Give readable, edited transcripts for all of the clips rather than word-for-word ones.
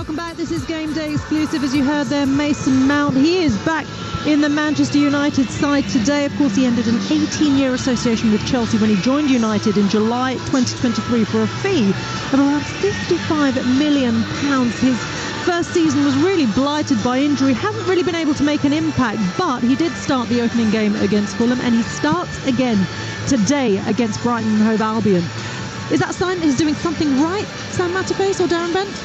welcome back. This is Game Day exclusive. As you heard there, Mason Mount, he is back in the Manchester United side today. Of course, he ended an 18-year association with Chelsea when he joined United in July 2023 for a fee of around £55 million. His first season was really blighted by injury, hasn't really been able to make an impact, but he did start the opening game against Fulham, and he starts again today against Brighton and Hove Albion. Is that a sign that he's doing something right, Sam Matterface or Darren Bent?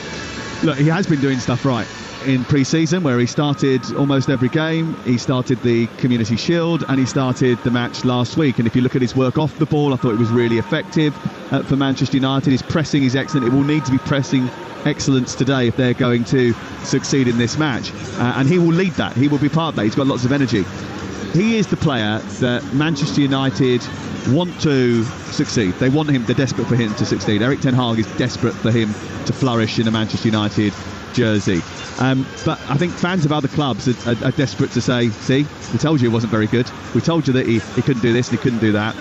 Look, he has been doing stuff right in pre-season, where he started almost every game. He started the Community Shield and he started the match last week. And if you look at his work off the ball, I thought it was really effective for Manchester United. His pressing is excellent. It will need to be pressing excellence today if they're going to succeed in this match. And he will lead that. He will be part of that. He's got lots of energy. He is the player that Manchester United want to succeed. They want him. They're desperate for him to succeed. Erik ten Hag is desperate for him to flourish in a Manchester United jersey. But I think fans of other clubs are desperate to say, see, we told you he wasn't very good. We told you that he couldn't do this and he couldn't do that.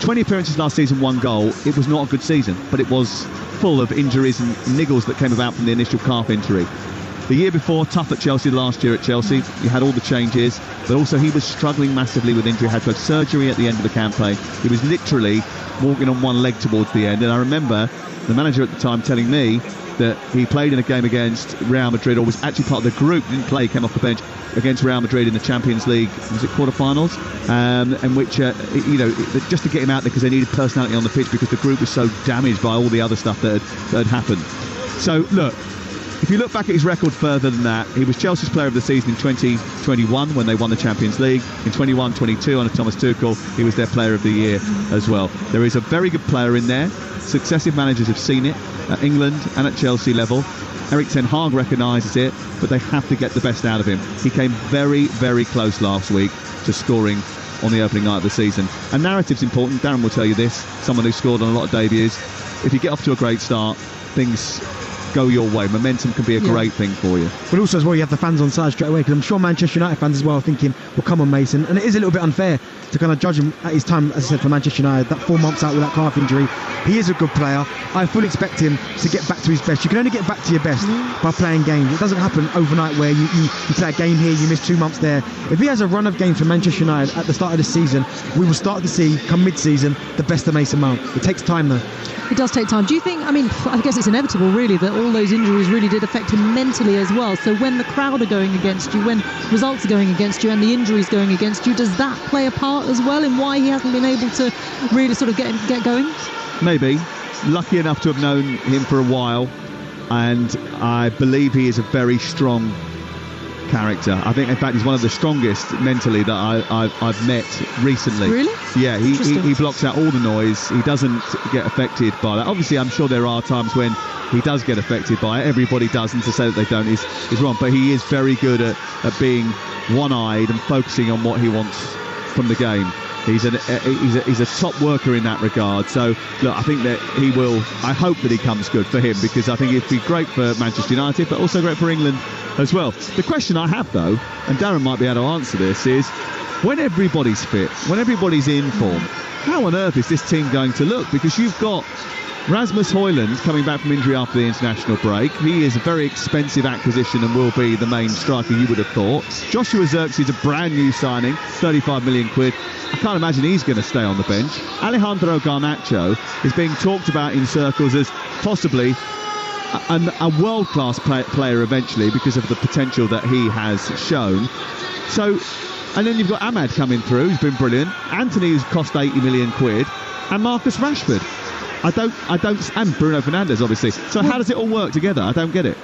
20 appearances last season, 1 goal. It was not a good season, but it was full of injuries and niggles that came about from the initial calf injury. The year before, tough at Chelsea, last year at Chelsea, you had all the changes, but also he was struggling massively with injury, had to have surgery at the end of the campaign. He was literally walking on one leg towards the end, and I remember the manager at the time telling me that he played in a game against Real Madrid, or was actually part of the group, didn't play, came off the bench against Real Madrid in the Champions League, was it quarterfinals, in which, just to get him out there because they needed personality on the pitch because the group was so damaged by all the other stuff that had happened. So, look, if you look back at his record further than that, he was Chelsea's player of the season in 2021 when they won the Champions League. In 21-22 under Thomas Tuchel, he was their player of the year as well. There is a very good player in there. Successive managers have seen it at England and at Chelsea level. Erik ten Hag recognises it, but they have to get the best out of him. He came very, very close last week to scoring on the opening night of the season. And narrative's important. Darren will tell you this, someone who scored on a lot of debuts. If you get off to a great start, things go your way. Momentum can be a great thing for you. But also as well, you have the fans on side straight away, because I'm sure Manchester United fans as well are thinking, well, come on, Mason. And it is a little bit unfair to kind of judge him at his time, as I said, for Manchester United, that 4 months out with that calf injury. He is a good player. I fully expect him to get back to his best. You can only get back to your best by playing games. It doesn't happen overnight where you play a game here, you miss 2 months there. If he has a run of games for Manchester United at the start of the season, we will start to see, come mid-season, the best of Mason Mount. It takes time though. It does take time. Do you think, I guess it's inevitable really that all those injuries really did affect him mentally as well. So when the crowd are going against you, when results are going against you and the injuries going against you, does that play a part as well in why he hasn't been able to really sort of get going? Maybe. Lucky enough to have known him for a while, and I believe he is a very strong character. I think, in fact, he's one of the strongest mentally that I've met recently. Really? Yeah, he blocks out all the noise. He doesn't get affected by that. Obviously, I'm sure there are times when he does get affected by it. Everybody does, and to say that they don't is wrong. But he is very good at being one-eyed and focusing on what he wants from the game. He's a top worker in that regard. So, look, I think that he will. I hope that he comes good for him, because I think it'd be great for Manchester United, but also great for England as well. The question I have, though, and Darren might be able to answer this, is when everybody's fit, when everybody's in form, how on earth is this team going to look? Because you've got Rasmus Højlund coming back from injury after the international break. He is a very expensive acquisition and will be the main striker, you would have thought. Joshua Zirkzee is a brand new signing, 35 million quid. I can't imagine he's going to stay on the bench. Alejandro Garnacho is being talked about in circles as possibly a world-class player eventually, because of the potential that he has shown. So, and then you've got Ahmad coming through, who's been brilliant. Anthony, who's cost 80 million quid, and Marcus Rashford. And Bruno Fernandes, obviously. So how does it all work together? I don't get it.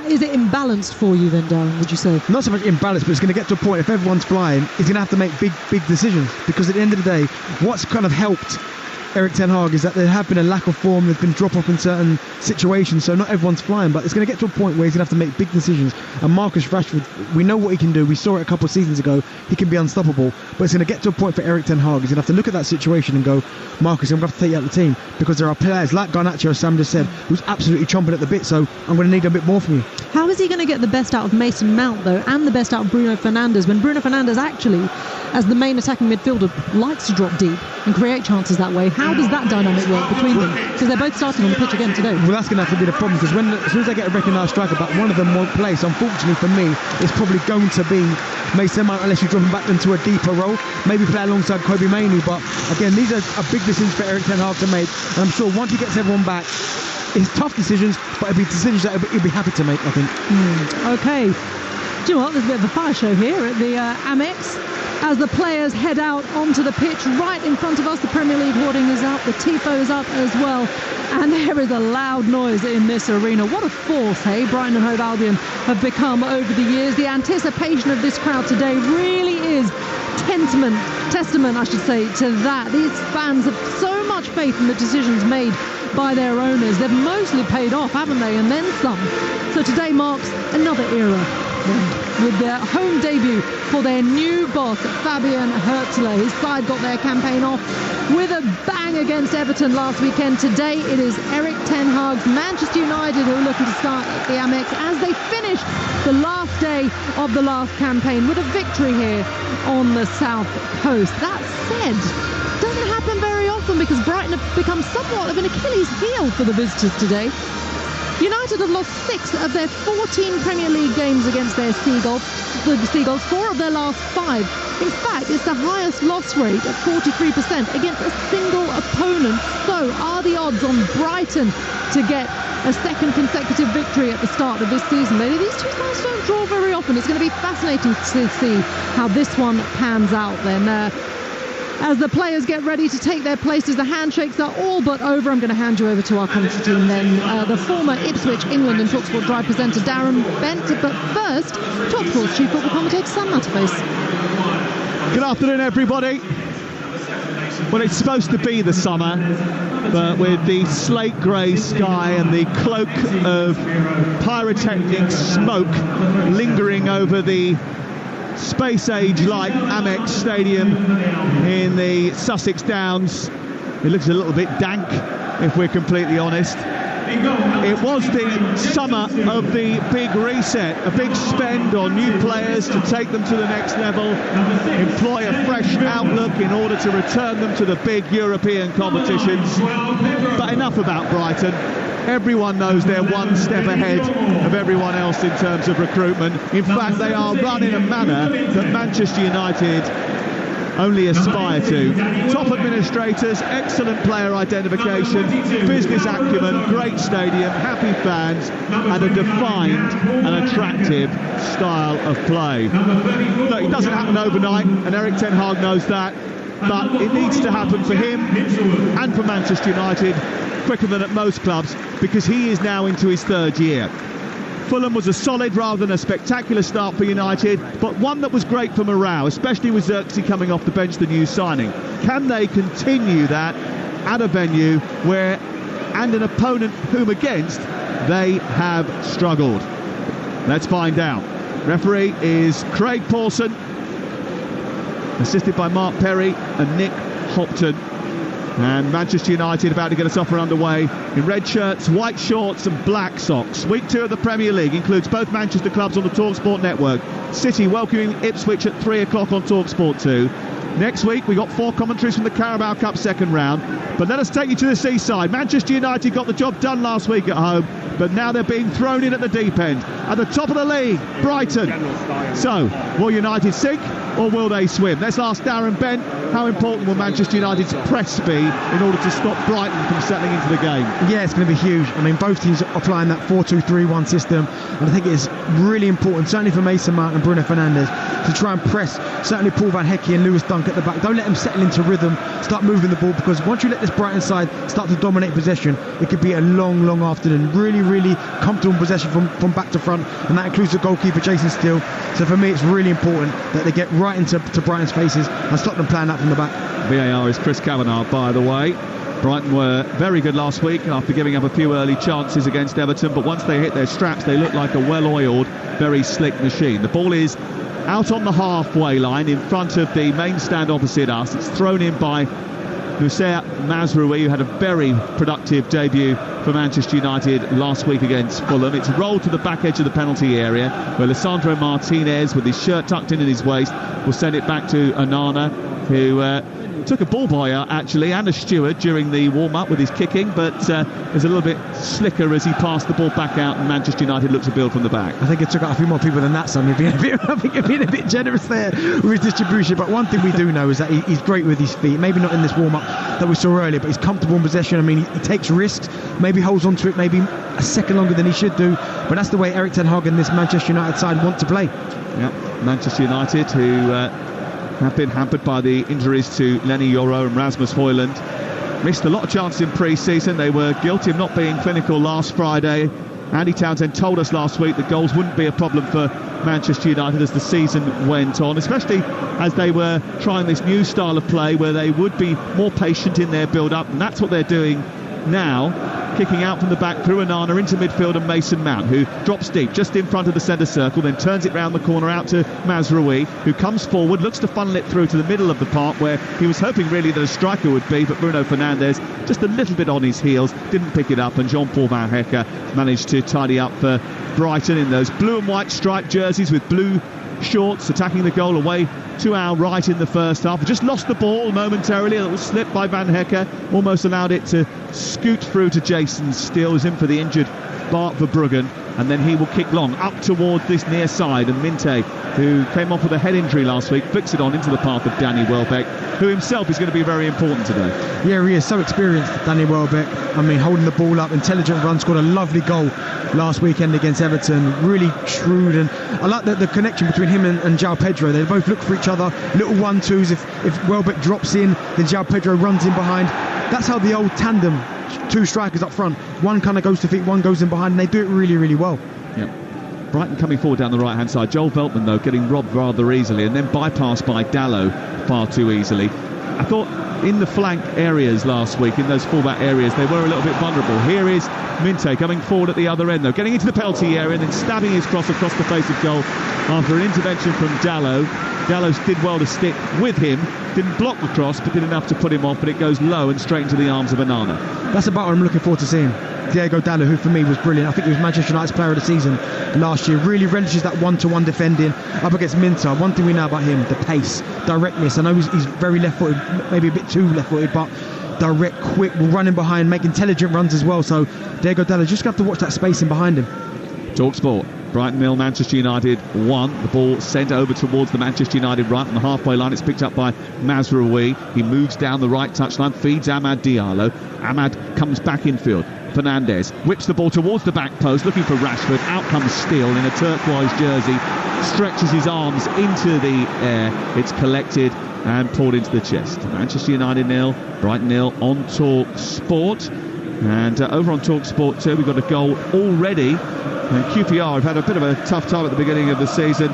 Is it imbalanced for you then, Darren, would you say? Not so much imbalanced, but it's going to get to a point, if everyone's flying, he's going to have to make big decisions. Because at the end of the day, what's kind of helped Erik ten Hag is that there have been a lack of form, there's been drop-off in certain situations, so not everyone's flying, but it's going to get to a point where he's going to have to make big decisions. And Marcus Rashford, we know what he can do. We saw it a couple of seasons ago. He can be unstoppable, but it's going to get to a point for Erik ten Hag. He's going to have to look at that situation and go, Marcus, I'm going to have to take you out of the team, because there are players like Garnacho, as Sam just said, who's absolutely chomping at the bit, so I'm going to need a bit more from you. How is he going to get the best out of Mason Mount, though, and the best out of Bruno Fernandes, when Bruno Fernandes actually, as the main attacking midfielder, likes to drop deep and create chances that way? How How does that dynamic work between them? Because they're both starting on the pitch again today. Well, that's going to have to be the problem, because as soon as they get a recognised striker back, one of them won't play. So unfortunately for me, it's probably going to be Mason Mount, unless you drop him back into a deeper role. Maybe play alongside Kobe Mainoo. But again, these are big decisions for Erik ten Hag to make. And I'm sure once he gets everyone back, it's tough decisions, but it'll be decisions that he'll be happy to make, I think. Okay. Do you know what? There's a bit of a fire show here at the Amex as the players head out onto the pitch right in front of us. The Premier League hoarding is up, the Tifo is up as well, and there is a loud noise in this arena. What a force, hey, Brighton and Hove Albion have become over the years. The anticipation of this crowd today really is testament, I should say, to that. These fans have so much faith in the decisions made by their owners. They've mostly paid off, haven't they? And then some. So today marks another era with their home debut for their new boss, Fabian Hürzeler. His side got their campaign off with a bang against Everton last weekend. Today it is Erik ten Hag's Manchester United who are looking to start at the Amex as they finish the last day of the last campaign with a victory here on the South Coast. That said, doesn't happen very often because Brighton have become somewhat of an Achilles heel for the visitors today. United have lost 6 of their 14 Premier League games against the Seagulls, 4 of their last 5. In fact, it's the highest loss rate at 43% against a single opponent. So are the odds on Brighton to get a second consecutive victory at the start of this season? These two sides don't draw very often. It's going to be fascinating to see how this one pans out then. As the players get ready to take their places, the handshakes are all but over. I'm going to hand you over to our commentary team then. The former Ipswich, England and Talksport Drive presenter Darren Bent. But first, Talksport's chief football commentator Sam Matterface. Good afternoon, everybody. Well, it's supposed to be the summer, but with the slate grey sky and the cloak of pyrotechnic smoke lingering over the space age-like Amex Stadium in the Sussex Downs, it looks a little bit dank, if we're completely honest. It was the summer of the big reset, a big spend on new players to take them to the next level, employ a fresh outlook in order to return them to the big European competitions. But enough about Brighton. Everyone knows they're one step ahead of everyone else in terms of recruitment. In fact, they are run in a manner that Manchester United only aspire to. Top administrators, excellent player identification, business acumen, great stadium, happy fans, and a defined and attractive style of play. Look, it doesn't happen overnight, and Erik ten Hag knows that, but it needs to happen for him and for Manchester United quicker than at most clubs, because he is now into his 3rd year. Fulham was a solid rather than a spectacular start for United, but one that was great for morale, especially with Xerxes coming off the bench, the new signing. Can they continue that at a venue where, and an opponent whom against, they have struggled? Let's find out. Referee is Craig Pawson, assisted by Mark Perry and Nick Hopton. And Manchester United about to get us off and underway in red shirts, white shorts and black socks. Week 2 of the Premier League includes both Manchester clubs on the Talksport network. City welcoming Ipswich at 3 o'clock on Talksport 2. Next week we got 4 commentaries from the Carabao Cup 2nd round. But let us take you to the seaside. Manchester United got the job done last week at home, but now they're being thrown in at the deep end. At the top of the league, Brighton. So, will United sink or will they swim? Let's ask Darren Bent, how important will Manchester United's press be in order to stop Brighton from settling into the game? Yeah, it's going to be huge. I mean, both teams are applying that 4-2-3-1 system, and I think it is really important, certainly for Mason Mount and Bruno Fernandes, to try and press certainly Paul Van Hecke and Lewis Dunk at the back. Don't let them settle into rhythm, start moving the ball, because once you let this Brighton side start to dominate possession, it could be a long, long afternoon. Really, really comfortable possession from back to front, and that includes the goalkeeper Jason Steele. So for me, it's really important that they get right into Brighton's faces and stop them playing that from the back. VAR is Chris Kavanagh, by the way. Brighton were very good last week after giving up a few early chances against Everton, but once they hit their straps, they look like a well-oiled, very slick machine. The ball is out on the halfway line in front of the main stand opposite us. It's thrown in by Noussair Mazraoui, who had a very productive debut for Manchester United last week against Fulham. It's rolled to the back edge of the penalty area, where Lisandro Martinez, with his shirt tucked in his waist, will send it back to Onana, who took a ball boy actually and a steward during the warm-up with his kicking, but was a little bit slicker as he passed the ball back out, and Manchester United looked to build from the back. I think it took out a few more people than that, son. I think you're being a bit generous there with his distribution. But one thing we do know is that he's great with his feet. Maybe not in this warm-up that we saw earlier, but he's comfortable in possession. I mean, he takes risks, maybe holds on to it maybe a second longer than he should do. But that's the way Erik ten Hag and this Manchester United side want to play. Yeah, Manchester United, who have been hampered by the injuries to Lenny Yoro and Rasmus Højlund. Missed a lot of chances in pre-season. They were guilty of not being clinical last Friday. Andy Townsend told us last week that goals wouldn't be a problem for Manchester United as the season went on, especially as they were trying this new style of play where they would be more patient in their build-up, and that's what they're doing now. Kicking out from the back through Onana into midfield, and Mason Mount, who drops deep just in front of the centre circle, then turns it round the corner out to Mazraoui, who comes forward, looks to funnel it through to the middle of the park where he was hoping really that a striker would be, but Bruno Fernandes just a little bit on his heels, didn't pick it up, and Jean-Paul Van Hecke managed to tidy up for Brighton in those blue and white striped jerseys with blue shorts, attacking the goal away to our right in the first half. Just lost the ball momentarily, a little slip by Van Hecke, almost allowed it to scoot through to Jason Steele, who's in for the injured Bart Verbruggen, and then he will kick long up towards this near side, and Minte, who came off with a head injury last week, flicks it on into the path of Danny Welbeck, who himself is going to be very important today. Yeah, he is so experienced, Danny Welbeck. I mean, holding the ball up, intelligent run, scored a lovely goal last weekend against Everton, really shrewd, and I like the connection between him and João Pedro. They both look for each other, little 1-2s. If Welbeck drops in, then João Pedro runs in behind. That's how the old tandem, two strikers up front, one kind of goes to feet, one goes in behind, and they do it really, really well. Yeah. Brighton coming forward down the right hand side. Joel Veltman though getting robbed rather easily, and then bypassed by Dalot far too easily. I thought in the flank areas last week, in those fullback areas, they were a little bit vulnerable. Here is Minte coming forward at the other end though, getting into the penalty area and then stabbing his cross across the face of goal after an intervention from Dalot. Dalot did well to stick with him, didn't block the cross but did enough to put him off, but it goes low and straight into the arms of Onana. That's about what I'm looking forward to seeing. Diego Dalot, who for me was brilliant. I think he was Manchester United's player of the season last year. Really relishes that one-to-one defending up against Minter. One thing we know about him, the pace, directness. I know he's very left-footed, maybe a bit too left-footed, but direct, quick, will run in behind, make intelligent runs as well. So Diego Dalot, just have to watch that spacing behind him. Talksport. Brighton 0, Manchester United 1. The ball sent over towards the Manchester United right on the halfway line. It's picked up by Mazraoui. He moves down the right touchline, feeds Amad Diallo. Amad comes back infield. Fernandes whips the ball towards the back post, looking for Rashford. Out comes Steele in a turquoise jersey, stretches his arms into the air. It's collected and poured into the chest. Manchester United 0, Brighton 0 on Talksport. And over on Talksport too, we've got a goal already. And QPR have had a bit of a tough time at the beginning of the season.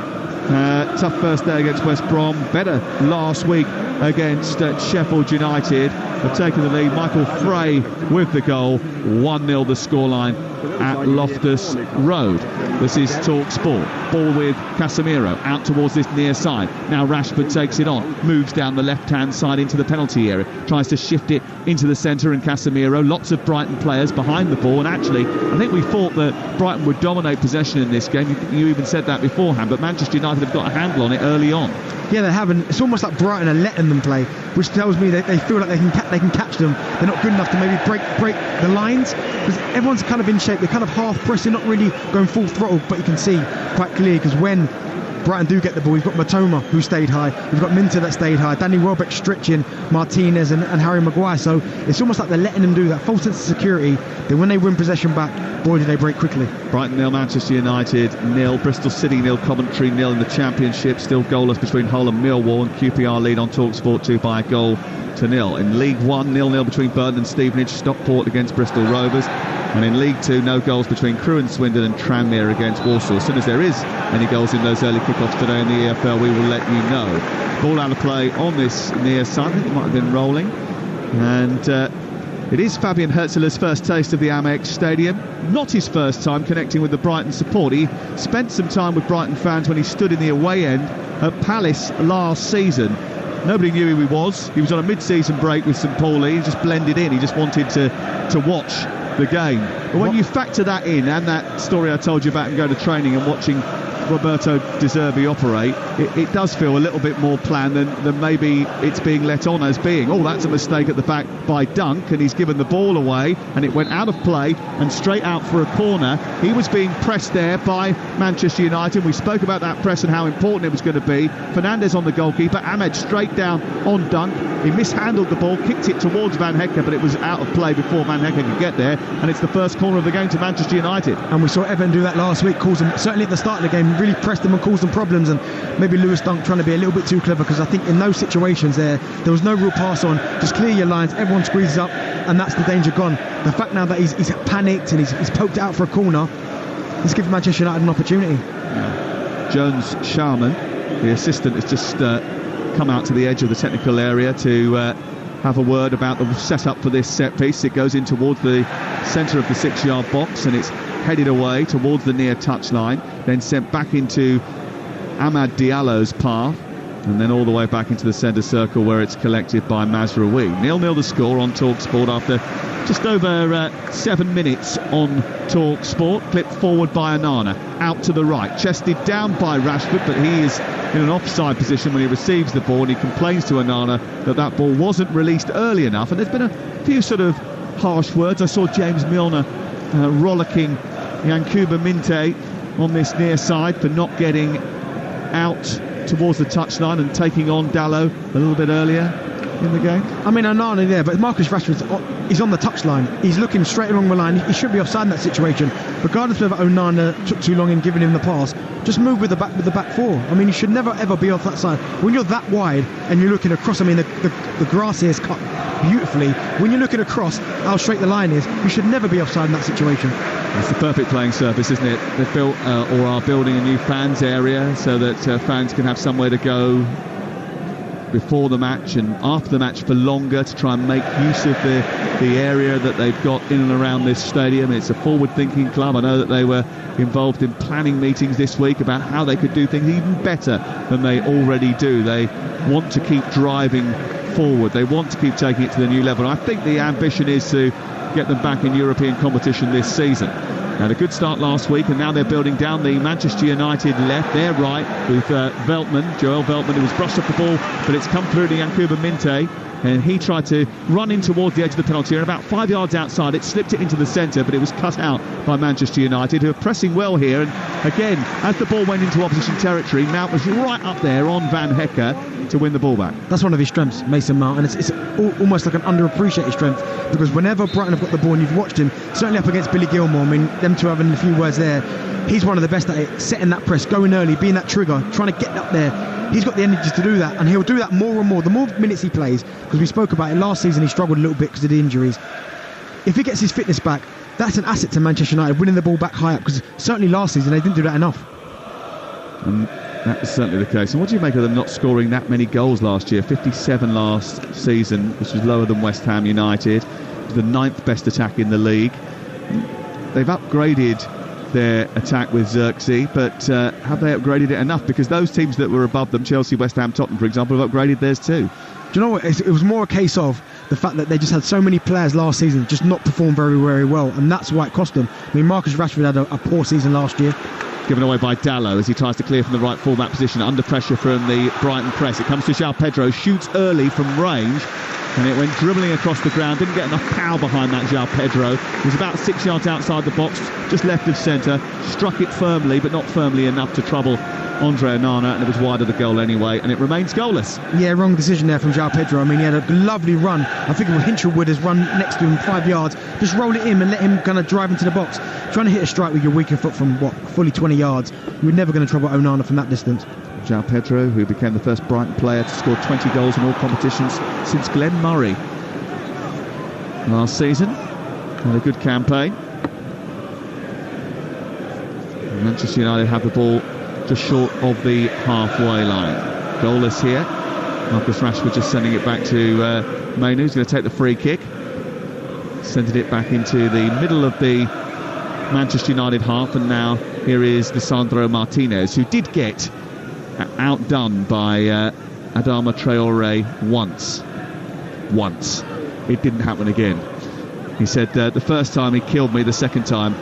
Tough first day against West Brom. Better last week against Sheffield United. Have taken the lead. Michael Frey with the goal. 1-0 the scoreline at Loftus Road. This is Talksport. Ball with Casemiro out towards this near side. Now Rashford takes it on. Moves down the left-hand side into the penalty area. Tries to shift it into the centre, and Casemiro. Lots of Brighton players behind the ball. And actually, I think we thought that Brighton would dominate possession in this game. You even said that beforehand. But Manchester United have got a handle on it early on. Yeah, they haven't. It's almost like Brighton are letting them play, which tells me that they feel like they can catch them. They're not good enough to maybe break the lines, because everyone's kind of in shape. They're kind of half pressing, not really going full throttle, but you can see quite clearly, because when Brighton do get the ball, you've got Matoma, who stayed high, you've got Minter that stayed high, Danny Welbeck stretching, Martinez and Harry Maguire. So it's almost like they're letting them do that false sense of security. Then when they win possession back, boy, do they break quickly. Brighton 0, Manchester United 0, Bristol City 0, Coventry 0 in the Championship. Still goalless between Hull and Millwall, and QPR lead on Talksport 2 by a goal to 0. In League 1, 0-0 between Burton and Stevenage, Stockport against Bristol Rovers. And in League 2, no goals between Crewe and Swindon, and Tranmere against Walsall. As soon as there is any goals in those early kickoffs today in the EFL, we will let you know. Ball out of play on this near side. I think it might have been rolling. And it is Fabian Herzler's first taste of the Amex Stadium. Not his first time connecting with the Brighton support. He spent some time with Brighton fans when he stood in the away end at Palace last season. Nobody knew who he was. He was on a mid-season break with St Pauli. He just blended in. He just wanted to watch the game. But when you factor that in, and that story I told you about and go to training and watching Roberto De Zerbi operate, it does feel a little bit more planned than maybe it's being let on as being. Oh, that's a mistake at the back by Dunk, and he's given the ball away, and it went out of play and straight out for a corner. He was being pressed there by Manchester United. We spoke about that press and how important it was going to be. Fernandes on the goalkeeper, Ahmed straight down on Dunk. He mishandled the ball, kicked it towards Van Hecke, but it was out of play before Van Hecke could get there, and it's the first corner of the game to Manchester United. And we saw Everton do that last week, caused them, certainly at the start of the game, really pressed them and caused them problems, and maybe Lewis Dunk trying to be a little bit too clever, because I think in those situations there was no real pass on. Just clear your lines, everyone squeezes up, and that's the danger gone. The fact now that he's panicked and he's poked it out for a corner, let's give Manchester United an opportunity. Yeah. Jones Sharman, the assistant, has just come out to the edge of the technical area to have a word about the setup for this set piece. It goes in towards the centre of the 6-yard box, and it's headed away towards the near touchline, then sent back into Amad Diallo's path, and then all the way back into the centre circle where it's collected by Mazraoui. 0-0 the score on Talksport after just over 7 minutes on Talksport. Clipped forward by Onana, out to the right, chested down by Rashford, but he is in an offside position when he receives the ball, and he complains to Onana that ball wasn't released early enough. And there's been a few sort of harsh words. I saw James Milner rollicking Yankuba Minte on this near side for not getting out towards the touchline and taking on Dalot a little bit earlier in the game. I mean, Onana there, but Marcus Rashford, he's on the touchline. He's looking straight along the line. He should be offside in that situation. Regardless of whether Onana took too long in giving him the pass, just move with the back four. I mean, you should never ever be off that side. When you're that wide and you're looking across, I mean, the grass here is cut beautifully. When you're looking across how straight the line is, you should never be offside in that situation. It's the perfect playing surface, isn't it? They've built or are building a new fans area so that fans can have somewhere to go before the match and after the match for longer, to try and make use of the area that they've got in and around this stadium. It's a forward-thinking club. I know that they were involved in planning meetings this week about how they could do things even better than they already do. They want to keep driving forward. They want to keep taking it to the new level. I think the ambition is to get them back in European competition this season. Had a good start last week, and now they're building down the Manchester United left, their right, with Veltman, Joel Veltman, who was brushed off the ball, but it's come through to Yankuba Minte, and he tried to run in towards the edge of the penalty area, about 5 yards outside. It slipped it into the centre, but it was cut out by Manchester United, who are pressing well here. And again, as the ball went into opposition territory, Mount was right up there on Van Hecke to win the ball back. That's one of his strengths, Mason Mount, and it's almost like an underappreciated strength, because whenever Brighton have got the ball, and you've watched him, certainly up against Billy Gilmore, I mean, them two having a few words there, he's one of the best at it, setting that press, going early, being that trigger, trying to get up there. He's got the energy to do that, and he'll do that more and more. The more minutes he plays, because we spoke about it last season, he struggled a little bit because of the injuries. If he gets his fitness back, that's an asset to Manchester United, winning the ball back high up, because certainly last season they didn't do that enough. And that was certainly the case. And what do you make of them not scoring that many goals last year? 57 last season, which was lower than West Ham United, the 9th best attack in the league. They've upgraded their attack with Xerxes, but have they upgraded it enough? Because those teams that were above them, Chelsea, West Ham, Tottenham, for example, have upgraded theirs too. Do you know what? It was more a case of the fact that they just had so many players last season just not perform very, very well, and that's why it cost them. I mean, Marcus Rashford had a poor season last year. Given away by Dalot as he tries to clear from the right full-back position, under pressure from the Brighton press. It comes to João Pedro, shoots early from range, and it went dribbling across the ground. Didn't get enough power behind that, João Pedro. He was about 6 yards outside the box, just left of centre, struck it firmly, but not firmly enough to trouble Andre Onana, and it was wide of the goal anyway, and it remains goalless. Yeah, wrong decision there from João Pedro. I mean, he had a lovely run. I think Hinchelwood has run next to him 5 yards. Just roll it in and let him kind of drive into the box. Trying to hit a strike with your weaker foot from, fully 20 yards. You're never going to trouble Onana from that distance. João Pedro, who became the first Brighton player to score 20 goals in all competitions since Glenn Murray last season. Had a good campaign. Manchester United have the ball just short of the halfway line. Goalless here. Marcus Rashford just sending it back to Mainu, who's going to take the free kick. Sending it back into the middle of the Manchester United half, and now here is Lisandro Martinez, who did get outdone by Adama Traore once. It didn't happen again. He said the first time he killed me, the second time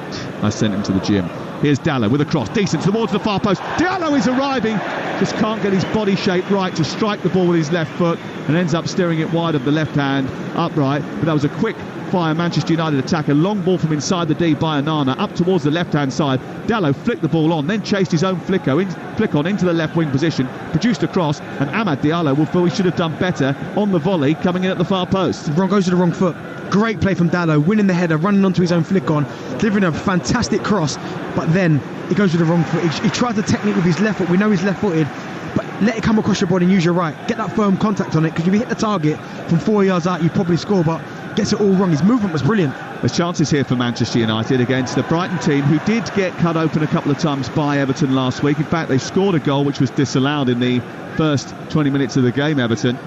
I sent him to the gym. Here's Dallow with a cross, decent towards the far post. Diallo is arriving, just can't get his body shape right to strike the ball with his left foot, and ends up steering it wide of the left hand upright. But that was a quick fire Manchester United attack, a long ball from inside the D by Onana up towards the left hand side. Dallow flicked the ball on, then chased his own flick on into the left wing position, produced a cross, and Amad Diallo will feel he should have done better on the volley coming in at the far post. Goes to the wrong foot. Great play from Dallow, winning the header, running onto his own flick on, delivering a fantastic cross, but then he goes with the wrong foot. He tried the technique with his left foot. We know he's left-footed, but let it come across your body and use your right. Get that firm contact on it, because if you hit the target from 4 yards out, you probably score, but gets it all wrong. His movement was brilliant. There's chances here for Manchester United against the Brighton team, who did get cut open a couple of times by Everton last week. In fact, they scored a goal which was disallowed in the first 20 minutes of the game, Everton.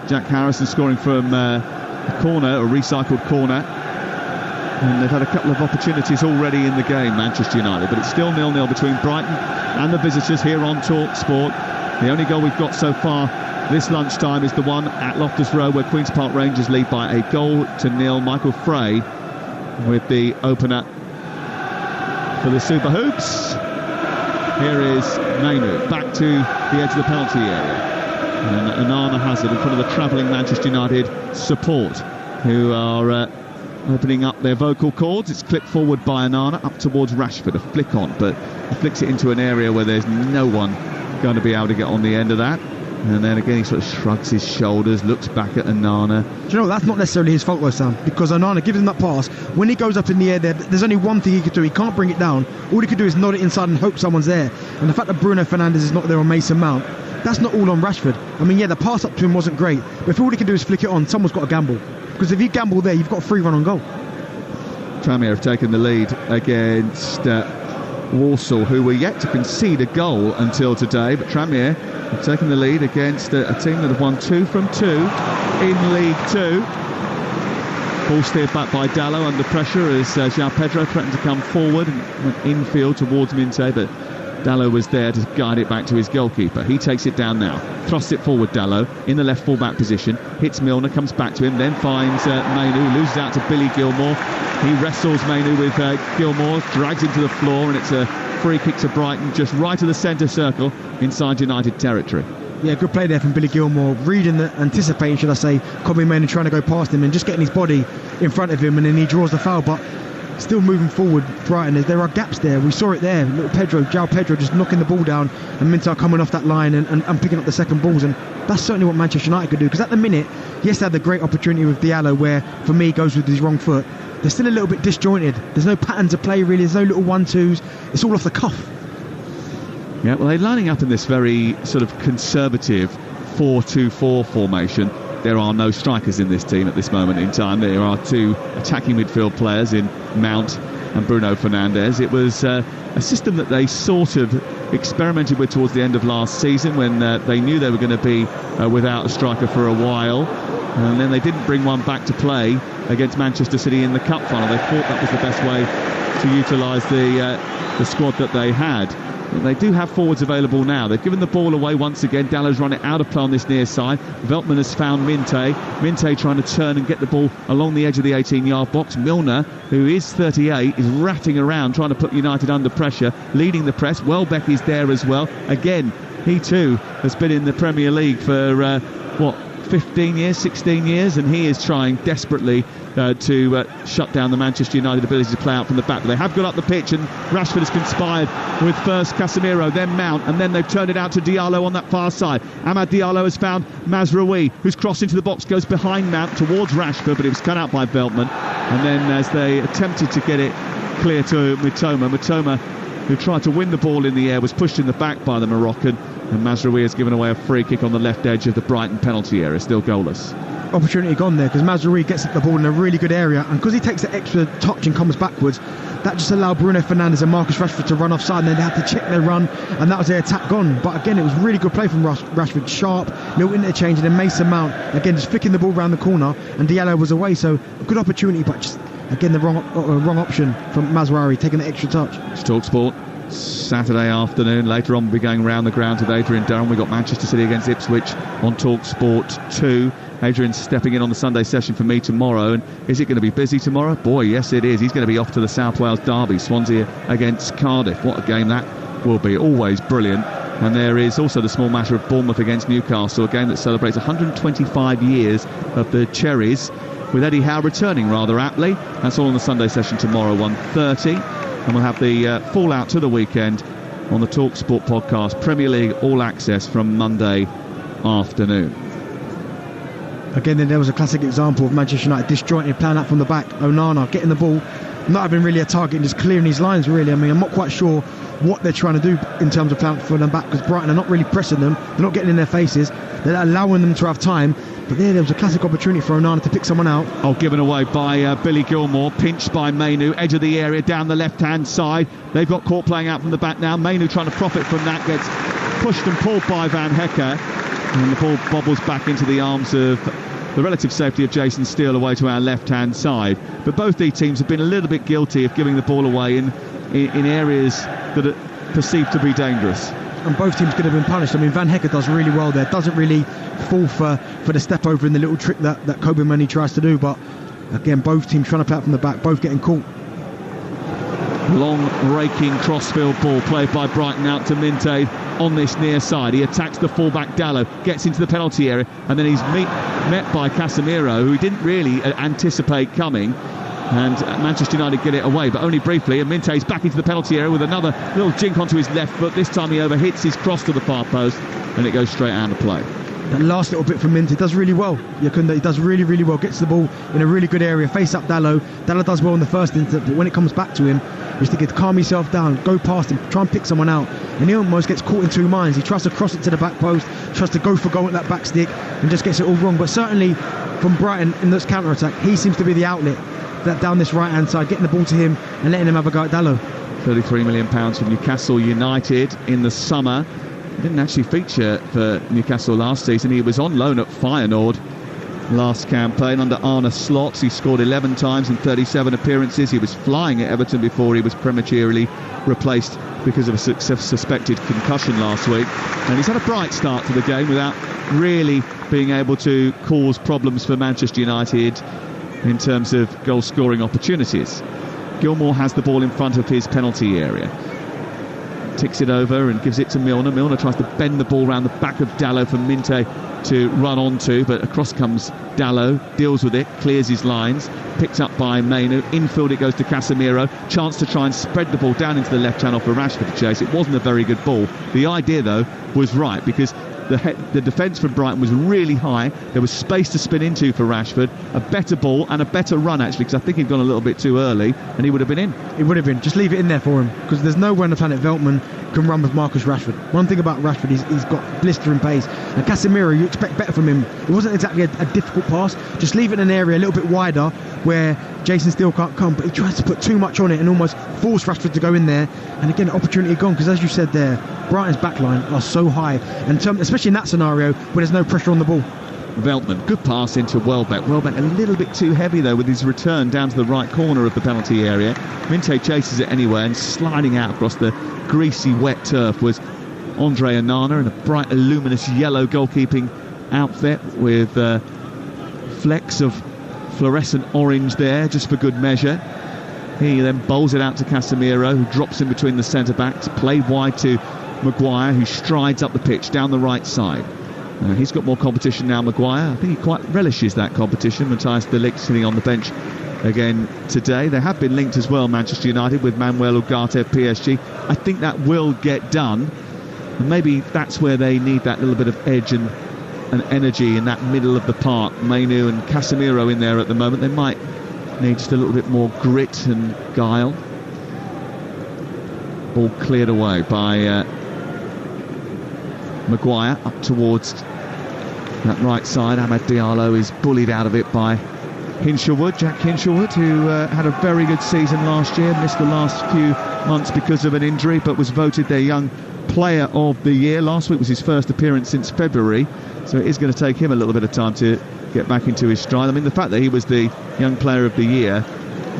Jack Harrison scoring from a corner, a recycled corner. And they've had a couple of opportunities already in the game, Manchester United, but it's still 0-0 between Brighton and the visitors here on Talksport. The only goal we've got so far this lunchtime is the one at Loftus Road, where Queen's Park Rangers lead by a 0-0. Michael Frey with the opener for the Super Hoops. Here is Mainu back to the edge of the penalty area, and Onana has it in front of the travelling Manchester United support, who are opening up their vocal cords. It's clipped forward by Onana up towards Rashford, a flick on, but he flicks it into an area where there's no one going to be able to get on the end of that. And then again he sort of shrugs his shoulders, looks back at Onana. Do you know, that's not necessarily his fault though, Sam, because Onana gives him that pass. When he goes up in the air there's only one thing he could do. He can't bring it down. All he could do is nod it inside and hope someone's there. And the fact that Bruno Fernandes is not there on Mason Mount, that's not all on Rashford. I mean, yeah, the pass up to him wasn't great, but if all he can do is flick it on, someone's got to gamble. Because if you gamble there, you've got a free run on goal. Tranmere have taken the lead against Walsall, who were yet to concede a goal until today, but Tranmere have taken the lead against a team that have won 2 from 2 in League 2. Ball steered back by Dallow under pressure as João Pedro threatened to come forward and went infield towards Minte, but Dallow was there to guide it back to his goalkeeper. He takes it down now, thrusts it forward, Dallow in the left full-back position, hits Milner, comes back to him, then finds Mainu, loses out to Billy Gilmore. He wrestles Mainu with Gilmore, drags him to the floor, and it's a free kick to Brighton, just right of the centre circle inside United territory. Yeah, good play there from Billy Gilmore, anticipating, should I say, Kobe Mainu trying to go past him and just getting his body in front of him, and then he draws the foul, but still moving forward. Brighton, there are gaps there. We saw it there. Little João Pedro just knocking the ball down, and Minter coming off that line and picking up the second balls, and that's certainly what Manchester United could do, because at the minute, yes, they had the great opportunity with Diallo where, for me, he goes with his wrong foot. They're still a little bit disjointed. There's no pattern to play, really. There's no little 1-2s. It's all off the cuff. Yeah, well, they're lining up in this very sort of conservative 4-2-4 formation. There are no strikers in this team at this moment in time. There are 2 attacking midfield players in Mount and Bruno Fernandes. It was a system that they sort of experimented with towards the end of last season, when they knew they were going to be without a striker for a while, and then they didn't bring one back to play against Manchester City in the cup final. They thought that was the best way to utilise the squad that they had. They do have forwards available now. They've given the ball away once again. Dallow's run it out of play on this near side. Veltman has found Minte. Minte trying to turn and get the ball along the edge of the 18-yard box. Milner, who is 38, is ratting around trying to put United under pressure, leading the press. Welbeck is there as well. Again, he too has been in the Premier League for 15 years, 16 years, and he is trying desperately to shut down the Manchester United ability to play out from the back. But they have got up the pitch, and Rashford has conspired with first Casemiro, then Mount, and then they've turned it out to Diallo on that far side. Amad Diallo has found Mazraoui, who's crossed into the box, goes behind Mount towards Rashford, but it was cut out by Veltman. And then as they attempted to get it clear to Mitoma, who tried to win the ball in the air, was pushed in the back by the Moroccan, and Mazraoui has given away a free kick on the left edge of the Brighton penalty area, still goalless. Opportunity gone there, because Mazraoui gets the ball in a really good area, and because he takes the extra touch and comes backwards, that just allowed Bruno Fernandes and Marcus Rashford to run offside, and then they had to check their run, and that was their attack gone. But again, it was really good play from Rashford, sharp, little interchange, and then Mason Mount again just flicking the ball around the corner, and Diallo was away. So a good opportunity, but just again the wrong option from Mazraoui, taking the extra touch. It's Talksport. Saturday afternoon. Later on we'll be going round the grounds with Adrian Durham. We've got Manchester City against Ipswich on Talksport 2. Adrian's stepping in on the Sunday session for me tomorrow. And is it going to be busy tomorrow? Boy, yes it is. He's going to be off to the South Wales derby, Swansea against Cardiff. What a game that will be. Always brilliant. And there is also the small matter of Bournemouth against Newcastle, a game that celebrates 125 years of the Cherries, with Eddie Howe returning rather aptly. That's all on the Sunday session tomorrow, 1:30. And we'll have the fallout to the weekend on the Talksport podcast, Premier League All Access from Monday afternoon. Again, then there was a classic example of Manchester United disjointed, playing out from the back. Onana getting the ball, not having really a target and just clearing his lines, really. I mean, I'm not quite sure what they're trying to do in terms of playing for them back, because Brighton are not really pressing them, they're not getting in their faces, they're allowing them to have time. But there was a classic opportunity for Onana to pick someone out. Oh, given away by Billy Gilmour, pinched by Mainu, edge of the area, down the left-hand side. They've got caught playing out from the back now. Mainu trying to profit from that, gets pushed and pulled by Van Hecke, and the ball bobbles back into the arms of the relative safety of Jason Steele away to our left-hand side. But both these teams have been a little bit guilty of giving the ball away in areas that are perceived to be dangerous. And both teams could have been punished. I mean, Van Hecke does really well there, doesn't really fall for the step over in the little trick that Kobe Mani tries to do. But again, both teams trying to play out from the back, both getting caught. Long raking crossfield ball played by Brighton out to Minte on this near side. He attacks the fullback Dallo, gets into the penalty area, and then he's met by Casemiro, who he didn't really anticipate coming. And Manchester United get it away, but only briefly. And Minte's back into the penalty area with another little jink onto his left foot. This time he overhits his cross to the far post, and it goes straight out of play. That last little bit from Minte does really well. Yakunda, he does really, really well. Gets the ball in a really good area. Face up Dallo. Dallo does well in the first instance, but when it comes back to him, he's thinking to calm himself down, go past him, try and pick someone out. And he almost gets caught in two minds. He tries to cross it to the back post, tries to go for goal at that back stick, and just gets it all wrong. But certainly from Brighton in this counter-attack, he seems to be the outlet that down this right-hand side, getting the ball to him and letting him have a go at Dallo. £33 million from Newcastle United in the summer. He didn't actually feature for Newcastle last season. He was on loan at Feyenoord last campaign under Arne Slot. He scored 11 times in 37 appearances. He was flying at Everton before he was prematurely replaced because of a suspected concussion last week. And he's had a bright start to the game without really being able to cause problems for Manchester United in terms of goal scoring opportunities. Gilmour has the ball in front of his penalty area, ticks it over and gives it to Milner. Milner tries to bend the ball around the back of Dallo for Minte to run onto, but across comes Dallo, deals with it, clears his lines, picked up by Mainu. Infield it goes to Casemiro, chance to try and spread the ball down into the left channel for Rashford to chase. It wasn't a very good ball. The idea though was right, because the defence from Brighton was really high. There was space to spin into for Rashford. A better ball and a better run, actually, because I think he'd gone a little bit too early and he would have been in. He would have been. Just leave it in there for him, because there's no way on the planet Veltman can run with Marcus Rashford. One thing about Rashford, he's got blistering pace. And Casemiro, you expect better from him. It wasn't exactly a difficult pass. Just leave it in an area a little bit wider where Jason Steele can't come, but he tries to put too much on it and almost force Rashford to go in there. And again, opportunity gone, because as you said there, Brighton's backline are so high, and especially in that scenario where there's no pressure on the ball. Veltman, good pass into Welbeck. Welbeck a little bit too heavy though with his return down to the right corner of the penalty area. Minte chases it anyway, and sliding out across the greasy wet turf was Andre Onana in a bright luminous yellow goalkeeping outfit with flecks of fluorescent orange there just for good measure. He then bowls it out to Casemiro, who drops in between the centre backs, played wide to Maguire, who strides up the pitch down the right side. He's got more competition now, Maguire. I think he quite relishes that competition. Matthijs de Ligt sitting on the bench again today. They have been linked as well, Manchester United, with Manuel Ugarte of PSG. I think that will get done. And maybe that's where they need that little bit of edge and energy in that middle of the park. Mainu and Casemiro in there at the moment. They might need just a little bit more grit and guile. Ball cleared away by Maguire up towards that right side. Amad Diallo is bullied out of it by Jack Hinshelwood, who had a very good season last year, missed the last few months because of an injury, but was voted their young player of the year. Last week was his first appearance since February, so it is going to take him a little bit of time to get back into his stride. I mean, the fact that he was the young player of the year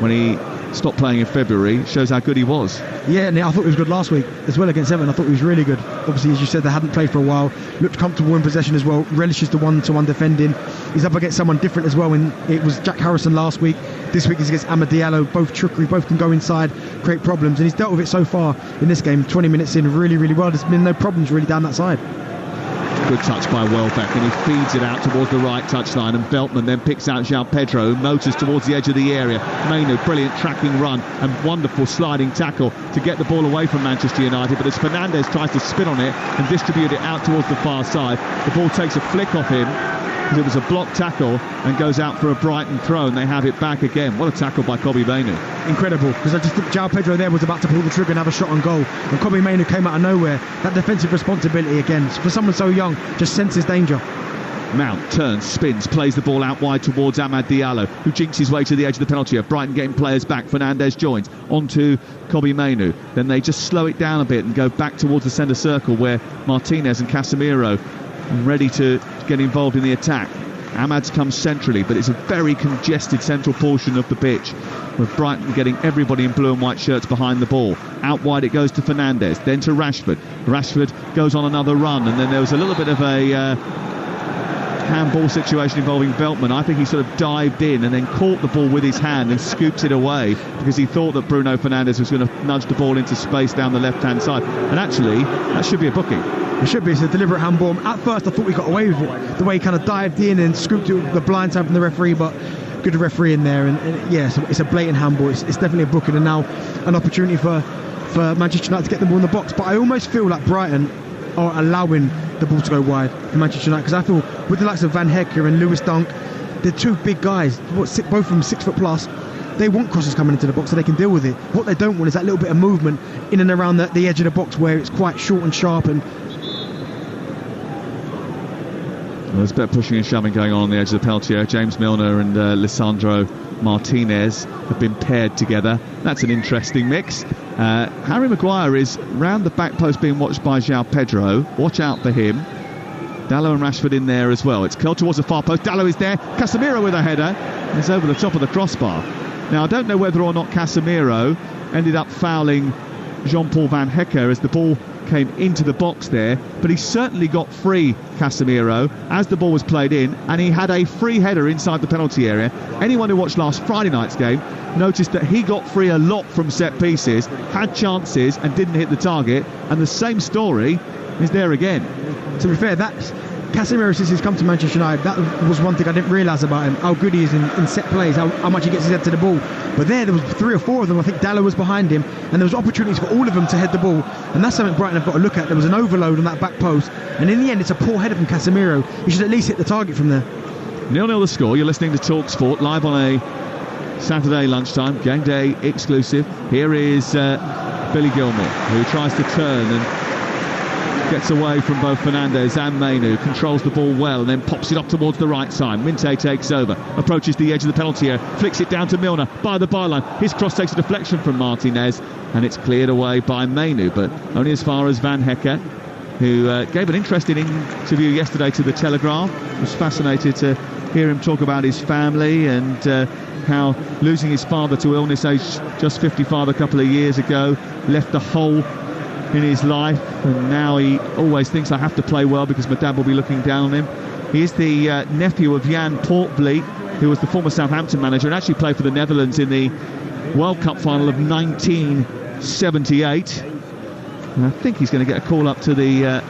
when he stopped playing in February shows how good he was. Yeah, and I thought he was good last week as well against Everton. I thought he was really good. Obviously, as you said, they hadn't played for a while. Looked comfortable in possession as well. Relishes the one-to-one defending. He's up against someone different as well. And it was Jack Harrison last week. This week he's against Amad Diallo. Both trickery, both can go inside, create problems. And he's dealt with it so far in this game. 20 minutes in, really, really well. There's been no problems really down that side. Good touch by Welbeck, and he feeds it out towards the right touchline, and Veltman then picks out João Pedro, who motors towards the edge of the area. Mainoo, brilliant tracking run and wonderful sliding tackle to get the ball away from Manchester United, but as Fernandes tries to spin on it and distribute it out towards the far side, the ball takes a flick off him because it was a blocked tackle and goes out for a Brighton throw, and they have it back again. What a tackle by Kobbie Mainoo. Incredible, because I just think João Pedro there was about to pull the trigger and have a shot on goal, and Kobbie Mainoo came out of nowhere. That defensive responsibility again, for someone so young, just senses danger. Mount turns, spins, plays the ball out wide towards Amad Diallo, who jinks his way to the edge of the penalty area. Brighton getting players back. Fernandes joins onto Kobbie Mainoo. Then they just slow it down a bit and go back towards the centre circle where Martinez and Casemiro ready to get involved in the attack. Amad's come centrally, but it's a very congested central portion of the pitch, with Brighton getting everybody in blue and white shirts behind the ball. Out wide it goes to Fernandes, then to Rashford. Rashford goes on another run, and then there was a little bit of a handball situation involving Veltman. I think he sort of dived in and then caught the ball with his hand and scooped it away because he thought that Bruno Fernandes was going to nudge the ball into space down the left-hand side. And actually, that should be a booking. It should be. It's a deliberate handball. At first, I thought we got away with it, the way he kind of dived in and scooped it with the blind side from the referee, but good referee in there. And yeah, it's a blatant handball. It's definitely a booking, and now an opportunity for Manchester United to get the ball in the box. But I almost feel like Brighton are allowing the ball to go wide for Manchester United, because I feel with the likes of Van Hecke and Lewis Dunk, they're two big guys, both of them 6 foot plus. They want crosses coming into the box so they can deal with it. What they don't want is that little bit of movement in and around the edge of the box where it's quite short and sharp. And there's a bit of pushing and shoving going on the edge of the penalty area. James Milner and Lisandro Martinez have been paired together. That's an interesting mix. Harry Maguire is round the back post being watched by João Pedro. Watch out for him. Dalot and Rashford in there as well. It's curled towards the far post. Dalot is there. Casemiro with a header. It's over the top of the crossbar. Now, I don't know whether or not Casemiro ended up fouling Jean-Paul Van Hecke as the ball came into the box there, but he certainly got free, Casemiro, as the ball was played in, and he had a free header inside the penalty area. Anyone who watched last Friday night's game noticed that he got free a lot from set pieces, had chances and didn't hit the target, and the same story is there again. To be fair, that's Casemiro, since he's come to Manchester United, that was one thing I didn't realise about him, how good he is in set plays, how much he gets his head to the ball. But there was 3 or 4 of them. I think Dalot was behind him, and there was opportunities for all of them to head the ball, and that's something Brighton have got to look at. There was an overload on that back post, and in the end it's a poor header from Casemiro. He should at least hit the target from there. 0-0 the score. You're listening to Talksport live on a Saturday lunchtime, game day exclusive. Here is Billy Gilmour, who tries to turn and gets away from both Fernandes and Mainoo, controls the ball well and then pops it up towards the right side. Minte takes over, approaches the edge of the penalty area, flicks it down to Milner by the byline. His cross takes a deflection from Martinez and it's cleared away by Mainoo, but only as far as Van Hecke, who gave an interesting interview yesterday to The Telegraph. I was fascinated to hear him talk about his family and how losing his father to illness, aged just 55 a couple of years ago, left a hole in his life, and now he always thinks, I have to play well because my dad will be looking down on him. He is the nephew of Jan Portvliet, who was the former Southampton manager and actually played for the Netherlands in the World Cup final of 1978. And I think he's going to get a call up to the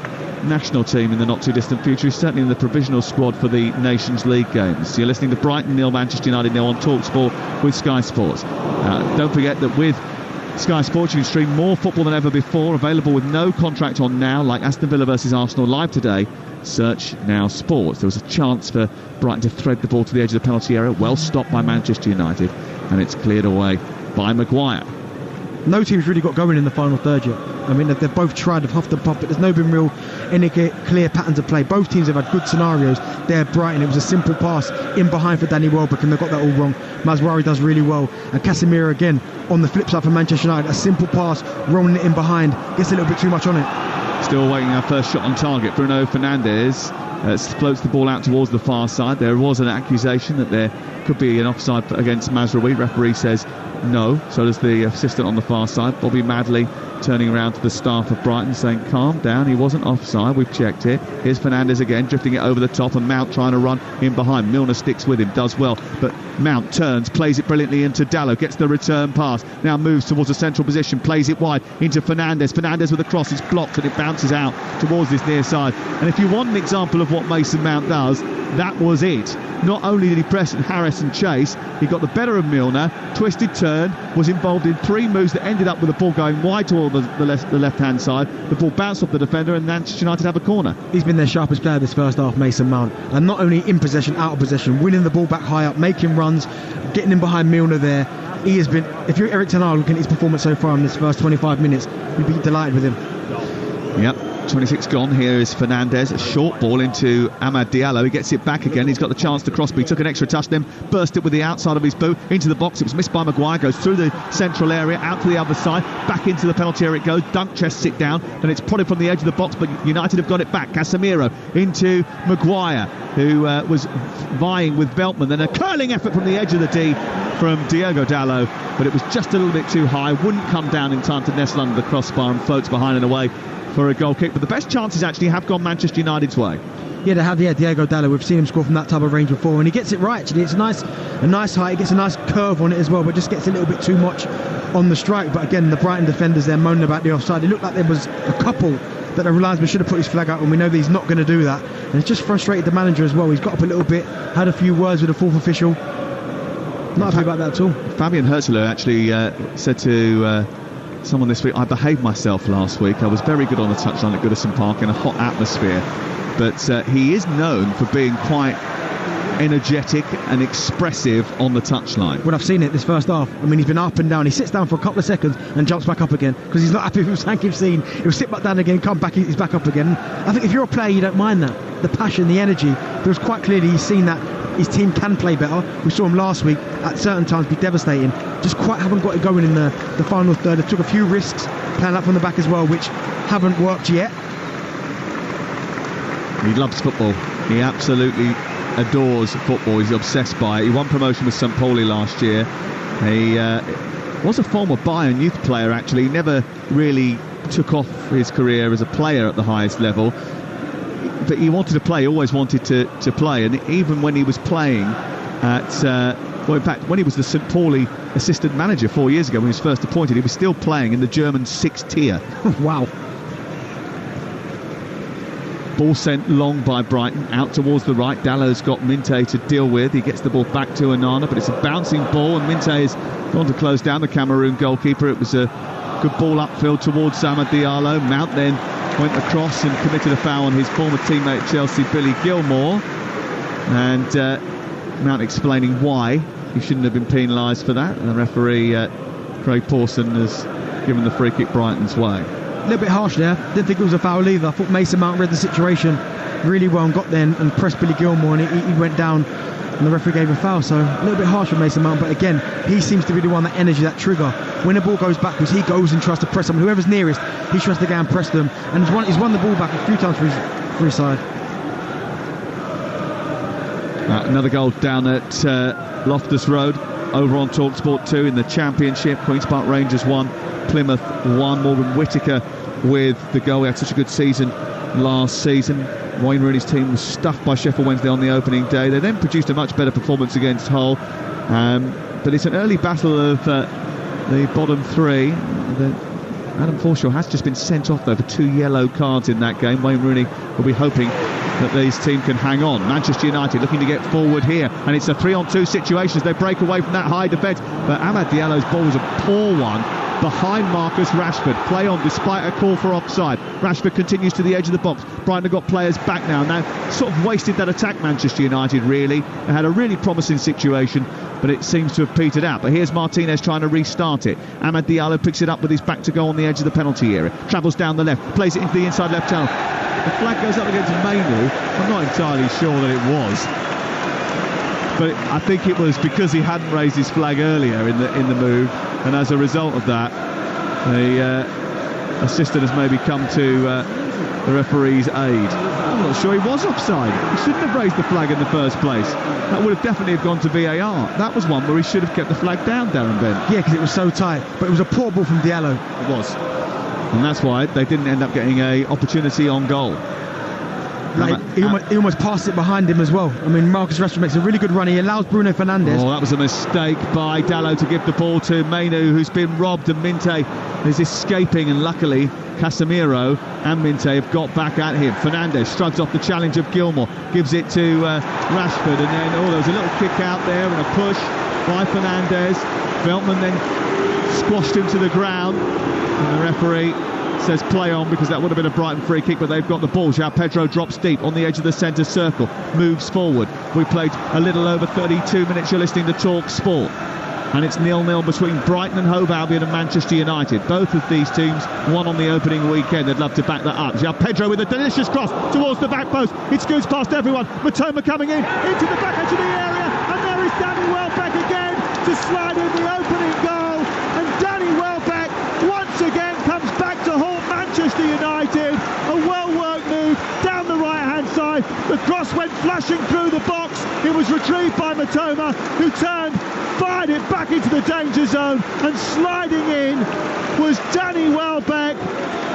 national team in the not too distant future. He's certainly in the provisional squad for the Nations League games. You're listening to Brighton 0, Manchester United 0 on Talksport with Sky Sports. Don't forget that with Sky Sports you can stream more football than ever before, available with no contract on now, like Aston Villa versus Arsenal live today. Search Now Sports. There was a chance for Brighton to thread the ball to the edge of the penalty area, well stopped by Manchester United, and it's cleared away by Maguire. No team's really got going in the final third yet. I mean, they've both tried, they've huffed and puffed, but there's no been any clear patterns of play. Both teams have had good scenarios. There, Brighton, it was a simple pass in behind for Danny Welbeck, and they got that all wrong. Mazraoui does really well, and Casemiro again on the flip side for Manchester United, a simple pass, rolling it in behind, gets a little bit too much on it. Still awaiting our first shot on target. Bruno Fernandes floats the ball out towards the far side. There was an accusation that there could be an offside against Mazraoui. Referee says no. So does the assistant on the far side. Bobby Madley turning around to the staff of Brighton saying, calm down, he wasn't offside, we've checked it. Here's Fernandes again, drifting it over the top, and Mount trying to run in behind. Milner sticks with him, does well, but Mount turns, plays it brilliantly into Dalot, gets the return pass, now moves towards a central position, plays it wide into Fernandes. Fernandes with a cross, it's blocked and it bounces out towards this near side. And if you want an example of what Mason Mount does, that was it. Not only did he press and harass and chase, he got the better of Milner, twisted turn, was involved in 3 moves that ended up with the ball going wide toward the left-hand side. The ball bounced off the defender and Manchester United have a corner. He's been their sharpest player this first half, Mason Mount. And not only in possession, out of possession, winning the ball back high up, making runs, getting in behind Milner there. He has been, if you're Eric Ten Hag looking at his performance so far in this first 25 minutes, you'd be delighted with him. Yep. 26 gone. Here is Fernandes, a short ball into Amad Diallo. He gets it back again. He's got the chance to cross, but he took an extra touch, then burst it with the outside of his boot into the box. It was missed by Maguire, goes through the central area, out to the other side, back into the penalty area it goes. Dunk chests it down, and it's prodded from the edge of the box, but United have got it back. Casemiro into Maguire, who was vying with Veltman. Then a curling effort from the edge of the D from Diogo Dalot, but it was just a little bit too high, wouldn't come down in time to nestle under the crossbar, and floats behind and away for a goal kick. But the best chances actually have gone Manchester United's way. Yeah, they have. Yeah, Diogo Dalot. We've seen him score from that type of range before, and he gets it right. Actually, it's a nice height. He gets a nice curve on it as well, but just gets a little bit too much on the strike. But again, the Brighton defenders there moaning about the offside. It looked like there was a couple that the linesman should have put his flag out, and we know that he's not going to do that. And it's just frustrated the manager as well. He's got up a little bit, had a few words with the fourth official. Not happy about that at all. Fabian Herzler actually said to someone this week, I behaved myself last week. I was very good on the touchline at Goodison Park in a hot atmosphere. But he is known for being quite energetic and expressive on the touchline. Well, I've seen it this first half. I mean, he's been up and down. He sits down for a couple of seconds and jumps back up again because he's not happy with something he's seen. He'll sit back down again, come back, he's back up again. I think if you're a player, you don't mind that. The passion, the energy. There was quite clearly he's seen that his team can play better. We saw him last week at certain times be devastating. Just quite haven't got it going in the final third. They took a few risks playing up from the back as well, which haven't worked yet. He loves football. He absolutely adores football. He's obsessed by it. He won promotion with St. Pauli last year. He was a former Bayern youth player, actually. He never really took off his career as a player at the highest level, but he wanted to play. He always wanted to play, and even when he was playing at well, in fact, when he was the St. Pauli assistant manager 4 years ago, when he was first appointed, he was still playing in the German 6th tier. Wow. Ball sent long by Brighton, out towards the right. Dallow's got Minte to deal with. He gets the ball back to Onana, but it's a bouncing ball, and Minte has gone to close down the Cameroon goalkeeper. It was a good ball upfield towards Amad Diallo. Mount then went across and committed a foul on his former teammate Chelsea, Billy Gilmore. And Mount explaining why he shouldn't have been penalised for that. And the referee, Craig Pawson, has given the free kick Brighton's way. A little bit harsh there. Didn't think it was a foul either. I thought Mason Mount read the situation really well and got there and pressed Billy Gilmore, and he went down and the referee gave a foul. So a little bit harsh for Mason Mount, but again, he seems to be the one, that energy, that trigger. When the ball goes backwards, he goes and tries to press someone. Whoever's nearest, he tries to go and press them, and he's won the ball back a few times for his side. Another goal down at Loftus Road, over on Talksport 2 in the Championship. Queen's Park Rangers 1, Plymouth 1. Morgan Whittaker with the goal. He had such a good season last season. Wayne Rooney's team was stuffed by Sheffield Wednesday on the opening day. They then produced a much better performance against Hull, but it's an early battle of the bottom three. Adam Forshaw has just been sent off though for 2 yellow cards in that game. Wayne Rooney will be hoping that this team can hang on. Manchester United looking to get forward here, and it's a 3-on-2 situation as they break away from that high defence. But Amad Diallo's ball was a poor one behind Marcus Rashford. Play on despite a call for offside. Rashford continues to the edge of the box. Brighton have got players back now sort of wasted that attack, Manchester United, really. They had a really promising situation, but it seems to have petered out. But here's Martinez trying to restart it. Amad Diallo picks it up with his back to go on the edge of the penalty area. Travels down the left, plays it into the inside left channel. The flag goes up against Mainu. I'm not entirely sure that it was, but I think it was because he hadn't raised his flag earlier in the move, and as a result of that, the assistant has maybe come to the referee's aid. I'm not sure he was offside. He shouldn't have raised the flag in the first place. That would have definitely have gone to VAR. That was one where he should have kept the flag down, Darren Bent. Yeah, because it was so tight. But it was a poor ball from Diallo. It was. And that's why they didn't end up getting an opportunity on goal. Like, he almost passed it behind him as well. I mean, Marcus Rashford makes a really good run. He allows Bruno Fernandes. Oh, that was a mistake by Diallo to give the ball to Mainu, who's been robbed, and Minte is escaping, and luckily Casemiro and Minte have got back at him. Fernandes shrugs off the challenge of Gilmour, gives it to Rashford, and then there was a little kick out there and a push by Fernandes. Veltman then squashed him to the ground, and the referee says play on, because that would have been a Brighton free kick, but they've got the ball. João Pedro drops deep on the edge of the centre circle, moves forward. We played a little over 32 minutes. You're listening to Talksport, and it's 0-0 between Brighton and Hove Albion and Manchester United. Both of these teams won on the opening weekend. They'd love to back that up. João Pedro with a delicious cross towards the back post. It scoots past everyone. Matoma coming in into the back edge of the area, and there is Danny Welbeck again to slide in the opening goal. And Danny Welbeck once again comes back to haunt Manchester United. A well-worked move down the right-hand side. The cross went flashing through the box. It was retrieved by Matoma, who turned, fired it back into the danger zone, and sliding in was Danny Welbeck,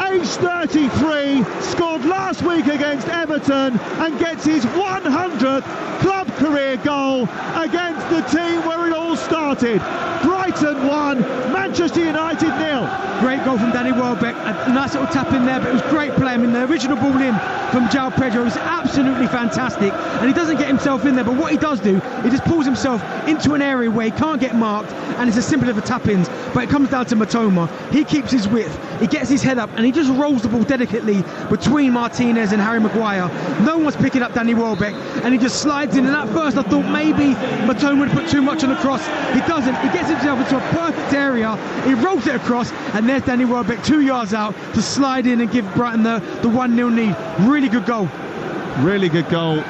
age 33, scored last week against Everton and gets his 100th club career goal against the team where it all started. Brighton 1, Manchester United 0. Great goal from Danny Welbeck. A nice little tap in there, but it was great play. I mean, the original ball in from João Pedro was absolutely fantastic, and he doesn't get himself in there, but what he does do, he just pulls himself into an area where he can't get marked, and it's as simple as a tap-ins. But it comes down to Matoma. He keeps his width, he gets his head up, and he just rolls the ball delicately between Martinez and Harry Maguire. No one's picking up Danny Welbeck, and he just slides in. And at first I thought maybe Matoma would put too much on the cross. He doesn't. He gets himself into a perfect area, he rolls it across, and there's Danny Welbeck 2 yards out to slide in and give Brighton the 1-0 lead. Really good goal. Really good goal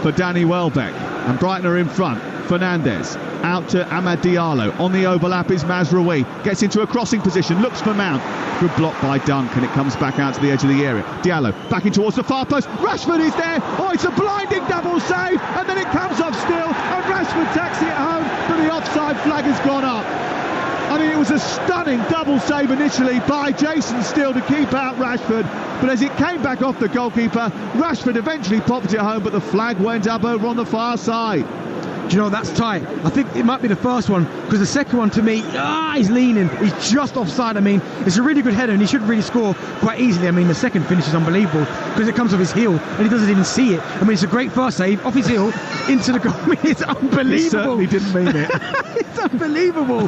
for Danny Welbeck. And Brighton are in front. Fernandes out to Amad Diallo. On the overlap is Mazraoui. Gets into a crossing position, looks for Mount. Good block by Dunk, and it comes back out to the edge of the area. Diallo back in towards the far post. Rashford is there. Oh, it's a blinding double save, and then it comes off still, and Rashford tacks it home, but the offside flag has gone up. I mean, it was a stunning double save initially by Jason Steele to keep out Rashford, but as it came back off the goalkeeper, Rashford eventually popped it home, but the flag went up over on the far side. Do you know, that's tight. I think it might be the first one, because the second one, to me, he's leaning. He's just offside. I mean, it's a really good header, and he should really score quite easily. I mean, the second finish is unbelievable, because it comes off his heel, and he doesn't even see it. I mean, it's a great first save, off his heel, into the goal. I mean, it's unbelievable. He certainly didn't mean it. It's unbelievable.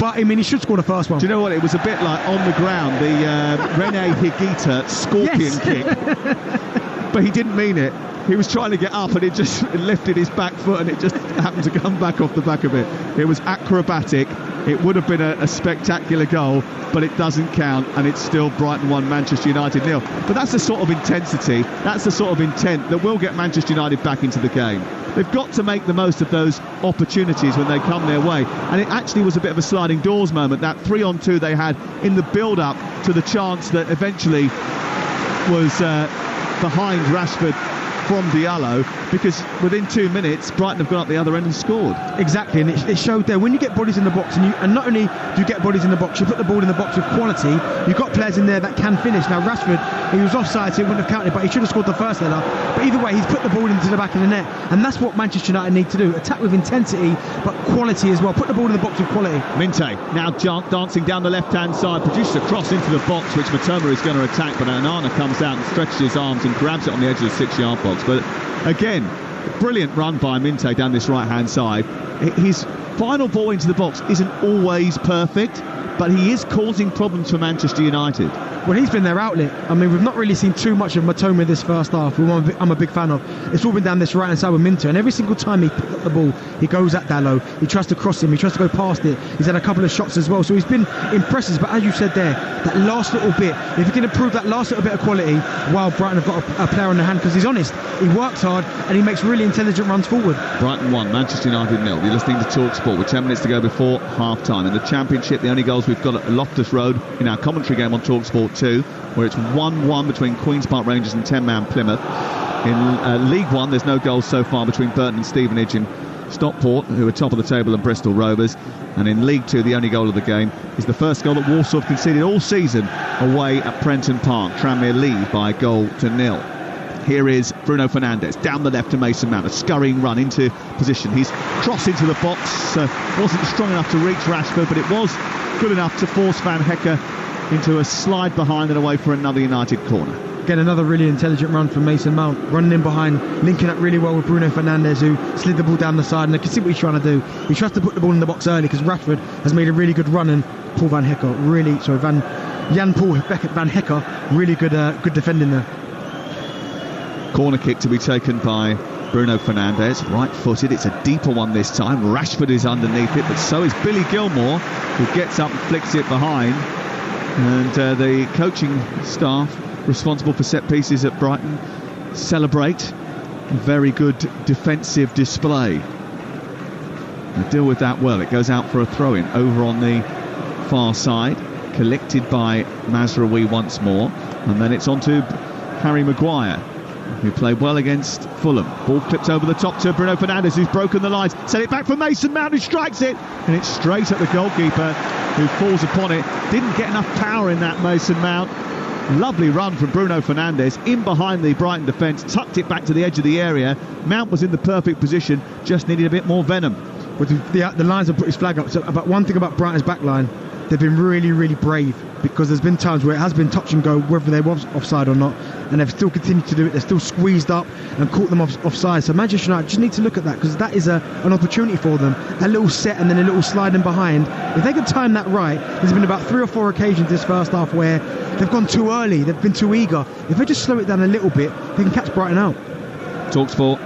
But, I mean, he should score the first one. Do you know what? It was a bit like on the ground, the Rene Higuita scorpion kick. But he didn't mean it. He was trying to get up, and it just lifted his back foot, and it just happened to come back off the back of it. It was acrobatic. It would have been a spectacular goal, but it doesn't count, and it's still Brighton 1, Manchester United 0. But that's the sort of intensity, that's the sort of intent that will get Manchester United back into the game. They've got to make the most of those opportunities when they come their way, and it actually was a bit of a sliding doors moment, that 3-on-2 they had in the build-up to the chance that eventually was behind Rashford from Diallo, because within 2 minutes Brighton have gone up the other end and scored. Exactly, and it showed there when you get bodies in the box, and not only do you get bodies in the box, you put the ball in the box with quality. You've got players in there that can finish. Now Rashford, he was offside, so he wouldn't have counted, but he should have scored the first header. But either way, he's put the ball into the back of the net, and that's what Manchester United need to do: attack with intensity, but quality as well. Put the ball in the box with quality. Minte now dancing down the left-hand side, produces a cross into the box, which Matoma is going to attack, but Onana comes out and stretches his arms and grabs it on the edge of the 6-yard box. But again, brilliant run by Minte down this right-hand side. His final ball into the box isn't always perfect, but he is causing problems for Manchester United. Well, he's been their outlet. I mean, we've not really seen too much of Matoma this first half, who I'm a big fan of. It's all been down this right-hand side with Minte, and every single time he picks up the ball, he goes at Diallo, he tries to cross him, he tries to go past it. He's had a couple of shots as well, so he's been impressive. But as you said there, that last little bit, if he can improve that last little bit of quality, while Brighton have got a player on their hand, because he's honest, he works hard, and he makes really intelligent runs forward. Brighton 1, Manchester United 0. You're listening to Talksport. Talksport with 10 minutes to go before half-time. In the Championship, the only goals we've got at Loftus Road in our commentary game on Talksport 2, where it's 1-1 between Queen's Park Rangers and 10-man Plymouth. In League One, there's no goals so far between Burton and Stevenage and Stockport, who are top of the table, and Bristol Rovers. And in League Two, the only goal of the game is the first goal that Walsall have conceded all season away at Prenton Park. Tranmere lead by 1-0. Here is Bruno Fernandes down the left to Mason Mount, a scurrying run into position. He's crossed into the box, wasn't strong enough to reach Rashford, but it was good enough to force Van Hecke into a slide behind and away for another United corner. Again, another really intelligent run from Mason Mount, running in behind, linking up really well with Bruno Fernandes, who slid the ball down the side, and I can see what he's trying to do. He tries to put the ball in the box early because Rashford has made a really good run, and Jan-Paul Van Hecke, really good defending there. Corner kick to be taken by Bruno Fernandes, right-footed. It's a deeper one this time. Rashford is underneath it, but so is Billy Gilmore, who gets up and flicks it behind. And the coaching staff responsible for set pieces at Brighton celebrate a very good defensive display. They deal with that well. It goes out for a throw-in over on the far side, collected by Mazraoui once more, and then it's on to Harry Maguire, who played well against Fulham. Ball clipped over the top to Bruno Fernandes, who's broken the lines. Send it back for Mason Mount, who strikes it, and it's straight at the goalkeeper, who falls upon it. Didn't get enough power in that, Mason Mount. Lovely run from Bruno Fernandes, in behind the Brighton defence, tucked it back to the edge of the area. Mount was in the perfect position, just needed a bit more venom. But the Lions have put his flag up. So about one thing about Brighton's backline, they've been really, really brave, because there's been times where it has been touch and go, whether they were offside or not, and they've still continued to do it. They're still squeezed up and caught them offside. So Manchester United just need to look at that, because that is an opportunity for them. A little set and then a little sliding behind. If they can time that right, there's been about 3 or 4 occasions this first half where they've gone too early, they've been too eager. If they just slow it down a little bit, they can catch Brighton out. Talksport,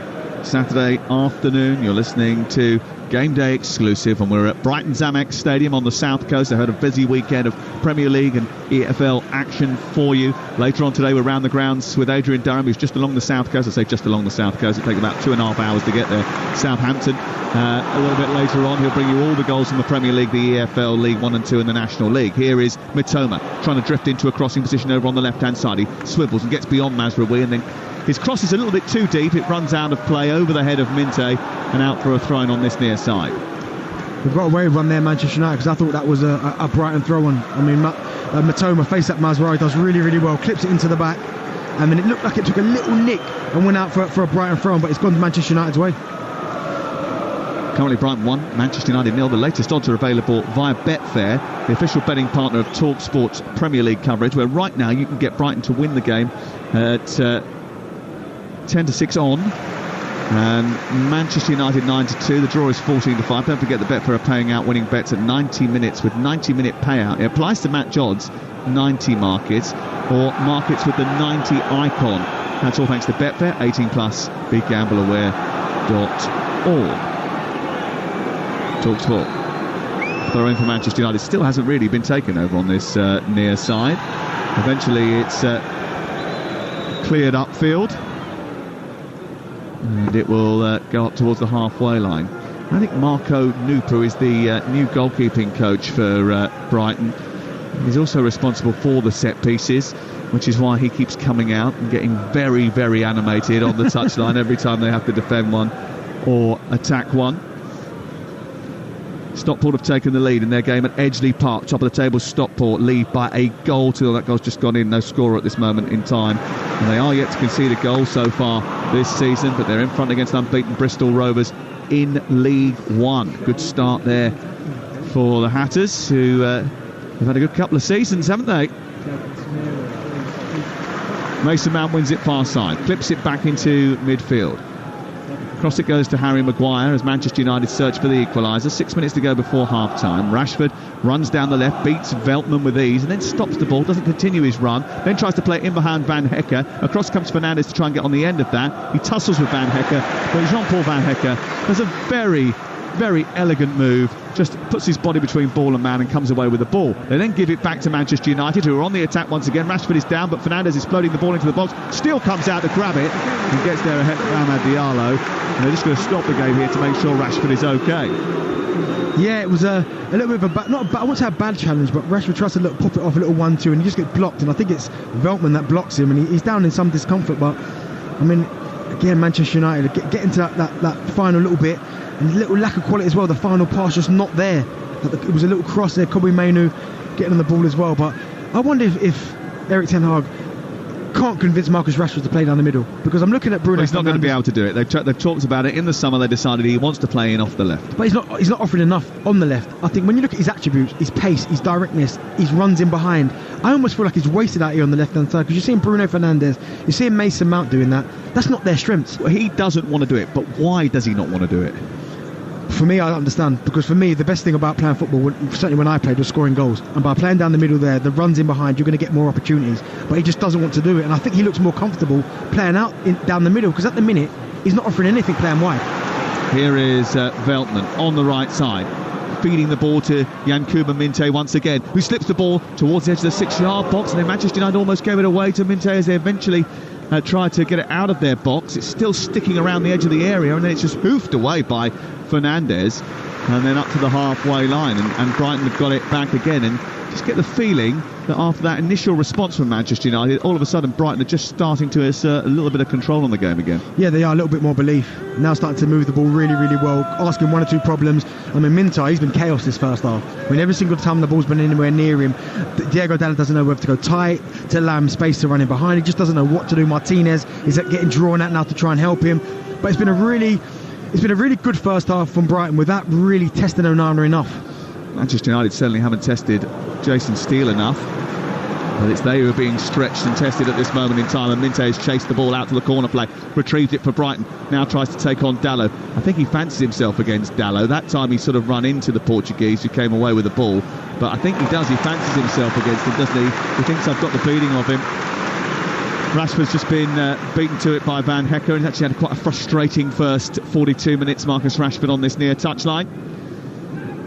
Saturday afternoon. You're listening to Game Day exclusive, and we're at Brighton's Amex Stadium on the south coast. I heard a busy weekend of Premier League and EFL action for you. Later on today, we're round the grounds with Adrian Durham, who's just along the south coast. I say just along the south coast. It takes about 2.5 hours to get there. Southampton. A little bit later on, he'll bring you all the goals from the Premier League, the EFL, League 1 and 2 and the National League. Here is Mitoma trying to drift into a crossing position over on the left-hand side. He swivels and gets beyond Mazraoui, and then his cross is a little bit too deep. It runs out of play over the head of Minte and out for a throw-in on this near side. We've got a wave run there, Manchester United, because I thought that was a Brighton throw-in. I mean, Mitoma faced up Mazraoui, does really, really well, clips it into the back, and then it looked like it took a little nick and went out for a Brighton throw-in, but it's gone to Manchester United's way. Currently Brighton 1, Manchester United 0. The latest odds are available via Betfair, the official betting partner of Talksport's Premier League coverage, where right now you can get Brighton to win the game at 10-6 on, and Manchester United 9-2. The draw is 14-5. Don't forget the Betfair are paying out winning bets at 90 minutes with 90-minute payout. It applies to match odds, 90 markets, or markets with the 90 icon. That's all thanks to Betfair. 18+. BigGambleAware.org. Talksport. Throw in for Manchester United. Still hasn't really been taken over on this near side. Eventually it's cleared upfield, and it will go up towards the halfway line. I think Marco Nupu is the new goalkeeping coach for Brighton. He's also responsible for the set pieces, which is why he keeps coming out and getting very, very animated on the touchline every time they have to defend one or attack one. Stockport have taken the lead in their game at Edgeley Park. Top of the table, Stockport lead by a goal to that goal's just gone in. No scorer at this moment in time. And they are yet to concede a goal so far this season, but they're in front against unbeaten Bristol Rovers in League One. Good start there for the Hatters, who have had a good couple of seasons, haven't they? Mason Mount wins it far side, clips it back into midfield. Cross it goes to Harry Maguire as Manchester United search for the equaliser. 6 minutes to go before half-time. Rashford runs down the left, beats Veltman with ease, and then stops the ball, doesn't continue his run, then tries to play it in behind Van Hecke. Across comes Fernandes to try and get on the end of that. He tussles with Van Hecke, but Jean-Paul Van Hecke does a very, very elegant move, just puts his body between ball and man and comes away with the ball. They then give it back to Manchester United, who are on the attack once again. Rashford is down, but Fernandes is floating the ball into the box, still comes out to grab it and gets there ahead of Amad Diallo, and they're just going to stop the game here to make sure Rashford is okay. Yeah, it was a little bit of I won't say a bad challenge, but Rashford tries to pop it off a little 1-2 and he just gets blocked, and I think it's Veltman that blocks him, and he's down in some discomfort. But I mean, again, Manchester United get into that final little bit, and a little lack of quality as well. The final pass just not there. It was a little cross there, Kobe Mainu getting on the ball as well. But I wonder if Erik ten Hag can't convince Marcus Rashford to play down the middle, because I'm looking at Bruno. Well, he's not going to be able to do it. They've talked about it in the summer. They decided he wants to play in off the left, but he's not offering enough on the left. I think when you look at his attributes, his pace, his directness, his runs in behind, I almost feel like he's wasted out here on the left hand side, because you're seeing Bruno Fernandes, you're seeing Mason Mount doing that. That's not their strengths. Well, he doesn't want to do it, but why does he not want to do it? For me, I don't understand, because for me, the best thing about playing football, certainly when I played, was scoring goals. And by playing down the middle there, the runs in behind, you're going to get more opportunities. But he just doesn't want to do it. And I think he looks more comfortable playing out down the middle, because at the minute, he's not offering anything playing wide. Here is Veltman on the right side, feeding the ball to Yankuba Minte once again, who slips the ball towards the edge of the 6-yard box, and then Manchester United almost gave it away to Minte as they eventually tried to get it out of their box. It's still sticking around the edge of the area, and then it's just hoofed away by Fernandes, and then up to the halfway line, and Brighton have got it back again. And just get the feeling that after that initial response from Manchester United, all of a sudden Brighton are just starting to assert a little bit of control on the game again. Yeah, they are, a little bit more belief. Now starting to move the ball really, really well, asking one or two problems. I mean, Minte, he's been chaos this first half. I mean, every single time the ball's been anywhere near him, Diego Dalot doesn't know whether to go tight, to allow him space to run in behind. He just doesn't know what to do. Martinez is getting drawn out now to try and help him. But it's been a really good first half from Brighton without really testing Onana enough. Manchester United certainly haven't tested Jason Steele enough, but it's they who are being stretched and tested at this moment in time. And Minte has chased the ball out to the corner flag, retrieved it for Brighton, now tries to take on Dalot. I think he fancies himself against Dalot. That time he sort of run into the Portuguese who came away with the ball, but I think he fancies himself against him, doesn't he? He thinks I've got the beating of him. Rashford's just been beaten to it by Van Hecke, and actually had quite a frustrating first 42 minutes, Marcus Rashford, on this near touchline.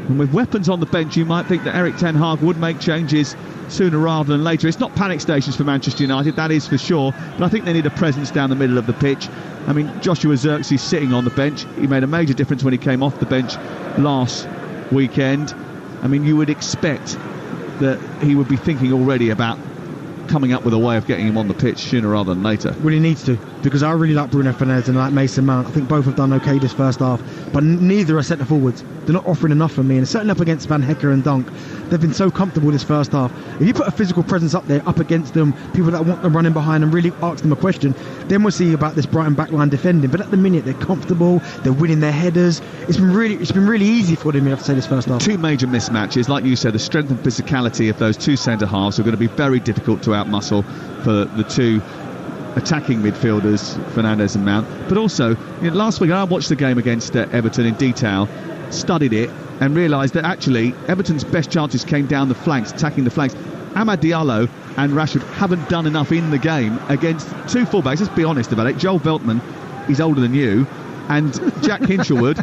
And with weapons on the bench, you might think that Erik ten Hag would make changes sooner rather than later. It's not panic stations for Manchester United, that is for sure, but I think they need a presence down the middle of the pitch. I mean, Joshua Zirkzee sitting on the bench, he made a major difference when he came off the bench last weekend. I mean, you would expect that he would be thinking already about coming up with a way of getting him on the pitch sooner rather than later. Well, he needs to, because I really like Bruno Fernandes and I like Mason Mount. I think both have done okay this first half, but neither are centre forwards. They're not offering enough for me, and certainly up against Van Hecke and Dunk, they've been so comfortable this first half. If you put a physical presence up there, up against them, people that want them running behind and really ask them a question, then we'll see about this Brighton backline defending. But at the minute, they're comfortable, they're winning their headers. It's been really easy for them, you have to say, this first half. Two major mismatches, like you said, the strength and physicality of those two centre halves are going to be very difficult to outmuscle for the two attacking midfielders, Fernandes and Mount. But also, last week I watched the game against Everton in detail, studied it, and realised that actually Everton's best chances came down the flanks, attacking the flanks. Amad Diallo and Rashford haven't done enough in the game against two fullbacks. Let's be honest about it. Joel Veltman, he's older than you, and Jack Hinchelwood,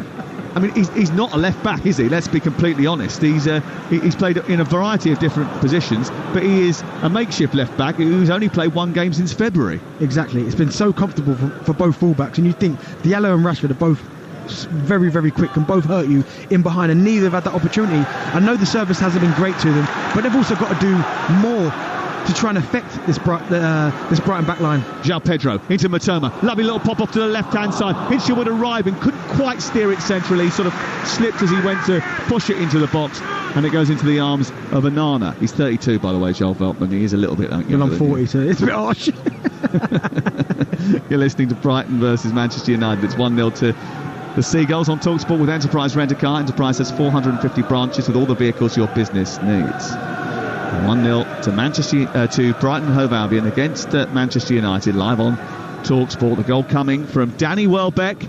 I mean, he's not a left back, is he? Let's be completely honest. He's played in a variety of different positions, but he is a makeshift left back who's only played one game since February. Exactly. It's been so comfortable for both fullbacks, and you think Diallo and Rashford are both very, very quick, can both hurt you in behind, and neither have had that opportunity. I know the service hasn't been great to them, but they've also got to do more to try and affect this Brighton backline. João Pedro into Matoma, lovely little pop off to the left hand side. Hinchelwood arrived and couldn't quite steer it centrally, sort of slipped as he went to push it into the box, and it goes into the arms of Onana. He's 32, by the way, Joel Veltman. He is a little bit younger. Well, I'm 40, so it's a bit harsh. You're listening to Brighton versus Manchester United. It's 1-0 to the Seagulls on Talksport with Enterprise Rent-A-Car. Enterprise has 450 branches with all the vehicles your business needs. 1-0 to Brighton Hove Albion against Manchester United, live on Talksport. The goal coming from Danny Welbeck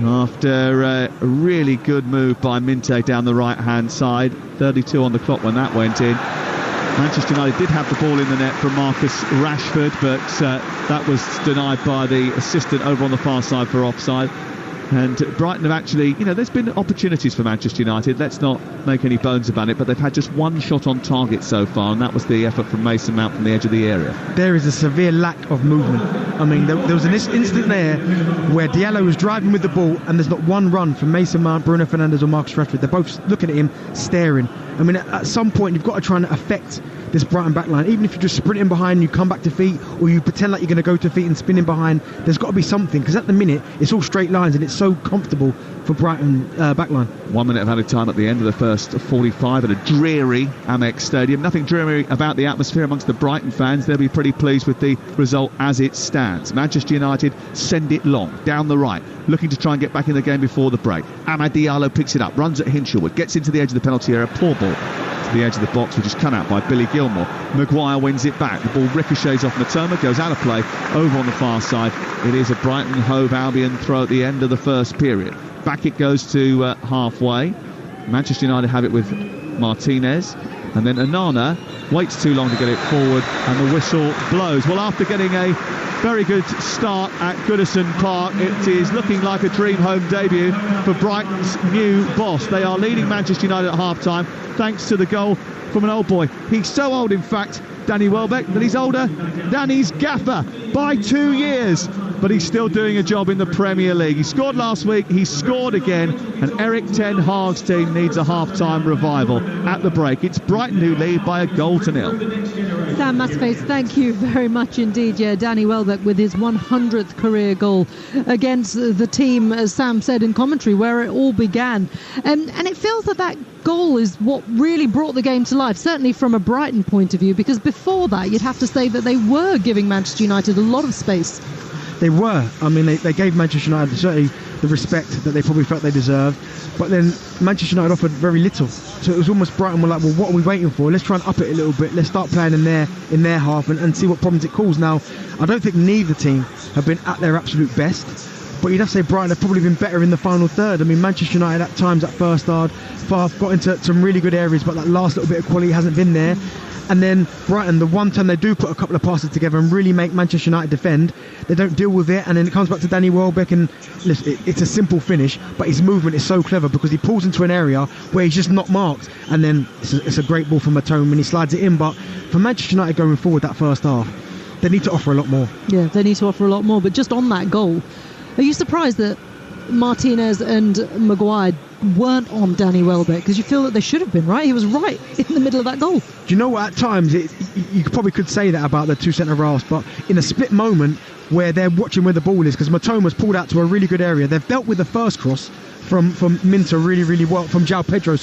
after a really good move by Minte down the right-hand side. 32 on the clock when that went in. Manchester United did have the ball in the net from Marcus Rashford, but that was denied by the assistant over on the far side for offside. And Brighton have actually, there's been opportunities for Manchester United, let's not make any bones about it, but they've had just one shot on target so far, and that was the effort from Mason Mount from the edge of the area. There is a severe lack of movement. I mean, there was an instant there where Diallo was driving with the ball, and there's not one run from Mason Mount, Bruno Fernandes or Marcus Rashford. They're both looking at him, staring. I mean, at some point, you've got to try and affect this Brighton backline. Even if you just sprint in behind, you come back to feet, or you pretend like you're going to go to feet and spin in behind, there's got to be something, because at the minute it's all straight lines and it's so comfortable for Brighton backline. 1 minute of added time at the end of the first 45 at a dreary Amex Stadium. Nothing dreary about the atmosphere amongst the Brighton fans. They'll be pretty pleased with the result as it stands. Manchester United send it long down the right, looking to try and get back in the game before the break. Amad Diallo picks it up, runs at Hinshelwood, gets into the edge of the penalty area, poor ball to the edge of the box, which is cut out by Billy Gilmore. Maguire wins it back, the ball ricochets off Matoma, goes out of play over on the far side. It is a Brighton Hove Albion throw at the end of the first period. Back it goes to halfway. Manchester United have it with Martinez, and then Onana waits too long to get it forward, and the whistle blows. Well, after getting a very good start at Goodison Park, it is looking like a dream home debut for Brighton's new boss. They are leading Manchester United at half-time thanks to the goal from an old boy. He's so old, in fact, Danny Welbeck, that he's older than his gaffer by 2 years, but he's still doing a job in the Premier League. He scored last week, he scored again, and Eric Ten Hag's team needs a half-time revival at the break. It's Brighton who lead by 1-0. Sam Massaface, thank you very much indeed. Yeah, Danny Welbeck with his 100th career goal against the team, as Sam said in commentary, where it all began. And it feels that goal is what really brought the game to life, certainly from a Brighton point of view, because before that you'd have to say that they were giving Manchester United a lot of space. They were. I mean, they gave Manchester United certainly the respect that they probably felt they deserved, but then Manchester United offered very little. So it was almost Brighton were like, well, what are we waiting for? Let's try and up it a little bit. Let's start playing in their half and see what problems it caused. Now, I don't think neither team have been at their absolute best, but you'd have to say Brighton have probably been better in the final third. I mean, Manchester United at times at first half got into some really good areas, but that last little bit of quality hasn't been there. And then Brighton, the one time they do put a couple of passes together and really make Manchester United defend, they don't deal with it, and then it comes back to Danny Welbeck, and listen, it's a simple finish, but his movement is so clever because he pulls into an area where he's just not marked, and then it's a great ball from Matoma when he slides it in. But for Manchester United going forward that first half, they need to offer a lot more. Yeah, they need to offer a lot more, but just on that goal, are you surprised that Martinez and Maguire weren't on Danny Welbeck? Because you feel that they should have been, right? He was right in the middle of that goal. Do you know what, at times you probably could say that about the two centre-halves, but in a split moment where they're watching where the ball is, because Matoma's pulled out to a really good area, they've dealt with the first cross from Minter really well, from João Pedro,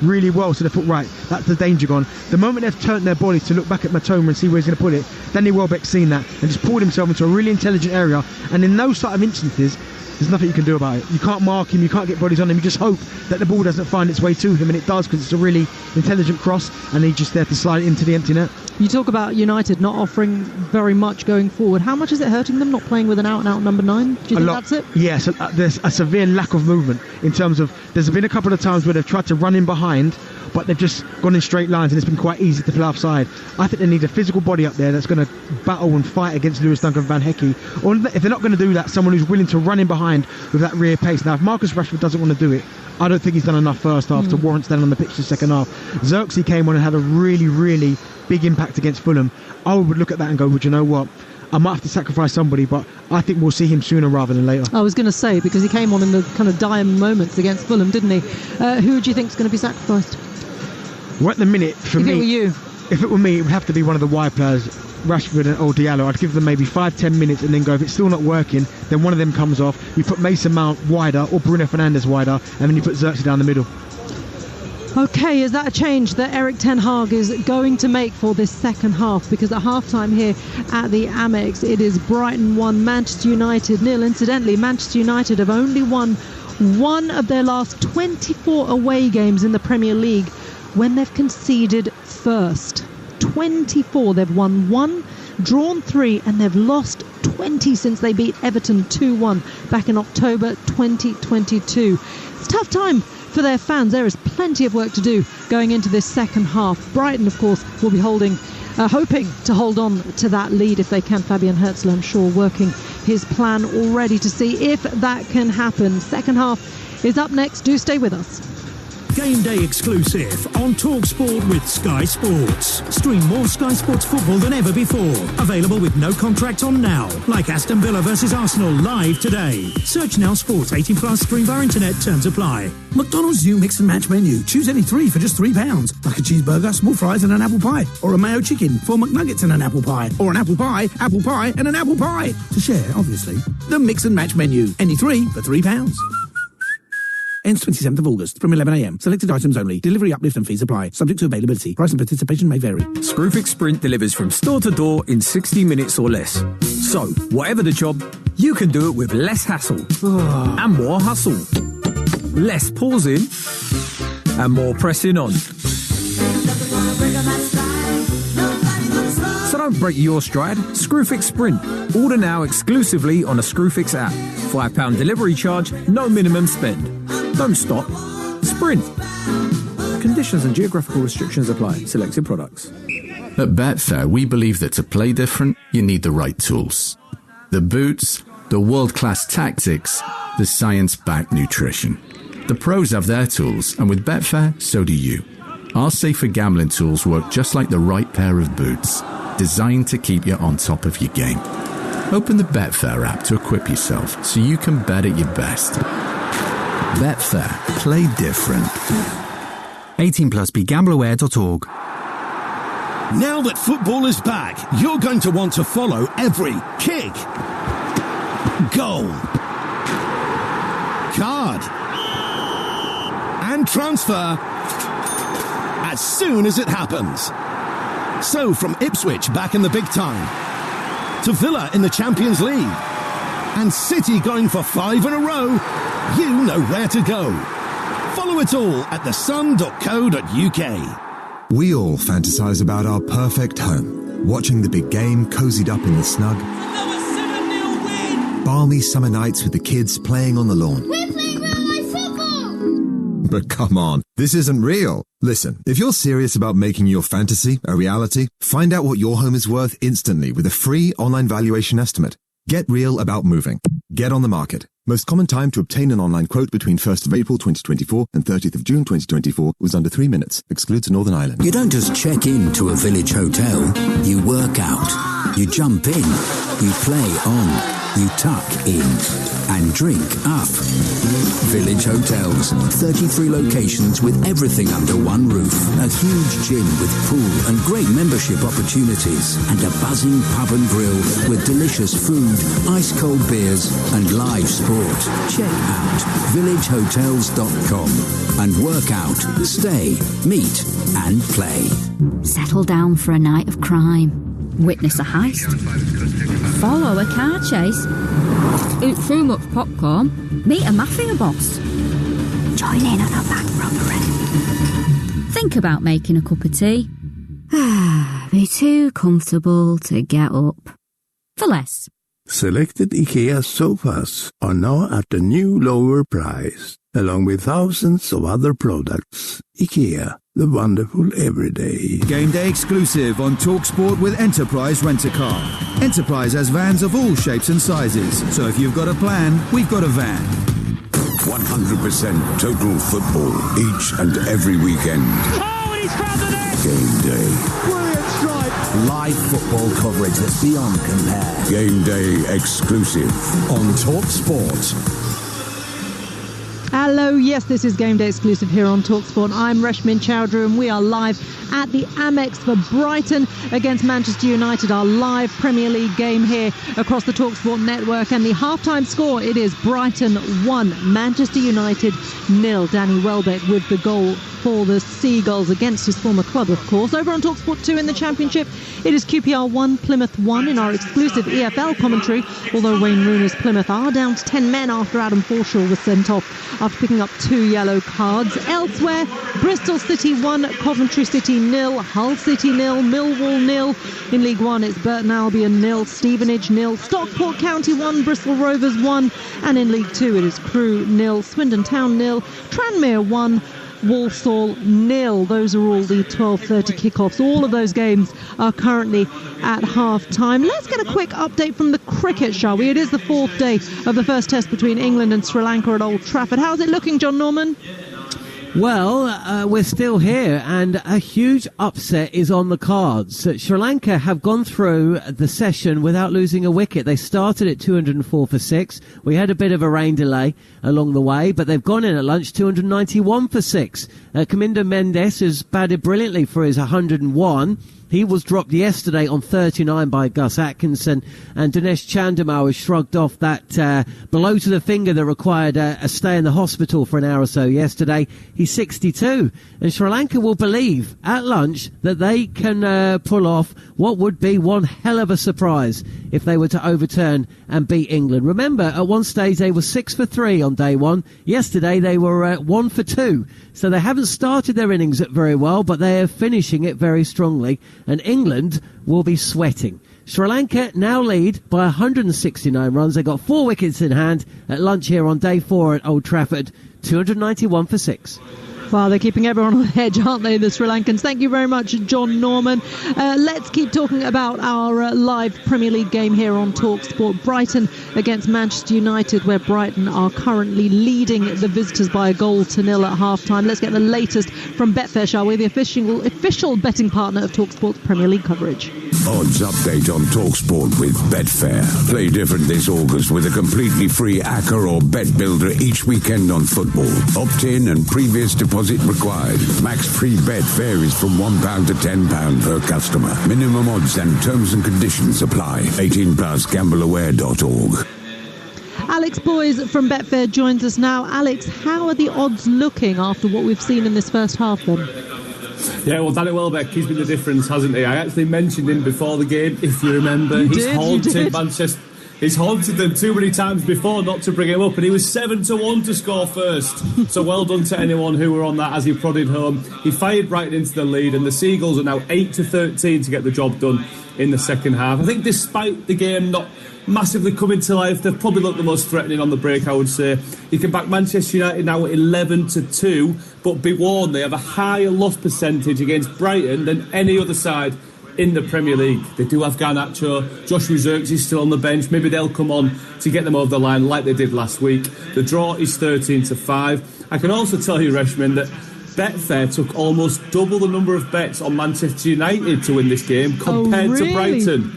really well, so they thought, right, that's the danger gone. The moment they've turned their bodies to look back at Matoma and see where he's going to put it, Danny Welbeck's seen that and just pulled himself into a really intelligent area, and in those sort of instances there's nothing you can do about it. You can't mark him, you can't get bodies on him, you just hope that the ball doesn't find its way to him, and it does, because it's a really intelligent cross and he's just there to slide it into the empty net. You talk about United not offering very much going forward. How much is it hurting them not playing with an out-and-out number 9? Do you think that's it? Yes, there's a severe lack of movement in terms of, there's been a couple of times where they've tried to run in behind, but they've just gone in straight lines and it's been quite easy to play offside. I think they need a physical body up there that's going to battle and fight against Lewis Duncan Van Hecke. Or if they're not going to do that, someone who's willing to run in behind with that rear pace. Now, if Marcus Rashford doesn't want to do it, I don't think he's done enough first half to warrant standing on the pitch the second half. Xerxes came on and had a really big impact against Fulham. I would look at that and go, well, you know what? I might have to sacrifice somebody, but I think we'll see him sooner rather than later. I was going to say, because he came on in the kind of dire moments against Fulham, didn't he? Who do you think is going to be sacrificed? Well, at the minute, for me, if it were me, it would have to be one of the wide players, Rashford or Diallo. I'd give them maybe 5-10 minutes and then go, if it's still not working, then one of them comes off. You put Mason Mount wider or Bruno Fernandes wider, and then you put Xerxes down the middle. Okay, is that a change that Eric Ten Hag is going to make for this second half? Because at half-time here at the Amex, it is Brighton 1, Manchester United 0. Incidentally, Manchester United have only won one of their last 24 away games in the Premier League when they've conceded first. 24, they've won 1, drawn 3, and they've lost 20 since they beat Everton 2-1 back in October 2022. It's a tough time for their fans. There is plenty of work to do going into this second half. Brighton, of course, will be hoping to hold on to that lead if they can. Fabian Herzl, I'm sure, working his plan already to see if that can happen. Second half is up next. Do stay with us. Game day exclusive on Talksport with Sky Sports. Stream more Sky Sports football than ever before. Available with no contract on now. Like Aston Villa versus Arsenal live today. Search Now Sports 18 plus. Stream via internet. Terms apply. McDonald's new mix and match menu. Choose any three for just £3. Like a cheeseburger, small fries and an apple pie. Or a mayo chicken, 4 McNuggets and an apple pie. Or an apple pie and an apple pie. To share, obviously. The mix and match menu. Any three for £3. Ends 27th of August from 11 a.m. Selected items only. Delivery uplift and fees apply. Subject to availability. Price and participation may vary. Screwfix Sprint delivers from store to door in 60 minutes or less. So, whatever the job, you can do it with less hassle and more hustle. Less pausing and more pressing on. So don't break your stride. Screwfix Sprint. Order now exclusively on a Screwfix app. £5 delivery charge, no minimum spend. Don't stop. Sprint. Conditions and geographical restrictions apply. Selected products. At Betfair, we believe that to play different, you need the right tools. The boots, the world-class tactics, the science-backed nutrition. The pros have their tools, and with Betfair, so do you. Our safer gambling tools work just like the right pair of boots, designed to keep you on top of your game. Open the Betfair app to equip yourself so you can bet at your best. Betfair. Play different. 18 plus. BeGambleAware.org. Now that football is back, you're going to want to follow every kick, goal, card, and transfer as soon as it happens. So from Ipswich back in the big time, to Villa in the Champions League, and City going for 5 in a row, you know where to go. Follow it all at thesun.co.uk. We all fantasize about our perfect home, watching the big game cozied up in the snug. Balmy summer nights with the kids playing on the lawn. We're playing real-life football! But come on, this isn't real. Listen, if you're serious about making your fantasy a reality, find out what your home is worth instantly with a free online valuation estimate. Get real about moving. Get on the market. Most common time to obtain an online quote between 1st of April 2024 and 30th of June 2024 was under 3 minutes. Excludes Northern Ireland. You don't just check in to a village hotel. You work out. You jump in. You play on. You tuck in. And drink up. Village Hotels. 33 locations with everything under one roof. A huge gym with pool and great membership opportunities. And a buzzing pub and grill with delicious food, ice-cold beers and live sport. Check out villagehotels.com and work out, stay, meet and play. Settle down for a night of crime. Witness a heist. Follow a car chase. Eat too much popcorn. Meet a mafia boss. Join in on a bank robbery. Think about making a cup of tea. Be too comfortable to get up. For less. Selected IKEA sofas are now at a new lower price, along with thousands of other products. IKEA, the wonderful everyday. Game day exclusive on Talksport with Enterprise Rent-A-Car. Enterprise has vans of all shapes and sizes, so if you've got a plan, we've got a van. 100% total football each and every weekend. Oh, and he's found the net! Game day. Brilliant strike! Live football coverage that's beyond compare. Game day exclusive on Talksport. Hello, yes, this is Game Day exclusive here on Talksport. I'm Reshmin Chowdhury and we are live at the Amex for Brighton against Manchester United, our live Premier League game here across the Talksport network. And the halftime score, it is Brighton 1, Manchester United 0. Danny Welbeck with the goal for the Seagulls against his former club, of course. Over on Talksport 2 in the Championship, it is QPR 1, Plymouth 1 in our exclusive EFL commentary, although Wayne Rooney's Plymouth are down to 10 men after Adam Forshaw was sent off after picking up 2 yellow cards. Elsewhere, Bristol City 1, Coventry City 0, Hull City 0, Millwall 0. In League 1, it's Burton Albion 0, Stevenage 0, Stockport County 1, Bristol Rovers 1, and in League 2, it is Crewe 0, Swindon Town 0, Tranmere 1, Walsall 0. Those are all the 12:30 kickoffs. All of those games are currently at half-time. Let's get a quick update from the cricket, shall we? It is the 4th day of the first test between England and Sri Lanka at Old Trafford. How's it looking, John Norman? Well, we're still here, and a huge upset is on the cards. Sri Lanka have gone through the session without losing a wicket. They started at 204 for 6. We had a bit of a rain delay along the way, but they've gone in at lunch 291 for 6. Kaminda Mendes has batted brilliantly for his 101. He was dropped yesterday on 39 by Gus Atkinson, and Dinesh Chandimal has shrugged off that blow to the finger that required a stay in the hospital for an hour or so yesterday. He's 62, and Sri Lanka will believe at lunch that they can pull off what would be one hell of a surprise if they were to overturn and beat England. Remember, at one stage they were 6 for 3 on day one. Yesterday they were 1 for 2. So they haven't started their innings very well, but they are finishing it very strongly. And England will be sweating. Sri Lanka now lead by 169 runs. They've got 4 wickets in hand at lunch here on day 4 at Old Trafford. 291 for 6. Well, they're keeping everyone on edge, aren't they, the Sri Lankans? Thank you very much, John Norman. Let's keep talking about our live Premier League game here on Talksport. Brighton against Manchester United, where Brighton are currently leading the visitors by a goal to 0 at half-time. Let's get the latest from Betfair, shall we? The official betting partner of Talksport's Premier League coverage. Odds update on Talksport with Betfair. Play different this August with a completely free ACCA or Bet Builder each weekend on football. Opt in and previous deposit required. Max free bet varies from £1 to £10 per customer. Minimum odds and terms and conditions apply. 18 plus gambleaware.org. Alex Boys from Betfair joins us now. Alex, how are the odds looking after what we've seen in this first half then? Yeah, well, Danny Welbeck, he's been the difference, hasn't he? I actually mentioned him before the game, if you remember. He's haunted Manchester. He's haunted them too many times before not to bring him up, and he was 7-1 to score first. So well done to anyone who were on that as he prodded home. He fired Brighton into the lead, and the Seagulls are now 8-13 to get the job done in the second half. I think despite the game not massively coming to life, they've probably looked the most threatening on the break, I would say. You can back Manchester United now at 11-2, but be warned, they have a higher loss percentage against Brighton than any other side in the Premier League. They do have Garnacho, Joshua Zirkzee still on the bench. Maybe they'll come on to get them over the line like they did last week. The draw is 13-5. I can also tell you, Reshman, that Betfair took almost double the number of bets on Manchester United to win this game compared to Brighton.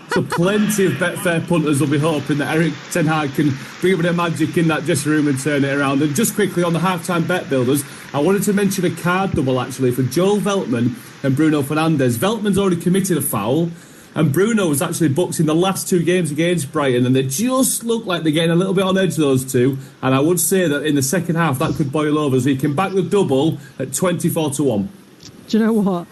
So plenty of Betfair punters will be hoping that Eric Ten Hag can bring a bit of magic in that dressing room and turn it around. And just quickly on the half-time bet builders, I wanted to mention a card double actually for Joel Veltman and Bruno Fernandes. Veltman's already committed a foul, and Bruno was actually booked in the last 2 games against Brighton, and they just look like they're getting a little bit on edge, those two. And I would say that in the second half that could boil over, so he can back the double at 24-1. Do you know what?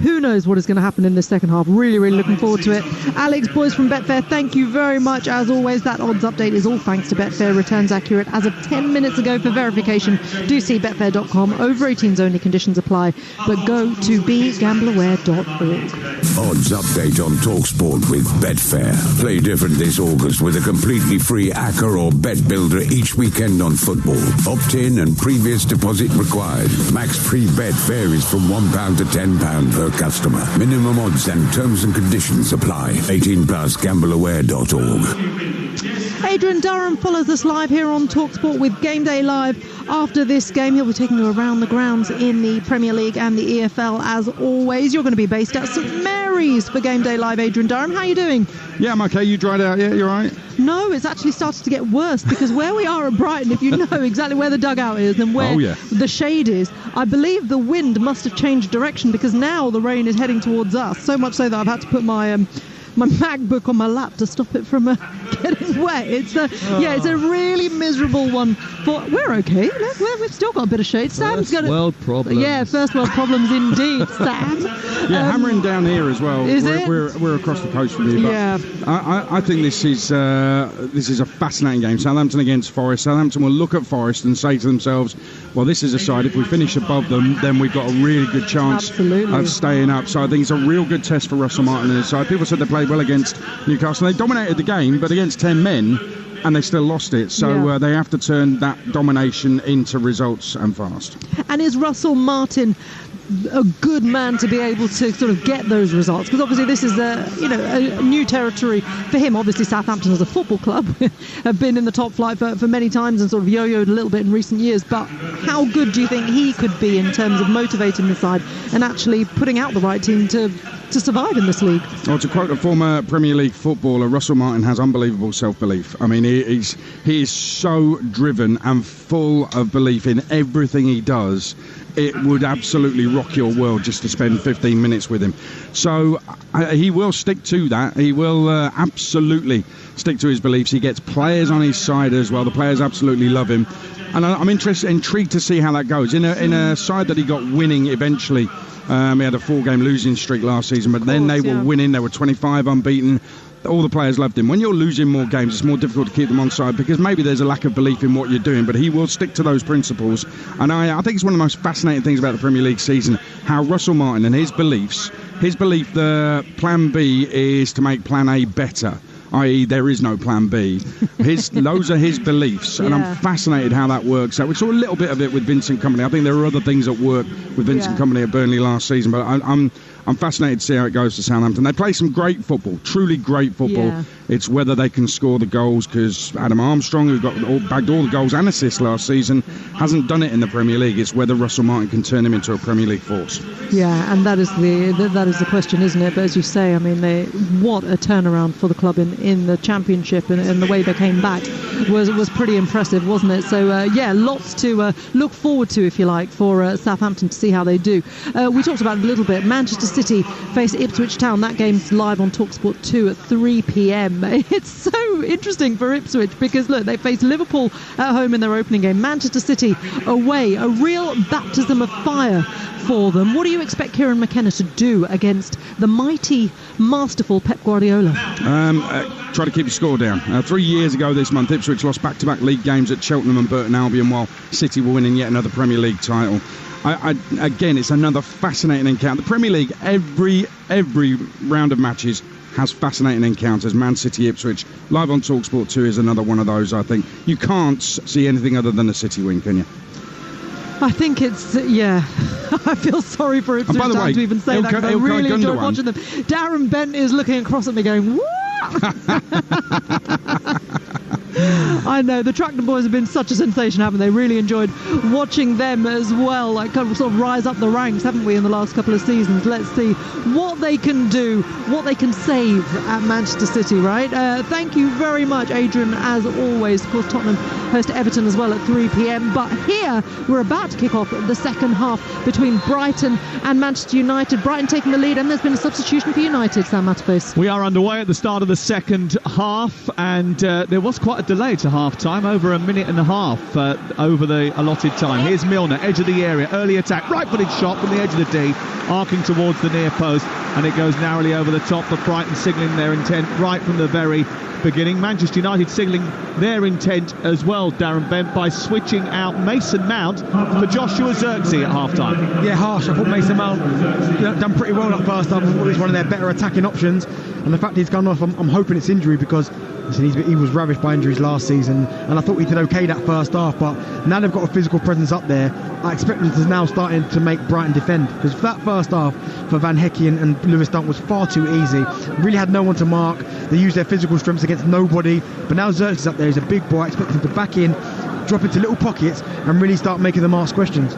Who knows what is going to happen in the second half? Really, really looking forward to it. Alex Boys from Betfair, thank you very much. As always, that odds update is all thanks to Betfair. Returns accurate as of 10 minutes ago. For verification, do see betfair.com. Over 18s only, conditions apply. But go to begambleaware.org. Odds update on Talksport with Betfair. Play different this August with a completely free ACCA or Bet Builder each weekend on football. Opt in and previous deposit required. Max free bet varies from £1 to £10 per customer. Minimum odds and terms and conditions apply. 18 plus gambleaware.org. Adrian Durham follows us live here on Talksport with Game Day Live. After this game, he'll be taking you around the grounds in the Premier League and the EFL. As always, you're going to be based at St Mary's for Game Day Live. Adrian Durham, how are you doing? Yeah, I'm okay. You dried out yet? You all right? No, it's actually started to get worse, because where we are at Brighton, if you know exactly where the dugout is and where the shade is, I believe the wind must have changed direction, because now the rain is heading towards us. So much so that I've had to put my MacBook on my lap to stop it from getting wet. It's a really miserable one. But we're okay. We've still got a bit of shade. Sam's got world problems. Yeah, first world problems indeed, Sam. Yeah, hammering down here as well. We're across the coast from you. But yeah. I think this is a fascinating game. Southampton against Forest. Southampton will look at Forest and say to themselves, well, this is a side, if we finish above them, then we've got a really good chance of staying up. So I think it's a real good test for Russell Martin and his side. People said they played well against Newcastle. They dominated the game, but against 10 men, and they still lost it. So they have to turn that domination into results and fast. And is Russell Martin a good man to be able to sort of get those results? Because obviously this is a new territory for him. Obviously Southampton as a football club have been in the top flight for many times and sort of yo-yoed a little bit in recent years, but how good do you think he could be in terms of motivating the side and actually putting out the right team to survive in this league? Well, to quote a former Premier League footballer, Russell Martin has unbelievable self-belief. I mean, he is so driven and full of belief in everything he does. It would absolutely rock your world just to spend 15 minutes with him. So he will stick to that. He will absolutely stick to his beliefs. He gets players on his side as well. The players absolutely love him. And I'm intrigued to see how that goes. In a side that he got winning eventually. He had a 4-game losing streak last season, but then they were winning. They were 25 unbeaten. All the players loved him. When you're losing more games, it's more difficult to keep them on side because maybe there's a lack of belief in what you're doing, but he will stick to those principles. And I think it's one of the most fascinating things about the Premier League season, how Russell Martin and his belief the plan B is to make plan A better, i.e. there is no plan B. Those are his beliefs, and I'm fascinated how that works out. We saw a little bit of it with Vincent Kompany. I think there are other things at work with Vincent Kompany at Burnley last season, but I'm fascinated to see how it goes to Southampton. They play some great football, truly great football. Yeah. It's whether they can score the goals, because Adam Armstrong, who bagged all the goals and assists last season, hasn't done it in the Premier League. It's whether Russell Martin can turn him into a Premier League force. Yeah, and that is the question, isn't it? But as you say, I mean, what a turnaround for the club in the Championship, and the way they came back was pretty impressive, wasn't it? So lots to look forward to, if you like, for Southampton to see how they do. We talked about it a little bit. Manchester City face Ipswich Town. That game's live on Talksport 2 at 3 p.m. It's so interesting for Ipswich because, look, they face Liverpool at home in their opening game. Manchester City away. A real baptism of fire for them. What do you expect Kieran McKenna to do against the mighty, masterful Pep Guardiola? Try to keep the score down. 3 years ago this month, Ipswich lost back-to-back league games at Cheltenham and Burton Albion, while City were winning yet another Premier League title. Again, it's another fascinating encounter. The Premier League, every round of matches has fascinating encounters. Man City, Ipswich, live on Talksport 2 is another one of those, I think. You can't see anything other than a City win, can you? I think it's, I feel sorry for Ipswich Town to even say that, because I really enjoyed watching them. Darren Bent is looking across at me going, what? I know, the Tractor Boys have been such a sensation, haven't they? Really enjoyed watching them as well, like kind of sort of rise up the ranks, haven't we, in the last couple of seasons. Let's see what they can do, what they can save at Manchester City, right? Thank you very much, Adrian, as always. Of course, Tottenham host Everton as well at 3 p.m. But here, we're about to kick off the second half between Brighton and Manchester United. Brighton taking the lead, and there's been a substitution for United, Sam Matterface. We are underway at the start of the second half, and there was quite a delay to half-time, over a minute and a half over the allotted time. Here's Milner, edge of the area, early attack, right-footed shot from the edge of the D, arcing towards the near post, and it goes narrowly over the top, but Brighton signalling their intent right from the very beginning. Manchester United signalling their intent as well, Darren Bent, by switching out Mason Mount for Joshua Zirkzee at half-time. Yeah, harsh. I thought Mason Mount done pretty well that first half. I thought he was one of their better attacking options, and the fact he's gone off, I'm hoping it's injury, because he was ravished by injuries last season, and I thought he did okay that first half, but now they've got a physical presence up there. I expect them to now starting to make Brighton defend, because that first half for Van Hecke and Lewis Dunk was far too easy. Really had no one to mark. They used their physical strengths against nobody, but now Zirkzee up there. He's a big boy. I expect him to back in, drop into little pockets, and really start making them ask questions.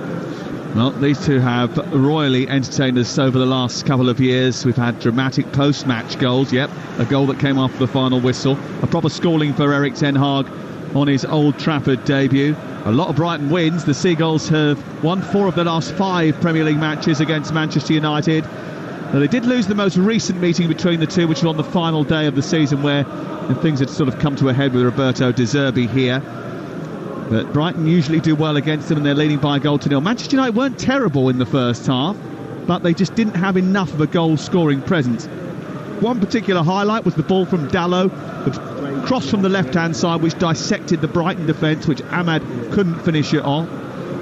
Well, these two have royally entertained us over the last couple of years. We've had dramatic post-match goals. Yep, a goal that came after the final whistle. A proper scoring for Erik ten Hag on his Old Trafford debut. A lot of Brighton wins. The Seagulls have won 4 of their last 5 Premier League matches against Manchester United. Now, they did lose the most recent meeting between the two, which was on the final day of the season, where things had sort of come to a head with Roberto De Zerbi here. But Brighton usually do well against them, and they're leading by a goal to nil. Manchester United weren't terrible in the first half, but they just didn't have enough of a goal-scoring presence. One particular highlight was the ball from Dalot, the cross from the left-hand side, which dissected the Brighton defence, which Ahmad couldn't finish it on.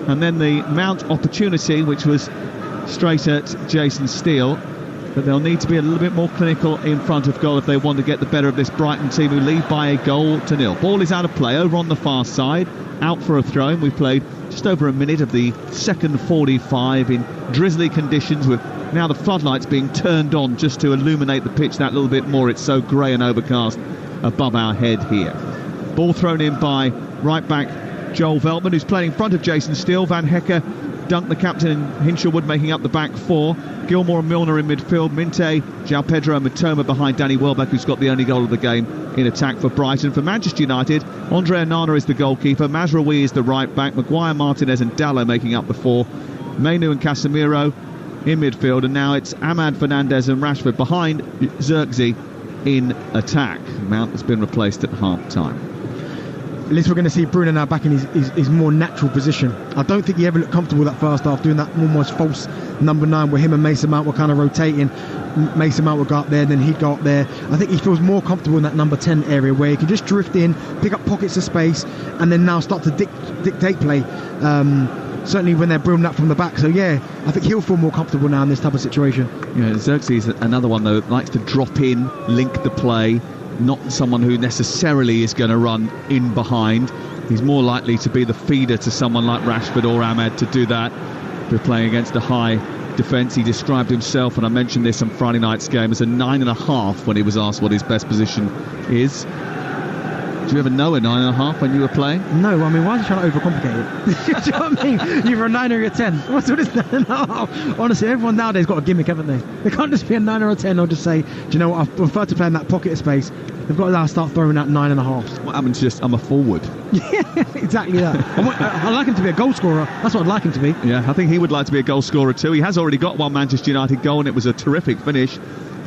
And then the Mount opportunity, which was straight at Jason Steele. but they'll need to be a little bit more clinical in front of goal if they want to get the better of this Brighton team, who lead by a goal to nil. Ball is out of play over on the far side, out for a throw, and we've played just over a minute of the second 45 in drizzly conditions, with now the floodlights being turned on just to illuminate the pitch that little bit more. It's so grey and overcast above our head here. Ball thrown in by right back Joel Veltman, who's playing in front of Jason Steele. Van Hecker, Dunk, the captain, and Hinshelwood making up the back four. Gilmore and Milner in midfield. Minte, João Pedro and Matoma behind Danny Welbeck, who's got the only goal of the game in attack for Brighton. For Manchester United, Andre Onana is the goalkeeper. Mazraoui is the right back. Maguire, Martinez and Dallo making up the four. Mainu and Casemiro in midfield. And now it's Ahmad, Fernandez and Rashford behind Xerxes in attack. Mount has been replaced at half-time. At least we're going to see Bruno now back in his more natural position. I don't think he ever looked comfortable that first half, doing that almost false number 9 where him and Mason Mount were kind of rotating. Mason Mount would go up there, and then he'd go up there. I think he feels more comfortable in that number 10 area where he can just drift in, pick up pockets of space, and then now start to dictate play. Certainly when they're building up from the back. So yeah, I think he'll feel more comfortable now in this type of situation. Yeah, Xerxes is another one though, likes to drop in, link the play. Not someone who necessarily is going to run in behind. He's more likely to be the feeder to someone like Rashford or Ahmed to do that. We're playing against a high defence. He described himself, and I mentioned this on Friday night's game, as a 9.5 when he was asked what his best position is. Did you ever know a 9.5 when you were playing? No, I mean, why are you trying to overcomplicate it? Do you know what I mean? You're a 9 or a 10. What's with this 9.5? Honestly, everyone nowadays got a gimmick, haven't they? They can't just be a 9 or a 10 or just say, do you know what, I prefer to play in that pocket of space. They've got to now start throwing out 9.5s. What happens to just, I'm a forward? Yeah, exactly that. I'd like him to be a goal scorer. That's what I'd like him to be. Yeah, I think he would like to be a goal scorer too. He has already got one Manchester United goal, and it was a terrific finish.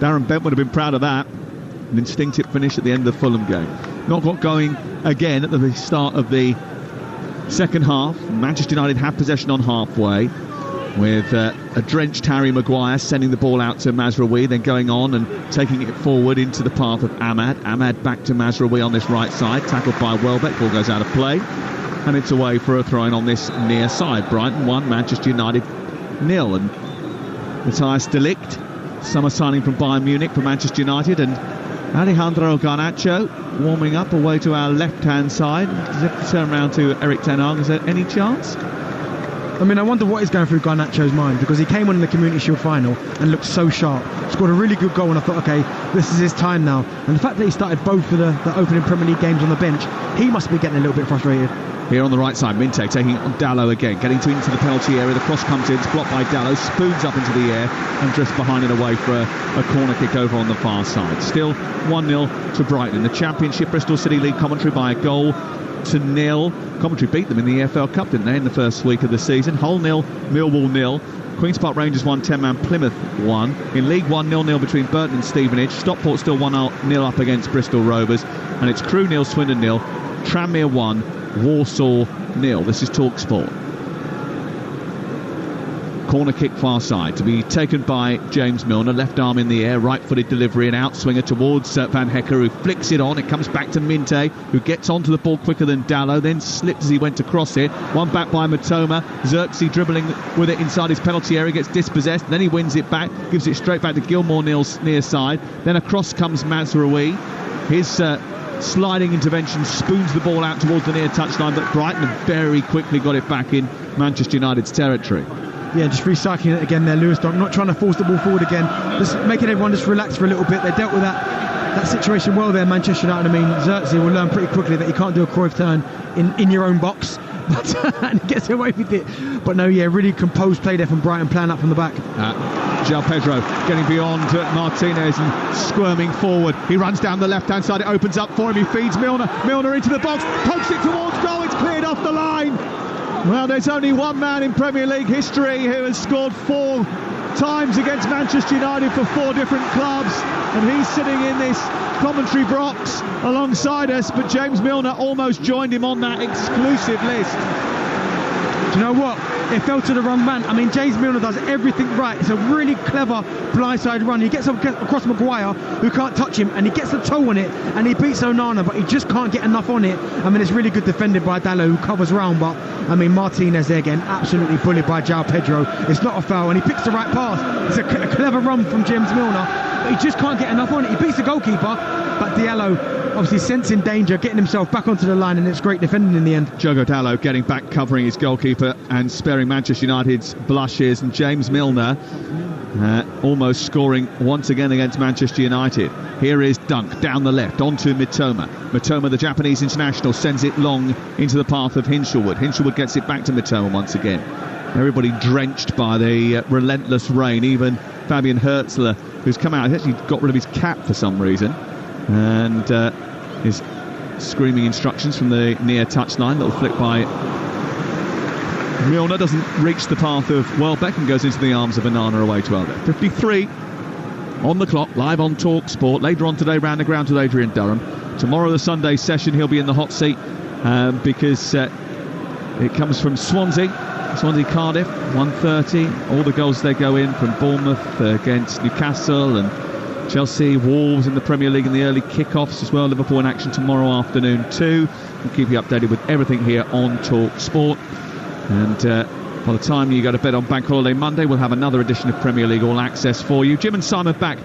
Darren Bent would have been proud of that. An instinctive finish at the end of the Fulham game. Not got going again at the start of the second half. Manchester United have possession on halfway, with a drenched Harry Maguire sending the ball out to Mazraoui, then going on and taking it forward into the path of Ahmad. Ahmad back to Mazraoui on this right side, tackled by Welbeck. Ball goes out of play, and it's away for a throw-in on this near side. Brighton 1, Manchester United 0. And Matthias de Ligt, summer signing from Bayern Munich for Manchester United, and Alejandro Garnacho warming up away to our left-hand side. Does he have to turn around to Erik ten Hag? Is there any chance? I mean, I wonder what is going through Garnacho's mind, because he came on in the Community Shield final and looked so sharp. Scored a really good goal, and I thought, okay, this is his time now. And the fact that he started both of the opening Premier League games on the bench, he must be getting a little bit frustrated. Here on the right side, Minte taking on Dallo again, getting into the penalty area. The cross comes in, it's blocked by Dallo, spoons up into the air and drifts behind and away for a corner kick over on the far side. Still 1-0 to Brighton. In the Championship, Bristol City lead Coventry by a goal to nil. Coventry beat them in the EFL Cup, didn't they, in the first week of the season? Hull 0, Millwall 0. Queen's Park Rangers 1, 10-man Plymouth 1. In League 1, 0-0 between Burton and Stevenage. Stockport still 1-0 up against Bristol Rovers. And it's Crewe 0, Swindon 0. Tranmere 1, Warsaw 0. This is Talksport. Corner kick far side to be taken by James Milner. Left arm in the air, right-footed delivery, and outswinger towards Van Hecker, who flicks it on. It comes back to Minte, who gets onto the ball quicker than Dallo, then slipped as he went to cross it. One back by Matoma. Xerxes dribbling with it inside his penalty area, gets dispossessed. Then he wins it back, gives it straight back to Gilmore near side. Then across comes Mazraoui. His sliding intervention spoons the ball out towards the near touchline, but Brighton have very quickly got it back in Manchester United's territory. Yeah, just recycling it again there, Lewis Dunk, not trying to force the ball forward again, just making everyone just relax for a little bit. They dealt with that situation well there, Manchester United. I mean, Xerxes will learn pretty quickly that you can't do a Cruyff turn in your own box, and he gets away with it. But no, yeah, really composed play there from Brighton, playing up from the back. João Pedro getting beyond Martinez and squirming forward. He runs down the left-hand side, it opens up for him, he feeds Milner into the box, pokes it towards goal, it's cleared off the line. Well, there's only one man in Premier League history who has scored 4 times against Manchester United for 4 different clubs, and he's sitting in this commentary box alongside us, but James Milner almost joined him on that exclusive list. Do you know what? it fell to the wrong man. I mean, James Milner does everything right. It's a really clever blindside run. He gets across Maguire, who can't touch him, and he gets the toe on it, and he beats Onana, but he just can't get enough on it. I mean, it's really good defended by Dalot, who covers round, but I mean, Martinez there again, absolutely bullied by João Pedro. It's not a foul, and he picks the right pass. It's a clever run from James Milner, but he just can't get enough on it. He beats the goalkeeper, but Diallo obviously sensing danger, getting himself back onto the line, and it's great defending in the end. Diogo Dalot getting back, covering his goalkeeper and sparing Manchester United's blushes, and James Milner almost scoring once again against Manchester United. Here is Dunk down the left onto Mitoma. Mitoma, the Japanese international, sends it long into the path of Hinshelwood. Hinshelwood gets it back to Mitoma once again. Everybody drenched by the relentless rain, even Fabian Herzler, who's come out, he's actually got rid of his cap for some reason, and is screaming instructions from the near touchline. Little flick by Milner, doesn't reach the path of Welbeck and goes into the arms of Onana away to Welbeck. 53 on the clock, live on Talksport. Later on today, round the ground with Adrian Durham. Tomorrow, the Sunday session, he'll be in the hot seat because it comes from Swansea Cardiff, 1:30. All the goals they go in from Bournemouth against Newcastle, and Chelsea, Wolves in the Premier League in the early kickoffs as well. Liverpool in action tomorrow afternoon too. We'll keep you updated with everything here on Talksport. And by the time you go to bed on Bank Holiday Monday, we'll have another edition of Premier League All Access for you. Jim and Simon back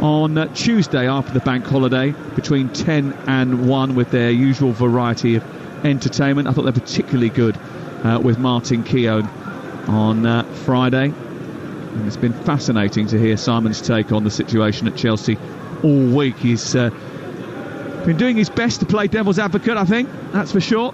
on Tuesday after the Bank Holiday between 10 and 1 with their usual variety of entertainment. I thought they're particularly good with Martin Keown on Friday. And it's been fascinating to hear Simon's take on the situation at Chelsea all week. He's been doing his best to play devil's advocate, I think, that's for sure.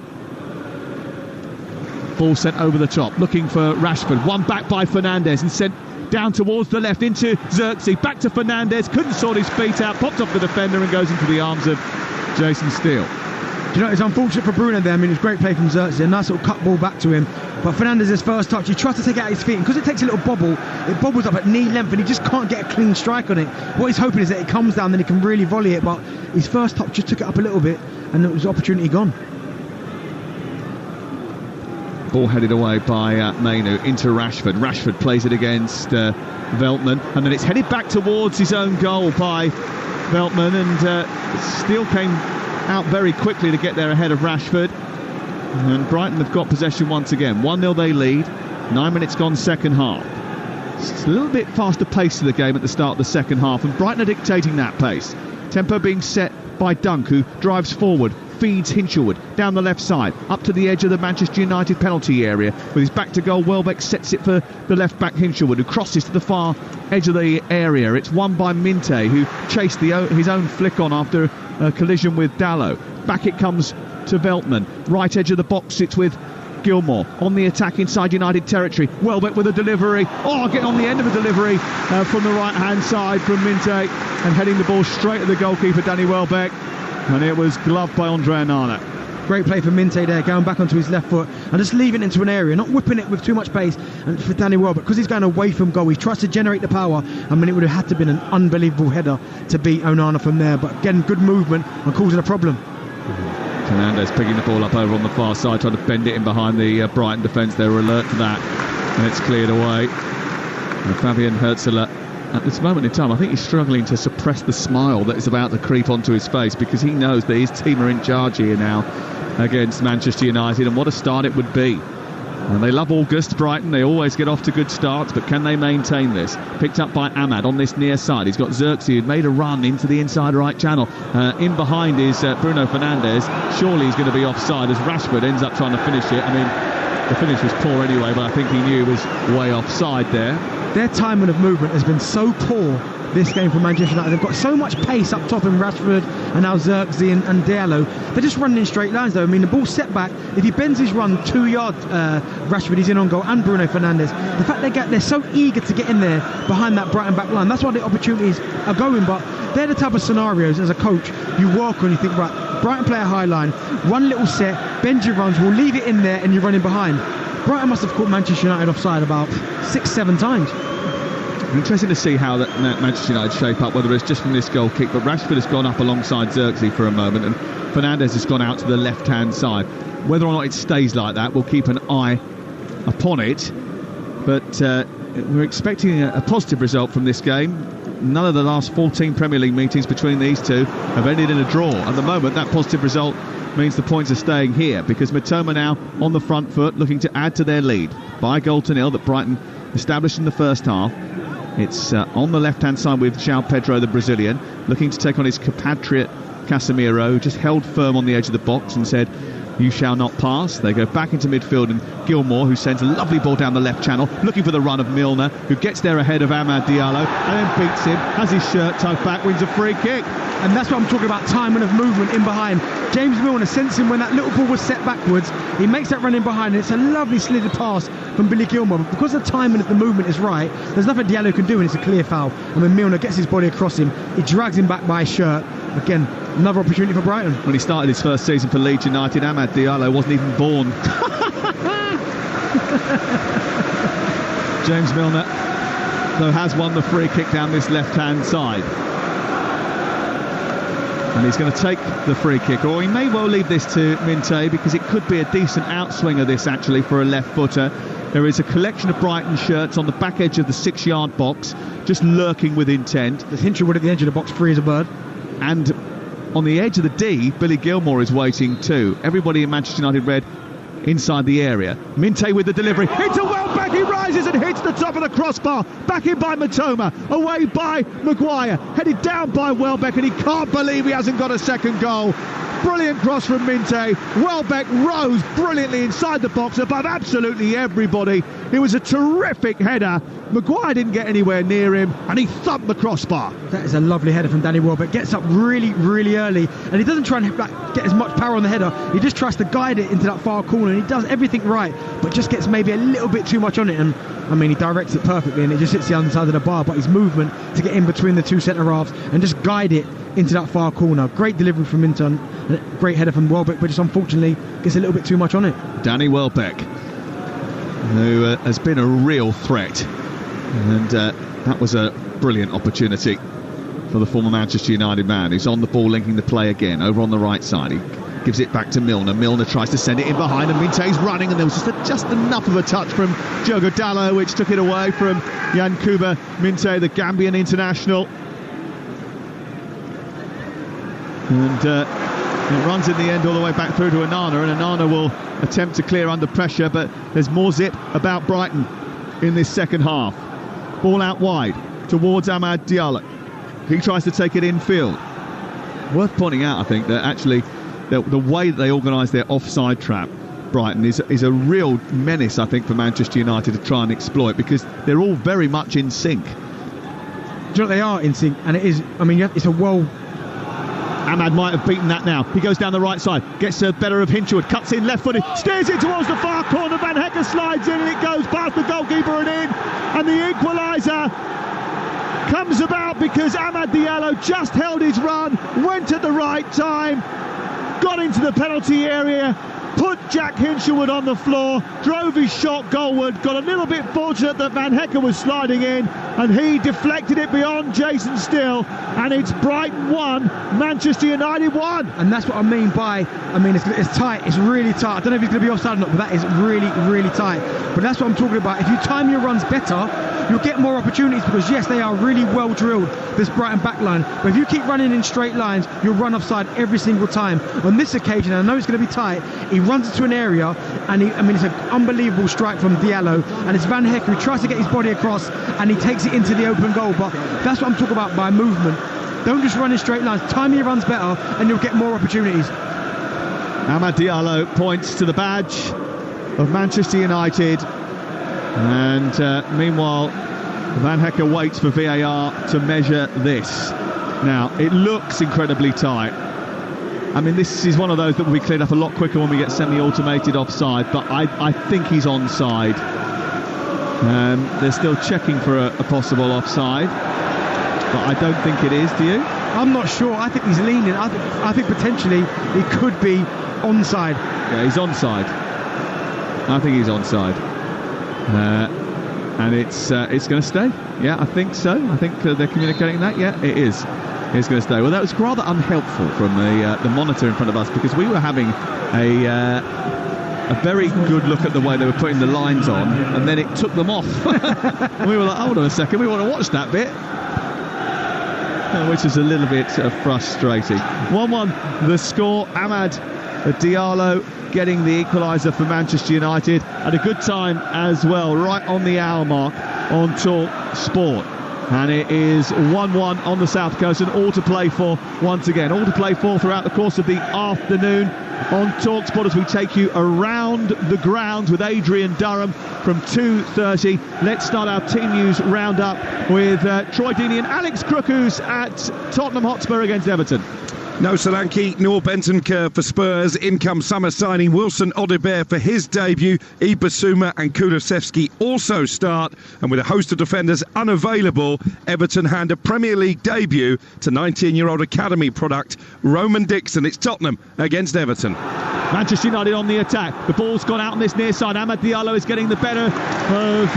Ball sent over the top, looking for Rashford. One back by Fernandes and sent down towards the left into Xerxes. Back to Fernandes, couldn't sort his feet out, popped off the defender and goes into the arms of Jason Steele. Do you know, it's unfortunate for Bruno there. I mean, it was great play from Xerxes, a nice little cut ball back to him. But Fernandes' first touch, he tries to take it out his feet, and because it takes a little bobble, it bobbles up at knee length, and he just can't get a clean strike on it. What he's hoping is that it comes down, then he can really volley it, but his first touch just took it up a little bit, and it was opportunity gone. Ball headed away by Mainu into Rashford. Rashford plays it against Veltman, and then it's headed back towards his own goal by Veltman, and Steele came out very quickly to get there ahead of Rashford. And Brighton have got possession once again. 1-0 they lead. 9 minutes gone, second half. It's a little bit faster pace to the game at the start of the second half, and Brighton are dictating that pace. Tempo being set by Dunk, who drives forward, feeds Hinshelwood down the left side, up to the edge of the Manchester United penalty area. With his back to goal, Welbeck sets it for the left back Hinshelwood, who crosses to the far edge of the area. It's won by Minte, who chased his own flick on after a collision with Dalot. Back it comes to Veltman, right edge of the box, it's with Gilmour on the attack inside United territory. Welbeck with a delivery, getting on the end of a delivery from the right hand side from Minte, and heading the ball straight at the goalkeeper Danny Welbeck, and it was gloved by Andre Onana. Great play for Minte there, going back onto his left foot and just leaving it into an area, not whipping it with too much pace. And for Danny Welbeck, because he's going away from goal, he tries to generate the power. I mean, it would have had to been an unbelievable header to beat Onana from there, but again, good movement and causing a problem. Fernandes picking the ball up over on the far side, trying to bend it in behind the Brighton defence. They were alert to that, and it's cleared away. And Fabian Herzler, at this moment in time, I think he's struggling to suppress the smile that is about to creep onto his face, because he knows that his team are in charge here now against Manchester United, and what a start it would be. And they love August, Brighton. They always get off to good starts, but can they maintain this? Picked up by Ahmad on this near side. He's got Xerxes, who'd made a run into the inside right channel. In behind is Bruno Fernandes. Surely he's going to be offside as Rashford ends up trying to finish it. I mean, the finish was poor anyway, but I think he knew he was way offside there. Their timing of movement has been so poor this game for Manchester United. They've got so much pace up top in Rashford and now Xerxes and Diallo. They're just running in straight lines though. I mean, the ball set back. If he bends his run 2 yards, Rashford is in on goal, and Bruno Fernandes. The fact they're so eager to get in there behind that Brighton back line. That's why the opportunities are going. But they're the type of scenarios as a coach you work on. You think, right, Brighton play a high line, one little set, bend your runs, we'll leave it in there, and you're running behind. Brighton must have caught Manchester United offside about 6-7 times. Interesting to see how that Manchester United shape up, whether it's just from this goal kick, but Rashford has gone up alongside Xerxes for a moment, and Fernandes has gone out to the left-hand side. Whether or not it stays like that, we'll keep an eye upon it. But we're expecting a positive result from this game. None of the last 14 Premier League meetings between these two have ended in a draw. At the moment, that positive result means the points are staying here, because Mitoma now on the front foot, looking to add to their lead by a goal to nil that Brighton established in the first half. It's on the left-hand side with João Pedro, the Brazilian, looking to take on his compatriot Casemiro, who just held firm on the edge of the box and said, "You shall not pass." They go back into midfield, and Gilmour, who sends a lovely ball down the left channel, looking for the run of Milner, who gets there ahead of Amad Diallo and then beats him, has his shirt tucked back, wins a free kick. And that's what I'm talking about, timing of movement in behind. James Milner, sensing when that little ball was set backwards, he makes that run in behind, and it's a lovely slided pass from Billy Gilmour. But because the timing of the movement is right, there's nothing Diallo can do, and it's a clear foul. And when Milner gets his body across him, he drags him back by his shirt. Again, another opportunity for Brighton. When he started his first season for Leeds United, Amad Diallo wasn't even born. James Milner, though, has won the free kick down this left-hand side. And he's going to take the free kick, or he may well leave this to Minte, because it could be a decent outswinger, this, actually, for a left-footer. There is a collection of Brighton shirts on the back edge of the 6-yard box, just lurking with intent. There's Hinchwood at the edge of the box, free as a bird. And on the edge of the D, Billy Gilmour is waiting too. Everybody in Manchester United red inside the area. Minte with the delivery. Into Welbeck, he rises and hits the top of the crossbar. Back in by Mitoma, away by Maguire, headed down by Welbeck, and he can't believe he hasn't got a second goal. Brilliant cross from Minte. Welbeck rose brilliantly inside the box above absolutely everybody. It was a terrific header. Maguire didn't get anywhere near him, and he thumped the crossbar. That is a lovely header from Danny Welbeck. Gets up really, really early, and he doesn't try and get as much power on the header. He just tries to guide it into that far corner, and he does everything right, but just gets maybe a little bit too much on it. And I mean, he directs it perfectly, and it just hits the underside of the bar. But his movement to get in between the two centre halves and just guide it into that far corner. Great delivery from Minton, great header from Welbeck, but just unfortunately gets a little bit too much on it. Danny Welbeck, who has been a real threat, and that was a brilliant opportunity for the former Manchester United man, who's on the ball, linking the play again over on the right side. He gives it back to Milner. Milner tries to send it in behind, and Minte's running, and there was just enough of a touch from Diogo Dalot, which took it away from Yankuba Minte, the Gambian international. And it runs in the end all the way back through to Onana, and Onana will attempt to clear under pressure, but there's more zip about Brighton in this second half. Ball out wide towards Amad Diallo. He tries to take it infield. Worth pointing out, I think, that actually the way that they organise their offside trap, Brighton, is a real menace, I think, for Manchester United to try and exploit, because they're all very much in sync. Do you know what, they are in sync, and it is, I mean, it's a well... Amad might have beaten that now. He goes down the right side, gets the better of Hinchwood, cuts in left-footed, steers it towards the far corner. Van Hecke slides in, and it goes past the goalkeeper and in. And the equaliser comes about because Amad Diallo just held his run, went at the right time, got into the penalty area, put Jack Hinchwood on the floor, drove his shot goalward, got a little bit fortunate that Van Hecke was sliding in, and he deflected it beyond Jason Still, and it's Brighton 1, Manchester United 1. And that's what I mean by, it's tight, it's really tight. I don't know if he's going to be offside or not, but that is really, really tight. But that's what I'm talking about. If you time your runs better, you'll get more opportunities, because yes, they are really well drilled, this Brighton backline, but if you keep running in straight lines, you'll run offside every single time. On this occasion, I know it's going to be tight, he runs into an area, and it's an unbelievable strike from Diallo, and it's Van Hecke who tries to get his body across, and he takes it into the open goal. But that's what I'm talking about by movement. Don't just run in straight lines, time your runs better, and you'll get more opportunities. Amad Diallo points to the badge of Manchester United, and meanwhile Van Hecke waits for VAR to measure this. Now, it looks incredibly tight. I mean, this is one of those that will be cleared up a lot quicker when we get semi-automated offside, but I think he's onside. They're still checking for a possible offside, but I don't think it is, do you? I'm not sure. I think he's leaning. I think potentially he could be onside. Yeah, he's onside. I think he's onside. And it's going to stay. Yeah, I think so. I think they're communicating that. Yeah, it is. It's going to stay. Well, that was rather unhelpful from the monitor in front of us, because we were having a a very good look at the way they were putting the lines on, and then it took them off. And we were like, hold on a second, we want to watch that bit. Which is a little bit frustrating. 1-1 the score. Amad Diallo getting the equaliser for Manchester United at a good time as well, right on the hour mark on Talk Sport. And it is 1-1 on the South Coast, and all to play for once again. All to play for throughout the course of the afternoon on Talksport as we take you around the grounds with Adrian Durham from 2:30. Let's start our team news roundup with Troy Deeney and Alex Crookhoos at Tottenham Hotspur against Everton. No Solanke nor Bentancur for Spurs. In-come summer signing Wilson Odobert for his debut. Ibasuma and Kulusevski also start. And with a host of defenders unavailable, Everton hand a Premier League debut to 19-year-old academy product Roman Dixon. It's Tottenham against Everton. Manchester United on the attack. The ball's gone out on this near side. Amad Diallo is getting the better of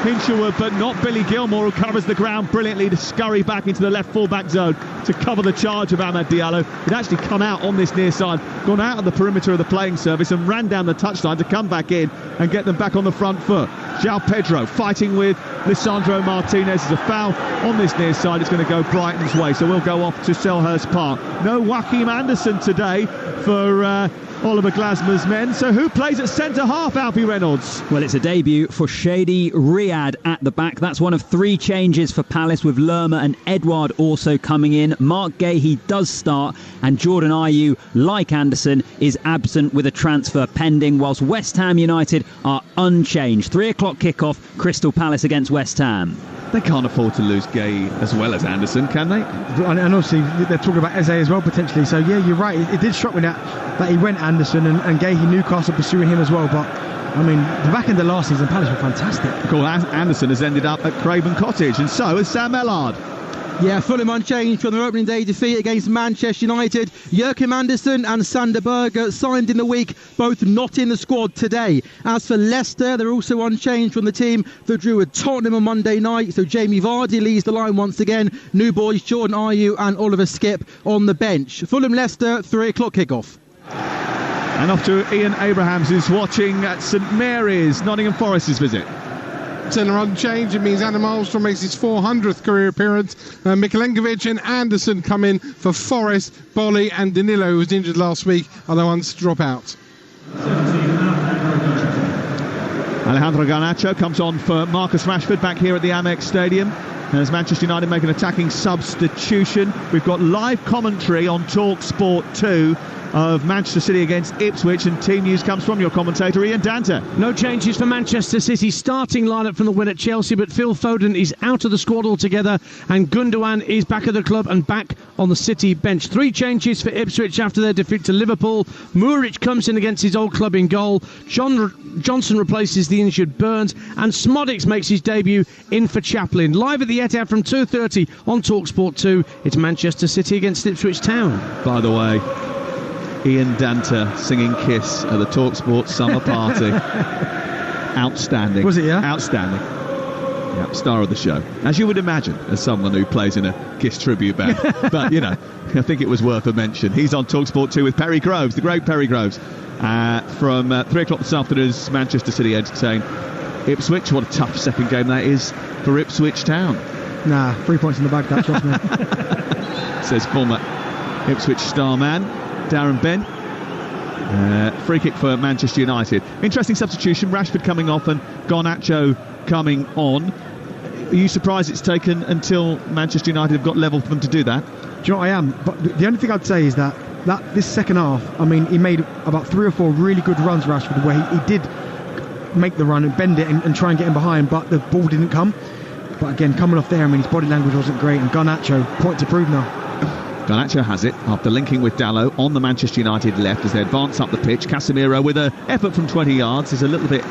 Hinshelwood, but not Billy Gilmore, who covers the ground brilliantly to scurry back into the left full-back zone to cover the charge of Amad Diallo. He'd actually come out on this near side, gone out of the perimeter of the playing surface and ran down the touchline to come back in and get them back on the front foot. João Pedro fighting with Lisandro Martinez. As a foul on this near side, it's going to go Brighton's way, so we'll go off to Selhurst Park. No Joachim Andersen today for Oliver Glasmer's men. So who plays at centre-half, Alfie Reynolds? Well, it's a debut for Shady Riyad at the back. That's one of 3 changes for Palace, with Lerma and Edouard also coming in. Mark Gahey does start, and Jordan Ayew, like Anderson, is absent with a transfer pending, whilst West Ham United are unchanged. 3 o'clock kickoff, Crystal Palace against West Ham. They can't afford to lose Gay as well as Anderson, can they? And obviously they're talking about Eze as well potentially. So yeah, you're right. It did shock me that he went Anderson and Gay, Newcastle pursuing him as well. But I mean, the back end of last season, Palace were fantastic. Of course, Anderson has ended up at Craven Cottage, and so has Sam Ellard. Yeah, Fulham unchanged from their opening day defeat against Manchester United. Joachim Andersen and Sander Berge signed in the week, both not in the squad today. As for Leicester, they're also unchanged from the team that drew with Tottenham on Monday night. So Jamie Vardy leads the line once again. New boys Jordan Ayew and Oliver Skipp on the bench. Fulham-Leicester, 3 o'clock kickoff. And off to Ian Abrahams, who's watching at St Mary's, Nottingham Forest's visit. Are unchanged. It means Adam Armstrong makes his 400th career appearance. Mikulenkovic and Anderson come in for Forest. Bolly and Danilo, who was injured last week, are the ones to drop out. Alejandro Garnacho comes on for Marcus Rashford back here at the Amex Stadium. As Manchester United make an attacking substitution. We've got live commentary on Talk Sport 2 of Manchester City against Ipswich, and team news comes from your commentator Ian Danta. No changes for Manchester City starting lineup from the win at Chelsea, but Phil Foden is out of the squad altogether, and Gundogan is back at the club and back on the City bench. 3 changes for Ipswich after their defeat to Liverpool. Muric comes in against his old club in goal. Johnson replaces the injured Burns, and Smodics makes his debut in for Chaplin. Live at the Etihad from 2:30 on Talksport 2. It's Manchester City against Ipswich Town. By the way, Ian Danta singing Kiss at the Talksport summer party. Outstanding. Was it, yeah? Outstanding. Yeah, star of the show. As you would imagine, as someone who plays in a Kiss tribute band. But, you know, I think it was worth a mention. He's on Talksport 2 with Perry Groves, the great Perry Groves. From 3 o'clock this afternoon as Manchester City entertain Ipswich. What a tough second game that is for Ipswich Town. Nah, 3 points in the bag, that, trust me. Says former Ipswich star man Darren Bent. Free kick for Manchester United. Interesting substitution. Rashford coming off and Garnacho coming on. Are you surprised it's taken until Manchester United have got level for them to do that? Do you know what I am? But the only thing I'd say is that this second half, I mean, he made about 3 or 4 really good runs, Rashford, where he did make the run and bend it and try and get him behind, but the ball didn't come. But again, coming off there, I mean, his body language wasn't great, and Garnacho, point to prove now. Garnacho has it after linking with Dalot on the Manchester United left as they advance up the pitch. Casemiro with an effort from 20 yards is a little bit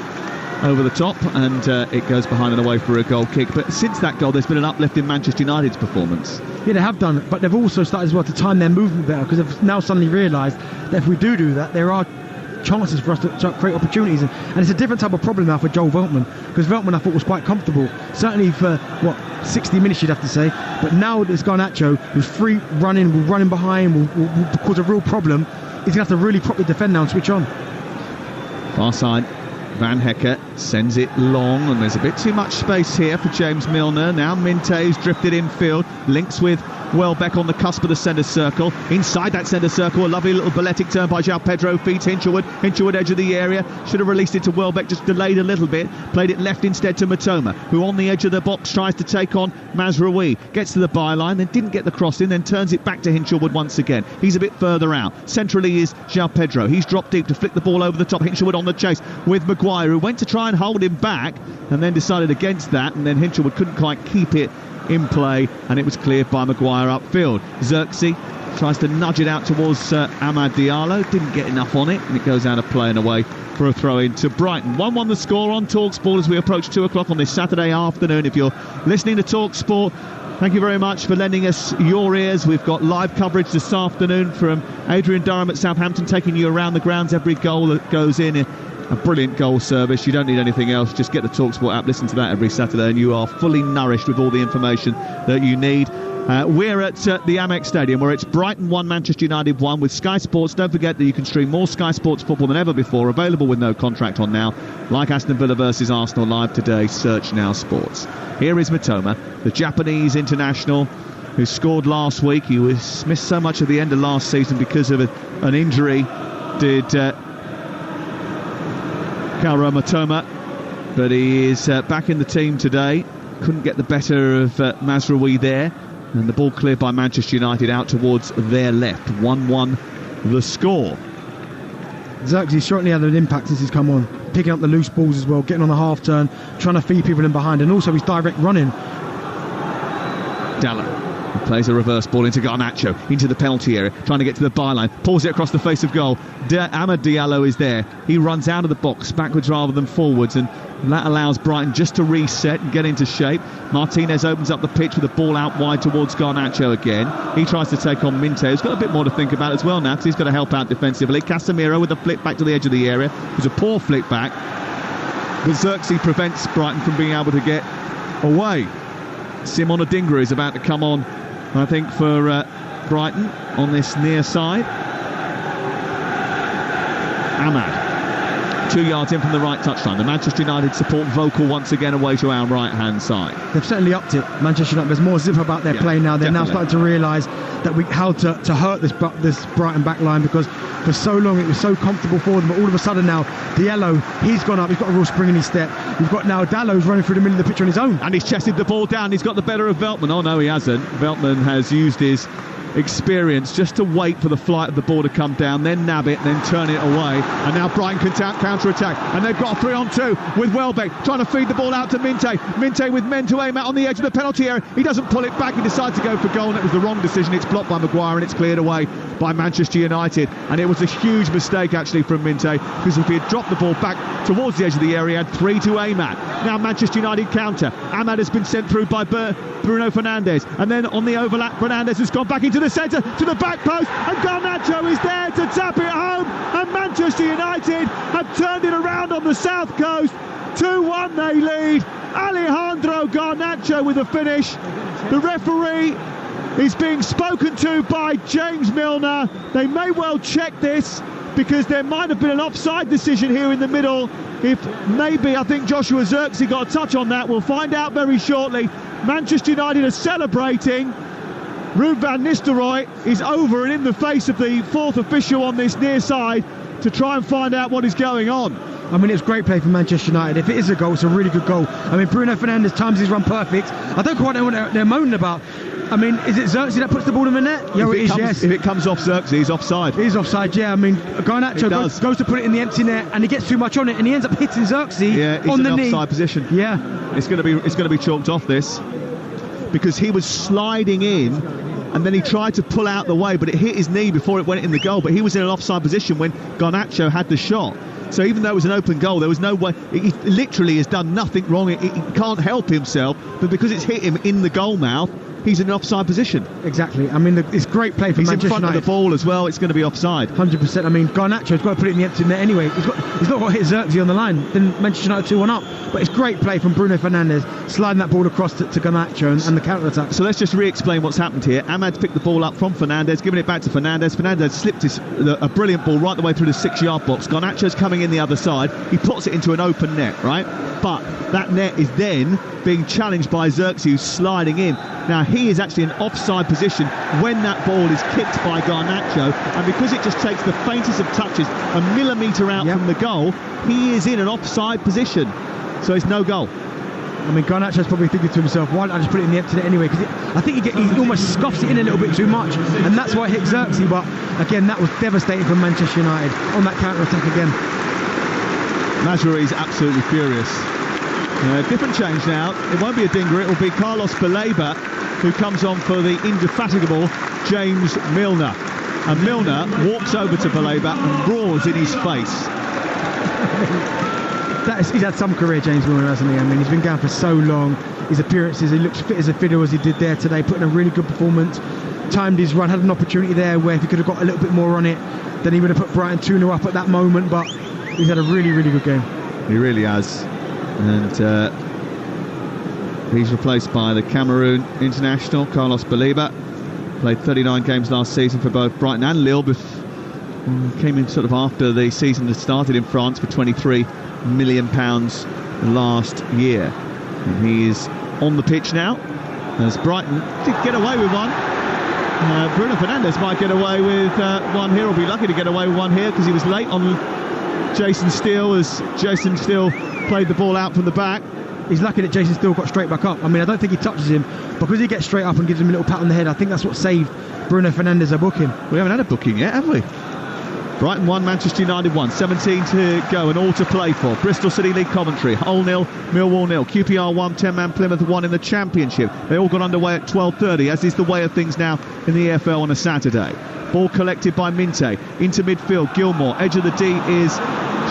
over the top, and it goes behind and away for a goal kick. But since that goal, there's been an uplift in Manchester United's performance. Yeah, they have done, but they've also started as well to time their movement better, because they've now suddenly realised that if we do that, there are chances for us to create opportunities, and it's a different type of problem now for Joel Veltman, because Veltman I thought was quite comfortable, certainly for 60 minutes you'd have to say, but now this Garnacho who's free running behind will cause a real problem. He's going to have to really properly defend now and switch on. Far side, Van Hecker sends it long, and there's a bit too much space here for James Milner. Now Minte's drifted infield, links with Welbeck on the cusp of the centre circle. Inside that centre circle, a lovely little balletic turn by João Pedro, feeds Hinchelwood edge of the area. Should have released it to Welbeck, just delayed a little bit. Played it left instead to Matoma, who on the edge of the box tries to take on Mazraoui. Gets to the byline, then didn't get the cross in, then turns it back to Hinchelwood once again. He's a bit further out. Centrally is João Pedro. He's dropped deep to flick the ball over the top. Hinchelwood on the chase with Maguire, who went to try and hold him back and then decided against that, and then Hinchelwood couldn't quite keep it in play, and it was cleared by Maguire upfield. Xerxes tries to nudge it out towards Amad Diallo, didn't get enough on it, and it goes out of play and away for a throw-in to Brighton. 1-1 the score on Talksport as we approach 2 o'clock on this Saturday afternoon. If you're listening to Talksport, thank you very much for lending us your ears. We've got live coverage this afternoon from Adrian Durham at Southampton, taking you around the grounds. Every goal that goes in, a brilliant goal service. You don't need anything else. Just get the Talksport app, listen to that every Saturday, and you are fully nourished with all the information that you need. We're at the Amex Stadium, where it's Brighton 1, Manchester United 1 with Sky Sports. Don't forget that you can stream more Sky Sports football than ever before, available with no contract on now. Like Aston Villa versus Arsenal live today, search Now Sports. Here is Matoma, the Japanese international who scored last week. He was missed so much at the end of last season because of an injury. Did Kaoru Matoma, but he is back in the team today. Couldn't get the better of Mazraoui there, and the ball cleared by Manchester United out towards their left. 1-1 the score. Xerxes certainly had an impact since he's come on, picking up the loose balls as well, getting on the half turn, trying to feed people in behind, and also his direct running. Dallo plays a reverse ball into Garnacho, into the penalty area, trying to get to the byline, pulls it across the face of goal. Amad Diallo is there. He runs out of the box, backwards rather than forwards, and that allows Brighton just to reset and get into shape. Martinez opens up the pitch with the ball out wide towards Garnacho again. He tries to take on Minte, who's got a bit more to think about as well now, because he's got to help out defensively. Casemiro with a flick back to the edge of the area. It was a poor flick back, but Xerxes prevents Brighton from being able to get away. Simon Adingra is about to come on, I think, for Brighton on this near side. Amad, 2 yards in from the right touchline. The Manchester United support vocal once again away to our right-hand side. They've certainly upped it, Manchester United. There's more zip about their play now. They're now starting to realise that how to hurt this Brighton back line, because for so long it was so comfortable for them, but all of a sudden now Diallo, he's gone up, he's got a real spring in his step. You've got now Dallo's running through the middle of the pitch on his own, and he's chested the ball down. He's got the better of Veltman. Oh no, he hasn't. Veltman has used his experience just to wait for the flight of the ball to come down, then nab it, then turn it away, and now Brighton can counter-attack, and they've got a 3-on-2 with Welbeck trying to feed the ball out to Minte with men to aim at on the edge of the penalty area. He doesn't pull it back, he decides to go for goal, and it was the wrong decision. It's blocked by Maguire and it's cleared away by Manchester United, and it was a huge mistake actually from Minte, because if he had dropped the ball back towards the edge of the area, he had 3 to aim at. Now Manchester United counter. Amad has been sent through by Bruno Fernandes, and then on the overlap Fernandes has gone back into the centre to the back post, and Garnacho is there to tap it home, and Manchester United have turned it around on the south coast. 2-1 they lead. Alejandro Garnacho with a finish. The referee is being spoken to by James Milner. They may well check this, because there might have been an offside decision here in the middle. If maybe, I think Joshua Xerxes got a touch on that. We'll find out very shortly. Manchester United are celebrating. Ruud van Nistelrooy is over and in the face of the fourth official on this near side to try and find out what is going on. I mean, it's great play for Manchester United. If it is a goal, it's a really good goal. I mean, Bruno Fernandes times his run perfect. I don't quite know what they're moaning about. I mean, is it Xerxes that puts the ball in the net? Yeah, it is, yes. If it comes off Xerxes, he's offside. He's offside, yeah. I mean, Garnacho goes to put it in the empty net, and he gets too much on it, and he ends up hitting Xerxes on the knee. Offside position. Yeah. It's going to be chalked off, this, because he was sliding in, and then he tried to pull out the way, but it hit his knee before it went in the goal. But he was in an offside position when Garnacho had the shot. So even though it was an open goal, there was no way. He literally has done nothing wrong. He can't help himself, but because it's hit him in the goal mouth, he's in an offside position. Exactly. I mean, it's great play for Manchester United. Manchester He's in front of the ball as well. It's going to be offside. 100%. I mean, Garnacho's got to put it in the empty net anyway. He's not got to hit Xerxes on the line. Then Manchester United 2-1 up. But it's great play from Bruno Fernandes, sliding that ball across to Garnacho and the counter-attack. So let's just re-explain what's happened here. Amad's picked the ball up from Fernandes, giving it back to Fernandes. Fernandes slipped a brilliant ball right the way through the 6-yard box. Garnacho's coming in the other side. He puts it into an open net, right? But that net is then being challenged by Xerxes, who's sliding in. Now, he is actually in offside position when that ball is kicked by Garnacho, and because it just takes the faintest of touches a millimetre out from the goal, he is in an offside position. So it's no goal. I mean, Garnacho's probably thinking to himself, why don't I just put it in the empty net anyway? Because I think he almost scuffs it in a little bit too much, and that's why it hit Xerxes. But again, that was devastating for Manchester United on that counter-attack again. Mazraoui's absolutely furious. Different change now. It won't be a dinger, it will be Carlos Baleba who comes on for the indefatigable James Milner. And Milner walks over to Baleba and roars in his face. He's had some career, James Milner, hasn't he? I mean, he's been going for so long. His appearances, he looks fit as a fiddle as he did there today, putting a really good performance. Timed his run, had an opportunity there where if he could have got a little bit more on it, then he would have put Brighton 2-0 up at that moment. But he's had a really, really good game. He really has. And he's replaced by the Cameroon international, Carlos Baleba. Played 39 games last season for both Brighton and Lille. Came in sort of after the season had started in France for £23 million last year. And he is on the pitch now as Brighton did get away with one. Bruno Fernandes might get away with one here, or be lucky to get away with one here, because he was late on Jason Steele as Jason Steele played the ball out from the back. He's lucky that Jason Steele got straight back up. I mean, I don't think he touches him, because he gets straight up and gives him a little pat on the head. I think that's what saved Bruno Fernandes a booking. We haven't had a booking yet, have we? Brighton 1, Manchester United 1, 17 to go and all to play for. Bristol City League commentary, Hull 0, Millwall 0, QPR 1, 10-man Plymouth 1 in the Championship. They all got underway at 12:30, as is the way of things now in the EFL on a Saturday. Ball collected by Minte, into midfield, Gilmour, edge of the D is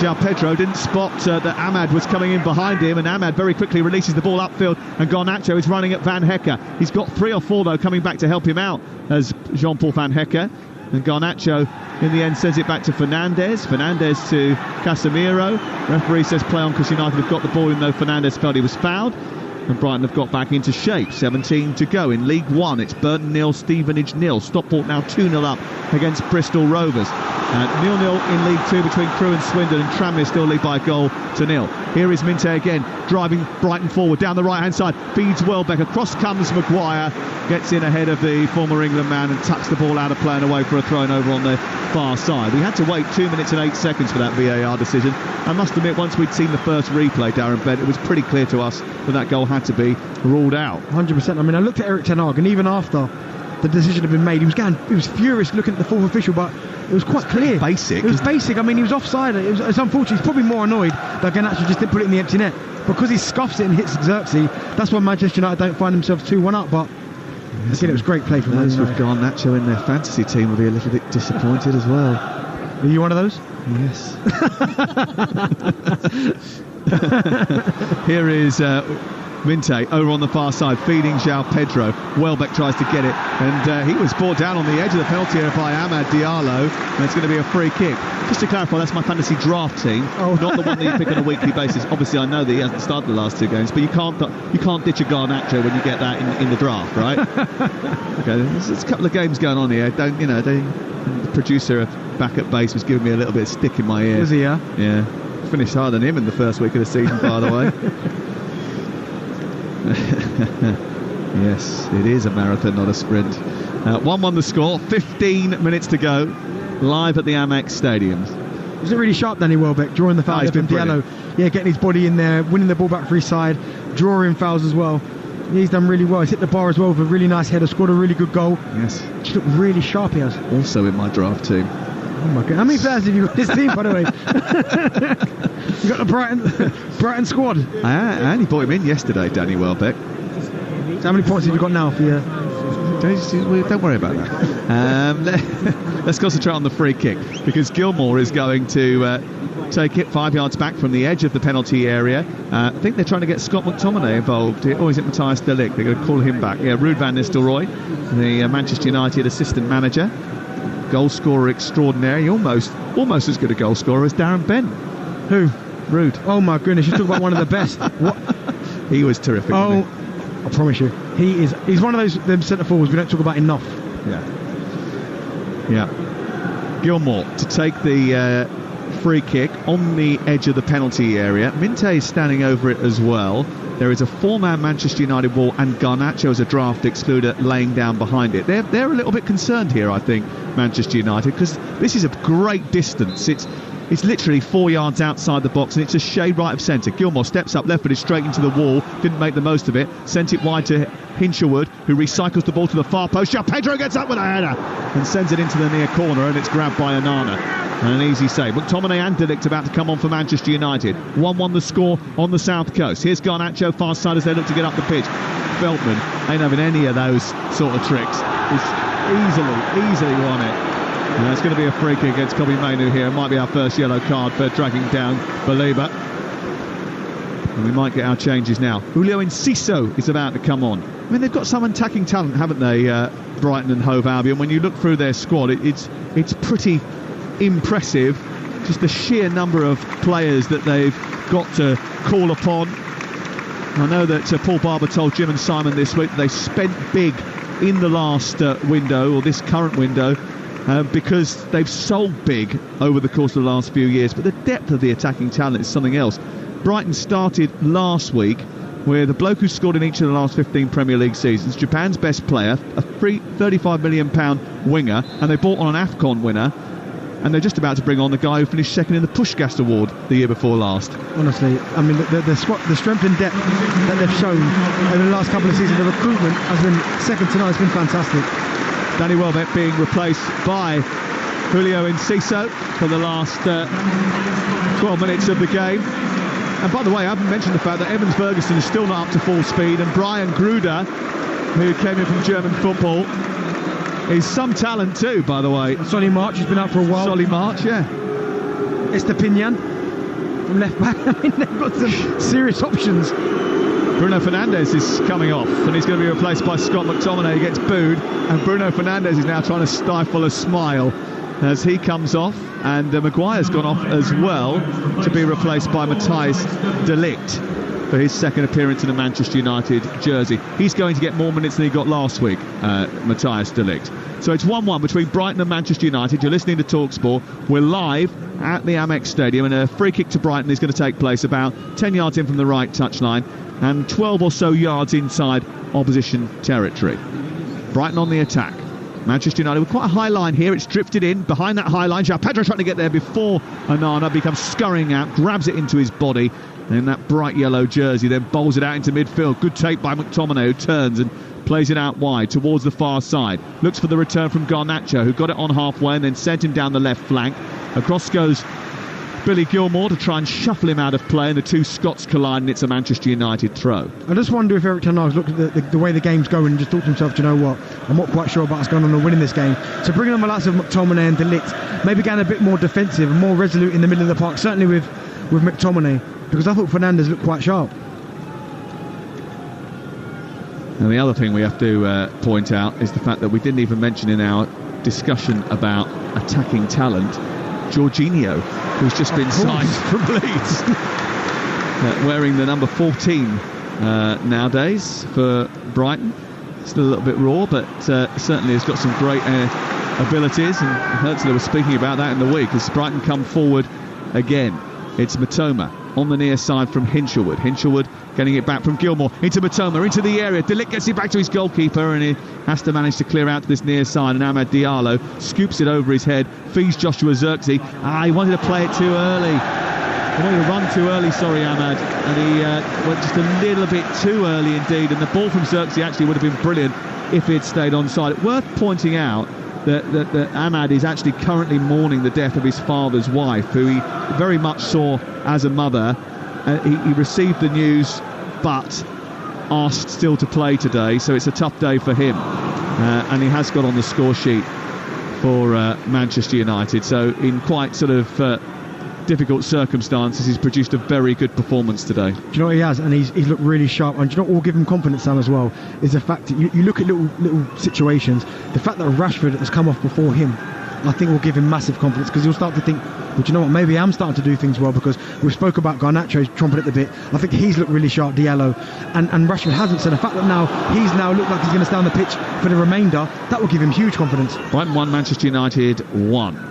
João Pedro. Didn't spot that Ahmad was coming in behind him, and Ahmad very quickly releases the ball upfield, and Garnacho is running at Van Hecke. He's got 3 or 4 though coming back to help him out as Jean-Paul Van Hecke. And Garnacho in the end sends it back to Fernandes. Fernandes to Casemiro. Referee says play on because United have got the ball, even though Fernandes felt he was fouled. And Brighton have got back into shape. 17 to go in League 1. It's Burton 0, Stevenage 0. Stockport now 2-0 up against Bristol Rovers. 0-0 in League 2 between Crewe and Swindon, and Tranmere still lead by a goal to 0. Here is Minte again, driving Brighton forward down the right-hand side. Feeds Welbeck. Across comes Maguire. Gets in ahead of the former England man and tucks the ball out of play and away for a throw over on the far side. We had to wait 2 minutes and 8 seconds for that VAR decision. I must admit, once we'd seen the first replay, Darren Bent, it was pretty clear to us that goal had to be ruled out. 100%. I mean, I looked at Erik ten Hag, and even after the decision had been made, he was furious looking at the fourth official, but it was quite clear. Basic. It was basic. I mean, he was offside. It's unfortunate. He's probably more annoyed that Garnacho just didn't put it in the empty net, because he scuffs it and hits Xerxes. That's why Manchester United don't find themselves 2-1 up. But again, it was great play from those with Garnacho in their fantasy team will be a little bit disappointed as well. Are you one of those? Yes. Here is Minte over on the far side, feeding João Pedro. Welbeck tries to get it, and he was brought down on the edge of the penalty area by Amad Diallo, and it's going to be a free kick. Just to clarify, that's my fantasy draft team, not the one that you pick on a weekly basis. Obviously, I know that he hasn't started the last 2 games, but you can't ditch a Garnacho when you get that in the draft, right? Okay, there's a couple of games going on here. The producer back at base was giving me a little bit of stick in my ear. Was he? Yeah. Finished higher than him in the first week of the season, by the way. Yes, it is a marathon, not a sprint. 1-1 the score, 15 minutes to go, live at the Amex Stadium. Was it really sharp, Danny Welbeck, drawing the foul from Diallo? Yeah, getting his body in there, winning the ball back for his side, drawing fouls as well. Yeah, he's done really well. He's hit the bar as well with a really nice header, scored a really good goal. Yes. Just looked really sharp, he has. Also in my draft team. Oh my God. How many players have you got in this team, by the way? You got the Brighton squad. I only brought him in yesterday, Danny Welbeck. So how many points have you got now for your... Don't worry about that. Let's concentrate on the free kick, because Gilmour is going to take it 5 yards back from the edge of the penalty area. I think they're trying to get Scott McTominay involved. Or is it Matthias de Ligt? They're going to call him back. Yeah, Ruud van Nistelrooy, the Manchester United assistant manager. Goal scorer extraordinary. Almost as good a goal scorer as Darren Bent. Who? Ruud. Oh my goodness, you talk about one of the best. What? He was terrific. Oh, I promise you, he's one of them centre forwards we don't talk about enough. Yeah. Gilmour to take the free kick on the edge of the penalty area. Minte is standing over it as well. There is a 4-man Manchester United wall, and Garnacho as a draft excluder laying down behind it. They're a little bit concerned here, I think, Manchester United, because this is a great distance. It's literally 4 yards outside the box, and it's a shade right of centre. Gilmour steps up left-footed straight into the wall, didn't make the most of it, sent it wide to Hinshelwood, who recycles the ball to the far post. João Pedro gets up with a header and sends it into the near corner, and it's grabbed by Onana. And an easy save. McTominay and de Ligt about to come on for Manchester United. 1-1 the score on the south coast. Here's Garnacho far side as they look to get up the pitch. Feldman ain't having any of those sort of tricks. He's easily won it. It's going to be a free kick against Kobbie Mainoo here. It might be our first yellow card for dragging down Baleba. And we might get our changes now. Julio Enciso is about to come on. I mean, they've got some attacking talent, haven't they, Brighton and Hove Albion? When you look through their squad, it's pretty impressive, just the sheer number of players that they've got to call upon. I know that Paul Barber told Jim and Simon this week that they spent big in the last window, or this current window, because they've sold big over the course of the last few years. But the depth of the attacking talent is something else. Brighton started last week with a bloke who scored in each of the last 15 Premier League seasons, Japan's best player, a free £35 million winger, and they bought on an AFCON winner, and they're just about to bring on the guy who finished second in the Pushcast Award the year before last. Honestly, I mean, the strength and depth that they've shown over the last couple of seasons, the recruitment has been second to none. It's been fantastic. Danny Welbeck being replaced by Julio Enciso for the last 12 minutes of the game. And by the way, I haven't mentioned the fact that Evans Ferguson is still not up to full speed, and Brian Gruder, who came in from German football, is some talent too, by the way. Solly March has been out for a while. Solly March, yeah. Estepinian from left back. I mean, they've got some serious options. Bruno Fernandes is coming off, and he's going to be replaced by Scott McTominay. He gets booed, and Bruno Fernandes is now trying to stifle a smile as he comes off, and Maguire's gone off as well to be replaced by Matthias de Ligt for his second appearance in a Manchester United jersey. He's going to get more minutes than he got last week, Matthias de Ligt. So it's 1-1 between Brighton and Manchester United. You're listening to Talksport. We're live at the Amex Stadium, and a free kick to Brighton is going to take place about 10 yards in from the right touchline and 12 or so yards inside opposition territory. Brighton on the attack. Manchester United with quite a high line here. It's drifted in behind that high line. João Pedro trying to get there before Onana becomes scurrying out, grabs it into his body, and in that bright yellow jersey then bowls it out into midfield. Good take by McTominay, who turns and plays it out wide towards the far side. Looks for the return from Garnacho, who got it on halfway and then sent him down the left flank. Across goes Billy Gilmour to try and shuffle him out of play, and the two Scots collide, and it's a Manchester United throw. I just wonder if Eric Ten Hag's looked at the way the game's going and just thought to himself, do you know what, I'm not quite sure about us going on and winning this game. So bringing on the likes of McTominay and de Ligt, maybe getting a bit more defensive and more resolute in the middle of the park, certainly with McTominay, because I thought Fernandes looked quite sharp. And the other thing we have to point out is the fact that we didn't even mention in our discussion about attacking talent Jorginho, who's just been signed from Leeds, wearing the number 14 nowadays for Brighton. Still a little bit raw, but certainly has got some great abilities, and Hertzler was speaking about that in the week as Brighton come forward again. It's Matoma on the near side from Hinshelwood. Hinshelwood getting it back from Gilmour into Matoma, into the area. De Ligt gets it back to his goalkeeper, and he has to manage to clear out to this near side, and Amad Diallo scoops it over his head, feeds Joshua Zirkzee. He wanted to play it too early. He wanted to run too early, sorry, Amad, and he went just a little bit too early indeed, and the ball from Zirkzee actually would have been brilliant if he had stayed onside. Worth pointing out that Amad is actually currently mourning the death of his father's wife, who he very much saw as a mother. He received the news, but asked still to play today, so it's a tough day for him. And he has got on the score sheet for Manchester United. So in quite sort of difficult circumstances, he's produced a very good performance today. Do you know what he has? And he's looked really sharp. And do you know what will give him confidence, Sam, as well, is the fact that you look at little situations, the fact that Rashford has come off before him, I think will give him massive confidence, because he'll start to think, well, do you know what, maybe I'm starting to do things well, because we spoke about Garnacho's chomping at the bit. I think he's looked really sharp, Diallo, and Rashford hasn't. So the fact that he's now looked like he's going to stay on the pitch for the remainder, that will give him huge confidence. Brighton 1, Manchester United 1.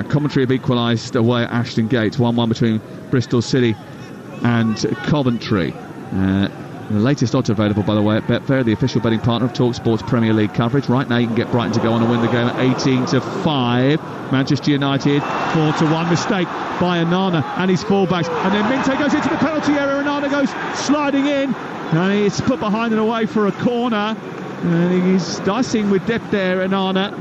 Commentary have equalised away at Ashton Gate, 1-1 between Bristol City and Coventry. The latest odds available, by the way, at Betfair, the official betting partner of Talksport's Premier League coverage. Right now you can get Brighton to go on and win the game at 18-5. Manchester United 4-1. Mistake by Onana and his fullbacks. And then Minte goes into the penalty area. Onana goes sliding in. And he's put behind and away for a corner. And he's dicing with depth there, Onana.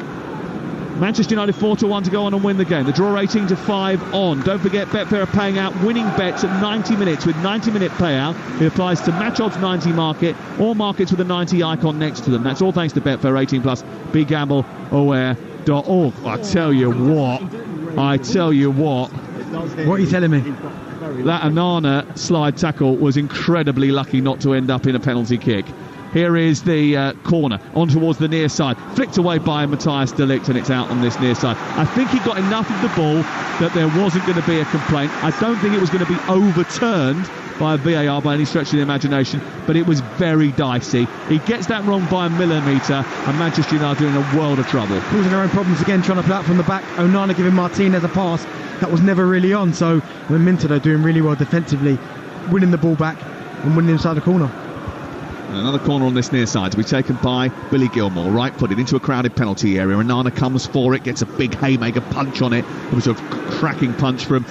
Manchester United 4-1 to go on and win the game. The draw 18-5 on. Don't forget, Betfair are paying out winning bets at 90 minutes with 90-minute payout. It applies to match odds 90 market or markets with a 90 icon next to them. That's all thanks to Betfair 18+. BeGambleAware.org. I tell you what. What are you telling me? That Onana slide tackle was incredibly lucky not to end up in a penalty kick. Here is the corner on towards the near side, flicked away by Matthias de Ligt, and it's out on this near side. I think he got enough of the ball that there wasn't going to be a complaint. I don't think it was going to be overturned by a VAR by any stretch of the imagination, but it was very dicey. He gets that wrong by a millimetre, and Manchester United are in a world of trouble. Causing their own problems again, trying to play out from the back. Onana giving Martinez a pass that was never really on. So Minter, though, doing really well defensively, winning the ball back and winning inside the corner. Another corner on this near side to be taken by Billy Gilmore, right-footed into a crowded penalty area. Onana comes for it, gets a big haymaker punch on it. It was a cracking punch from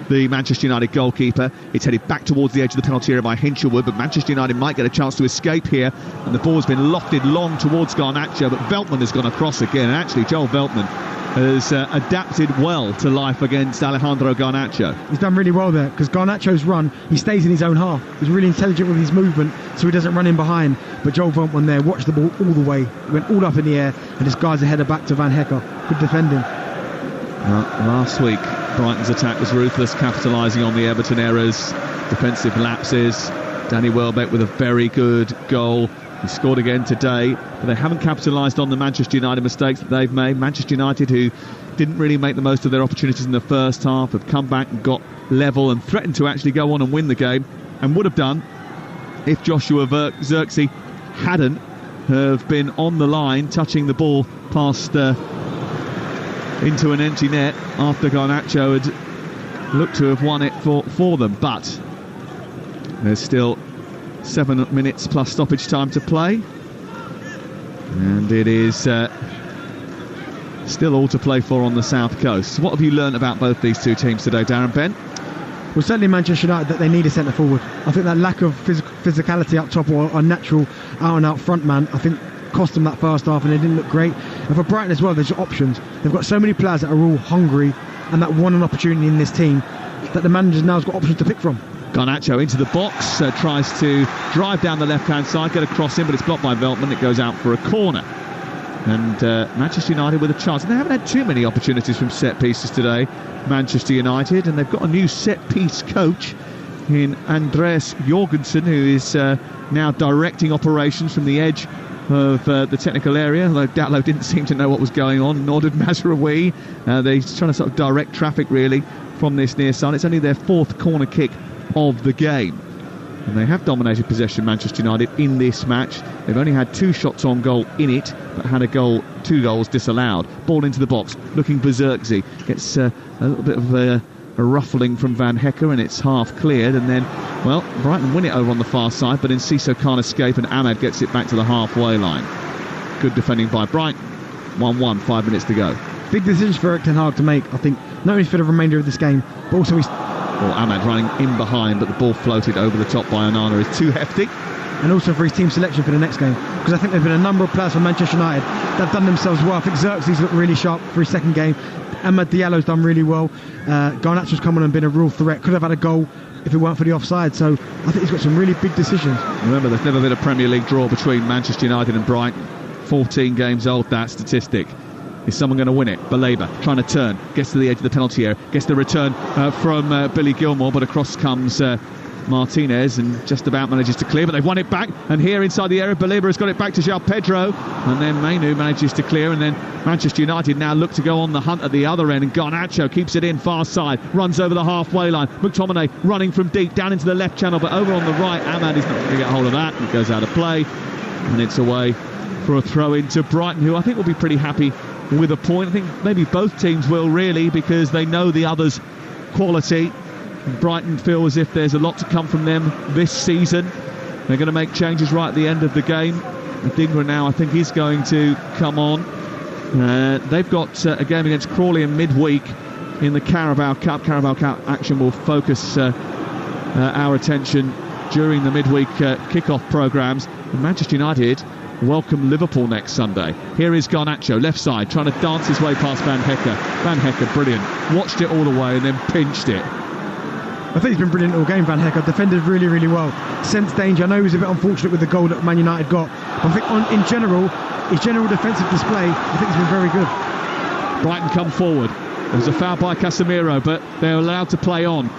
the Manchester United goalkeeper. It's headed back towards the edge of the penalty area by Hinshelwood, but Manchester United might get a chance to escape here, and the ball's been lofted long towards Garnacho, but Veltman has gone across again, and actually Joel Veltman has adapted well to life against Alejandro Garnacho. He's done really well there, because Garnacho's run, he stays in his own half. He's really intelligent with his movement, so he doesn't run in behind. But Joel Veltman there watched the ball all the way. He went all up in the air, and this guy's a header back to Van Hecker. Good defending. Last week, Brighton's attack was ruthless, capitalising on the Everton errors, defensive lapses. Danny Welbeck with a very good goal. He scored again today, but they haven't capitalised on the Manchester United mistakes that they've made. Manchester United, who didn't really make the most of their opportunities in the first half, have come back and got level and threatened to actually go on and win the game, and would have done if Joshua Zirkzee hadn't have been on the line, touching the ball past into an empty net after Garnacho had looked to have won it for them. But there's still 7 minutes plus stoppage time to play, and it is still all to play for on the south coast. What have you learnt about both these two teams today, Darren Bent? Well, certainly Manchester United, that they need a centre forward. I think that lack of physicality up top, or a natural out and out front man, I think cost them that first half, and they didn't look great. And for Brighton as well, there's options. They've got so many players that are all hungry and that want an opportunity in this team, that the manager's now's got options to pick from. Garnacho into the box, tries to drive down the left-hand side, get a cross in, but it's blocked by Veltman. It goes out for a corner. And Manchester United with a chance. And they haven't had too many opportunities from set pieces today, Manchester United, and they've got a new set-piece coach in Andreas Jorgensen, who is now directing operations from the edge of the technical area, although Datlow didn't seem to know what was going on, nor did Mazraoui. They're trying to sort of direct traffic, really, from this near side. It's only their 4th corner kick of the game, and they have dominated possession, Manchester United, in this match. They've only had 2 shots on goal in it, but had 2 goals disallowed. Ball into the box, looking for Zirkzee. Gets a little bit of a ruffling from Van Hecker, and it's half cleared, and then, well, Brighton win it over on the far side, but Enciso can't escape, and Ahmed gets it back to the halfway line. Good defending by Brighton. 1-1, 5 minutes to go. Big decisions for Erik ten Hag to make, I think, not only for the remainder of this game, but also Ahmed running in behind, but the ball floated over the top by Onana is too hefty. And also for his team selection for the next game, because I think there have been a number of players from Manchester United that have done themselves well. I think Zirkzee's looked really sharp for his second game. Ahmed Diallo's done really well. Garnacho's come on and been a real threat. Could have had a goal if it weren't for the offside. So I think he's got some really big decisions. Remember, there's never been a Premier League draw between Manchester United and Brighton. 14 games old, that statistic. Is someone going to win it? Baleba trying to turn, gets to the edge of the penalty area, gets the return from Billy Gilmore, but across comes Martinez and just about manages to clear, but they've won it back, and here inside the area Baleba has got it back to João Pedro, and then Mainu manages to clear, and then Manchester United now look to go on the hunt at the other end, and Garnacho keeps it in far side, runs over the halfway line. McTominay running from deep down into the left channel, but over on the right Ahmad is not going to get hold of that. It goes out of play, and it's away for a throw into Brighton, who I think will be pretty happy with a point. I think maybe both teams will, really, because they know the other's quality. Brighton feel as if there's a lot to come from them this season. They're going to make changes right at the end of the game. Adingra now, I think, is going to come on. They've got a game against Crawley in midweek in the Carabao Cup. Carabao Cup action will focus our attention during the midweek kick-off programmes. And Manchester United welcome Liverpool next Sunday. Here is Garnacho, left side, trying to dance his way past Van Hecke. Van Hecke, brilliant. Watched it all the way and then pinched it. I think he's been brilliant all game, Van Hecke. Defended really, really well. Sensed danger. I know he was a bit unfortunate with the goal that Man United got. But I think in general, his general defensive display, I think has been very good. Brighton come forward. There's a foul by Casemiro, but they're allowed to play on.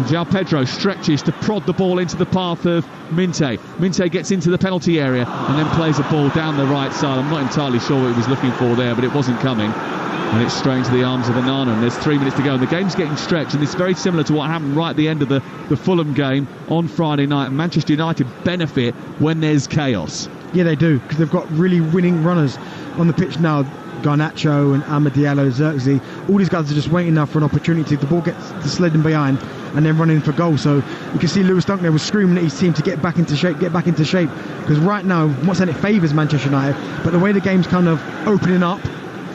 João Pedro stretches to prod the ball into the path of Minte. Minte gets into the penalty area and then plays a ball down the right side. I'm not entirely sure what he was looking for there, but it wasn't coming. And it's straight into the arms of Onana, and there's 3 minutes to go. And the game's getting stretched, and it's very similar to what happened right at the end of the Fulham game on Friday night. And Manchester United benefit when there's chaos. Yeah, they do, because they've got really winning runners on the pitch now. Garnacho and Amad Diallo, Xerxes, all these guys are just waiting now for an opportunity. The ball gets to sliding behind and then running for goal. So you can see Lewis Dunk there was screaming at his team to get back into shape, because right now, I'm not saying it favours Manchester United, but the way the game's kind of opening up,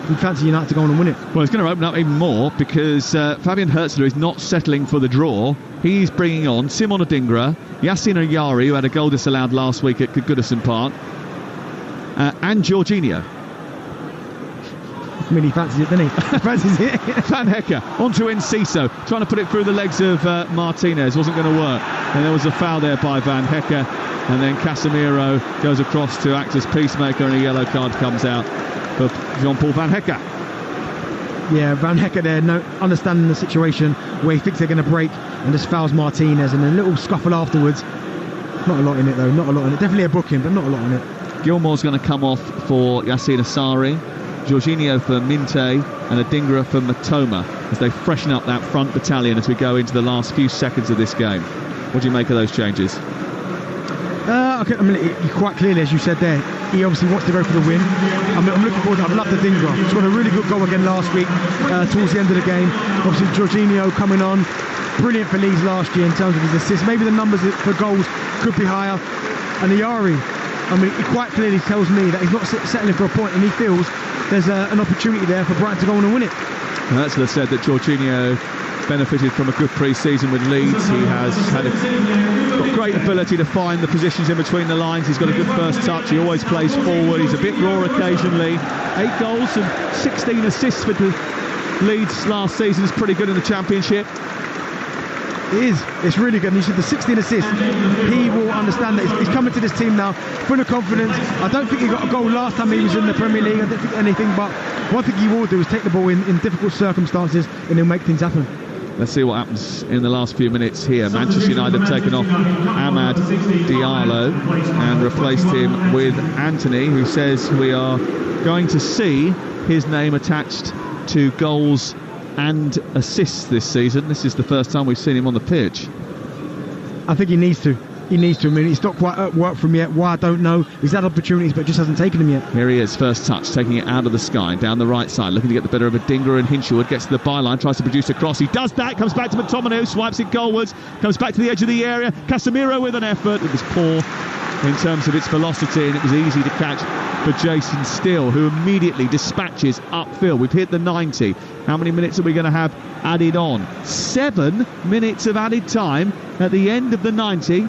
we fancy United to go on and win it. Well, it's going to open up even more, because Fabian Hertzler is not settling for the draw. He's bringing on Simon Adingra, Yassin Ayari, who had a goal disallowed last week at Goodison Park, and Jorginho. I mean, he fancies it, doesn't he? He fancies it. Van Hecke onto Enciso, trying to put it through the legs of Martinez. Wasn't going to work. And there was a foul there by Van Hecke. And then Casemiro goes across to act as peacemaker, and a yellow card comes out for Jean-Paul Van Hecke. Yeah, Van Hecke there, understanding the situation where he thinks they're going to break and just fouls Martinez, and a little scuffle afterwards. Not a lot in it, though. Not a lot in it. Definitely a booking, but not a lot in it. Gilmore's going to come off for Yassin Asari. Jorginho for Minte and Adingra for Matoma as they freshen up that front battalion as we go into the last few seconds of this game. What do you make of those changes? Okay, I mean, quite clearly, as you said there, he obviously wants to go for the win. I'm looking forward to it. I've loved Adingra. He scored a really good goal again last week towards the end of the game. Obviously, Jorginho coming on. Brilliant for Leeds last year in terms of his assists. Maybe the numbers for goals could be higher. And Ayari, I mean, he quite clearly tells me that he's not settling for a point, and he feels there's an opportunity there for Brighton to go on and win it. Hertzler said that Jorginho benefited from a good pre-season with Leeds. He has got great ability to find the positions in between the lines. He's got a good first touch. He always plays forward. He's a bit raw occasionally. 8 goals and 16 assists for the Leeds last season is pretty good in the Championship. It is. It's really good. And you said the 16 assists. He will understand that he's coming to this team now full of confidence. I don't think he got a goal last time he was in the Premier League. I don't think anything, but one thing he will do is take the ball in difficult circumstances, and he'll make things happen. Let's see what happens in the last few minutes here. Manchester United have taken off Amad Diallo and replaced him with Anthony, who says we are going to see his name attached to goals and assists this season. This is the first time we've seen him on the pitch. I think he needs to. I mean, he's not quite at work from yet. Why, I don't know. He's had opportunities, but just hasn't taken them yet. Here he is, first touch, taking it out of the sky, down the right side, looking to get the better of Adingra, and Hinshelwood gets to the byline, tries to produce a cross. He does that, comes back to McTominay, swipes it goalwards, comes back to the edge of the area. Casemiro with an effort. It was poor in terms of its velocity, and it was easy to catch for Jason Steele, who immediately dispatches upfield. We've hit the 90. How many minutes are we going to have added on? 7 minutes of added time at the end of the 90.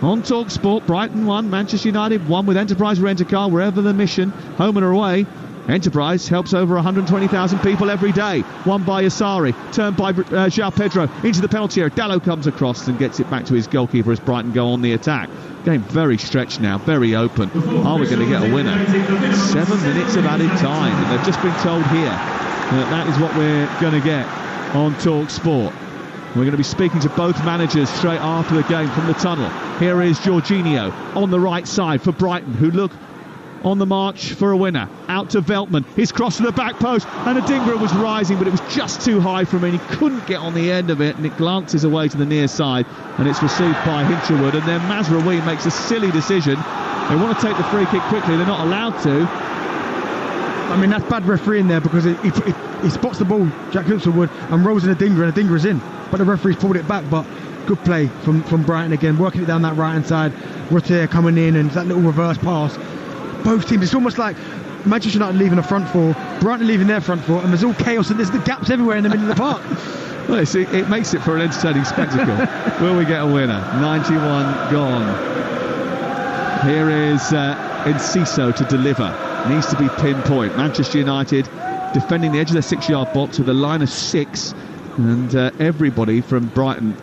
On Talksport, Brighton 1, Manchester United 1 with Enterprise Rent-A-Car, wherever the mission, home and away. Enterprise helps over 120,000 people every day. Won by Asari, turned by João Pedro into the penalty area. Dallo comes across and gets it back to his goalkeeper as Brighton go on the attack. Game very stretched now, very open. Are we going to get a winner? 7 minutes of added time, and they've just been told here that is what we're going to get on Talksport. We're going to be speaking to both managers straight after the game from the tunnel. Here is Jorginho on the right side for Brighton, who look on the march for a winner. Out to Veltman, his cross to the back post, and Adingra was rising, but it was just too high for him, and he couldn't get on the end of it, and it glances away to the near side, and it's received by Hinshelwood, and then Mazraoui makes a silly decision. They want to take the free kick quickly, they're not allowed to. I mean, that's bad refereeing there, because he spots the ball, Jack Hinshelwood, and rolls in Adingra, and Adingra's in, but the referee's pulled it back. But good play from Brighton again, working it down that right hand side. Rotier coming in, and that little reverse pass. Both teams, it's almost like Manchester United leaving a front four, Brighton leaving their front four, and there's all chaos and there's the gaps everywhere in the middle of the park. Well, it makes it for an entertaining spectacle. Will we get a winner? 91 gone. Here is Enciso to deliver. Needs to be pinpoint. Manchester United defending the edge of their 6-yard box with a line of 6, and everybody from Brighton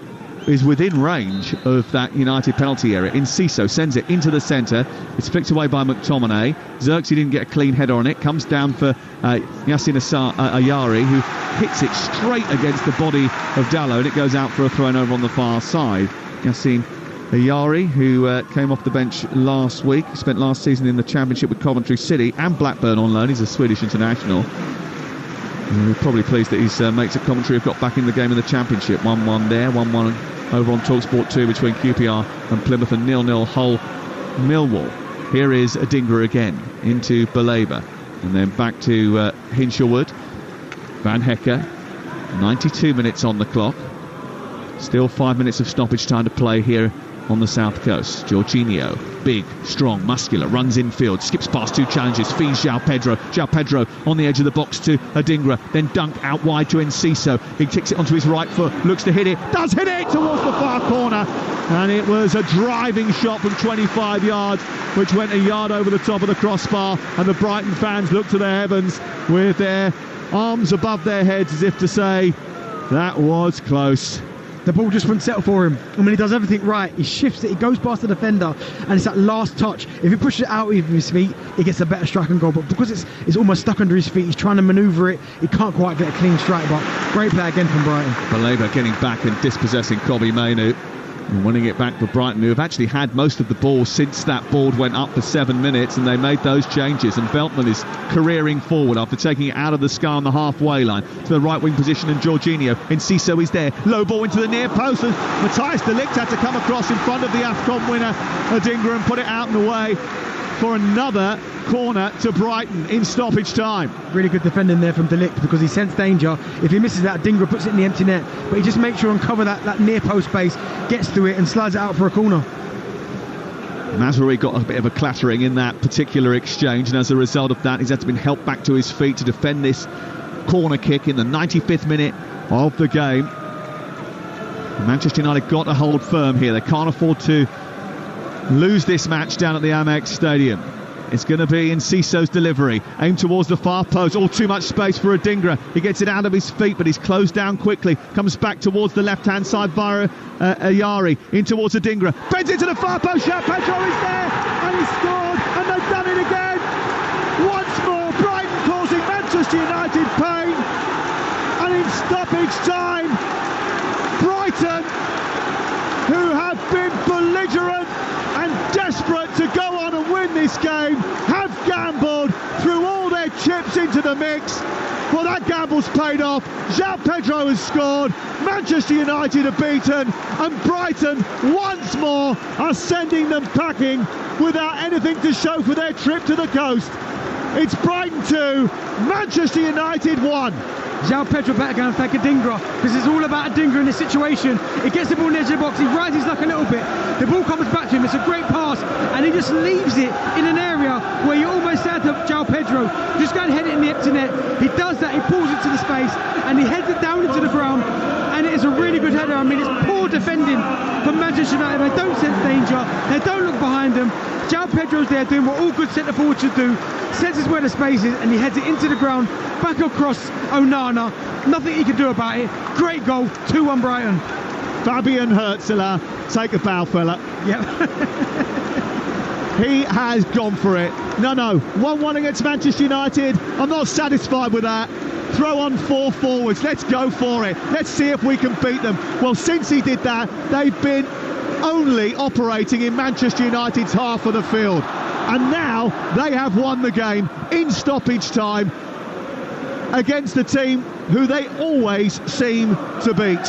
is within range of that United penalty area. Enciso sends it into the centre. It's flicked away by McTominay. Xerxes didn't get a clean header on it. Comes down for Yassin Ayari, who hits it straight against the body of Dallo, and it goes out for a throw over on the far side. Yassin Ayari, who came off the bench last week, spent last season in the Championship with Coventry City and Blackburn on loan. He's a Swedish international. We're probably pleased that his mates at Coventry have got back in the game in the Championship. 1-1 there, 1-1 over on Talksport 2 between QPR and Plymouth, and 0-0 Hull Millwall. Here is Adingra again into Baleba, and then back to Hinshelwood. Van Hecker, 92 minutes on the clock. Still 5 minutes of stoppage time to play here on the south coast. Jorginho, big, strong, muscular, runs infield, skips past 2 challenges, feeds João Pedro. João Pedro on the edge of the box to Adingra, then dunk out wide to Enciso. He kicks it onto his right foot, looks to hit it, does hit it towards the far corner, and it was a driving shot from 25 yards, which went a yard over the top of the crossbar, and the Brighton fans looked to the heavens with their arms above their heads as if to say, that was close. The ball just wouldn't settle for him. I mean, he does everything right. He shifts it, he goes past the defender, and it's that last touch. If he pushes it out with his feet, he gets a better strike and goal. But because it's almost stuck under his feet, he's trying to manoeuvre it. He can't quite get a clean strike, but great play again from Brighton. Baleba getting back and dispossessing Kobbie Mainoo, and winning it back for Brighton, who have actually had most of the ball since that board went up for 7 minutes, and they made those changes. And Veltman is careering forward after taking it out of the sky on the halfway line to the right wing position, and Jorginho. Enciso is there, low ball into the near post, and Matthias de Ligt had to come across in front of the AFCON winner Adingra and put it out and away for another corner to Brighton in stoppage time. Really good defending there from de Ligt, because he sensed danger. If he misses that, Adingra puts it in the empty net, but he just makes sure and cover that near post space, gets through it and slides it out for a corner. Mazraoui got a bit of a clattering in that particular exchange, and as a result of that, he's had to be helped back to his feet to defend this corner kick in the 95th minute of the game. Manchester United got to hold firm here. They can't afford to lose this match down at the Amex Stadium. It's going to be Enciso's delivery, aimed towards the far post. All too much space for Adingra. He gets it out of his feet, but he's closed down quickly. Comes back towards the left-hand side via Ayari, in towards Adingra. Bends it to the far post. João Pedro is there, and he's scored, and they've done it again. Once more, Brighton causing Manchester United pain, and in stoppage time, Brighton, who have been belligerent and desperate to go on and win this game, have gambled, threw all their chips into the mix. Well, that gamble's paid off. João Pedro has scored, Manchester United are beaten, and Brighton once more are sending them packing without anything to show for their trip to the coast. It's Brighton 2, Manchester United 1. João Pedro better go and thank Adingra, because it's all about Adingra in this situation. He gets the ball in the edge of the box, he rises like a little bit, the ball comes back to him, it's a great pass, and he just leaves it in an area where you almost said to João Pedro, just go and head it in the empty net. He does that, he pulls it to the space, and he heads it down into the ground, and it It's a really good header. I mean, it's poor defending from Manchester United. They don't sense danger. They don't look behind them. João Pedro's there doing what all good centre forwards should do. Senses where the space is, and he heads it into the ground, back across Onana. Nothing he can do about it. Great goal, 2-1 Brighton. Fabian Hürzeler, take a bow, fella. Yep. He has gone for it. No, 1-1 against Manchester United. I'm not satisfied with that. Throw on 4 forwards. Let's go for it. Let's see if we can beat them. Well, since he did that, they've been only operating in Manchester United's half of the field. And now they have won the game in stoppage time against the team who they always seem to beat.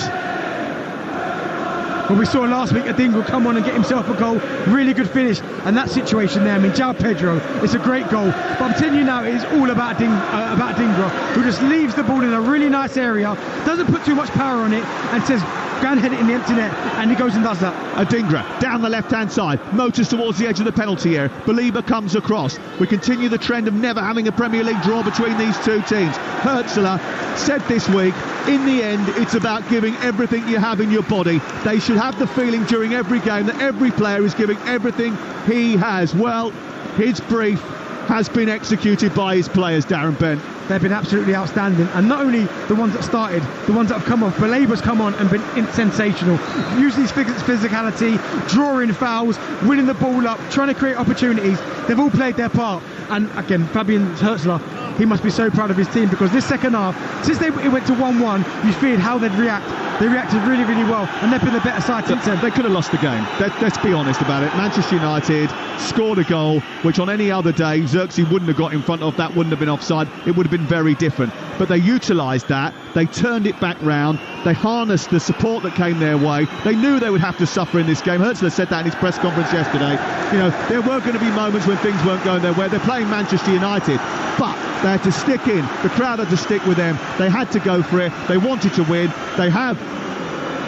Well, we saw last week Adingra come on and get himself a goal. Really good finish. And that situation there, I mean, João Pedro, it's a great goal. But I'm telling you now, it is all about Adingra, who just leaves the ball in a really nice area, doesn't put too much power on it, and says, go and head it in the empty net, and he goes and does that. Adingra down the left-hand side, motors towards the edge of the penalty area. Belieber comes across. We continue the trend of never having a Premier League draw between these two teams. Hürzeler said this week, in the end, it's about giving everything you have in your body. They should have the feeling during every game that every player is giving everything he has. Well, his brief has been executed by his players, Darren Bent. They've been absolutely outstanding, and not only the ones that started, the ones that have come off. Belieber's come on and been sensational, using his physicality, drawing fouls, winning the ball up, trying to create opportunities. They've all played their part. And again, Fabian Hürzeler, he must be so proud of his team, because this second half, since it went to 1-1, you feared how they'd react. They reacted really, really well, and they've been the better side since then. They could have lost the game. Let's be honest about it. Manchester United scored a goal which on any other day Xerxes wouldn't have got in front of. That wouldn't have been offside. It would have been very different. But they utilised that. They turned it back round. They harnessed the support that came their way. They knew they would have to suffer in this game. Hürzeler said that in his press conference yesterday. You know, there were going to be moments when things weren't going their way. They're playing Manchester United, but they had to stick in. The crowd had to stick with them. They had to go for it. They wanted to win. They have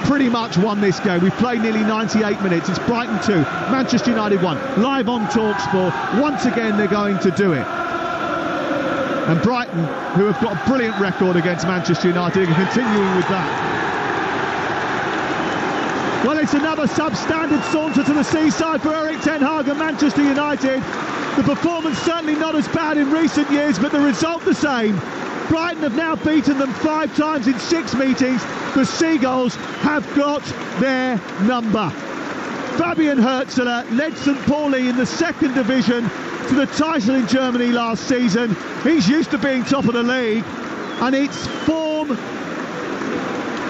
pretty much won this game. We've played nearly 98 minutes. It's Brighton 2, Manchester United 1. Live on Talksport. Once again, they're going to do it. And Brighton, who have got a brilliant record against Manchester United, are continuing with that. Well, it's another substandard saunter to the seaside for Erik ten Hag and Manchester United. The performance certainly not as bad in recent years, but the result the same. Brighton have now beaten them 5 times in 6 meetings. The Seagulls have got their number. Fabian Hürzeler led St Pauli in the 2nd division to the title in Germany last season. He's used to being top of the league, and it's form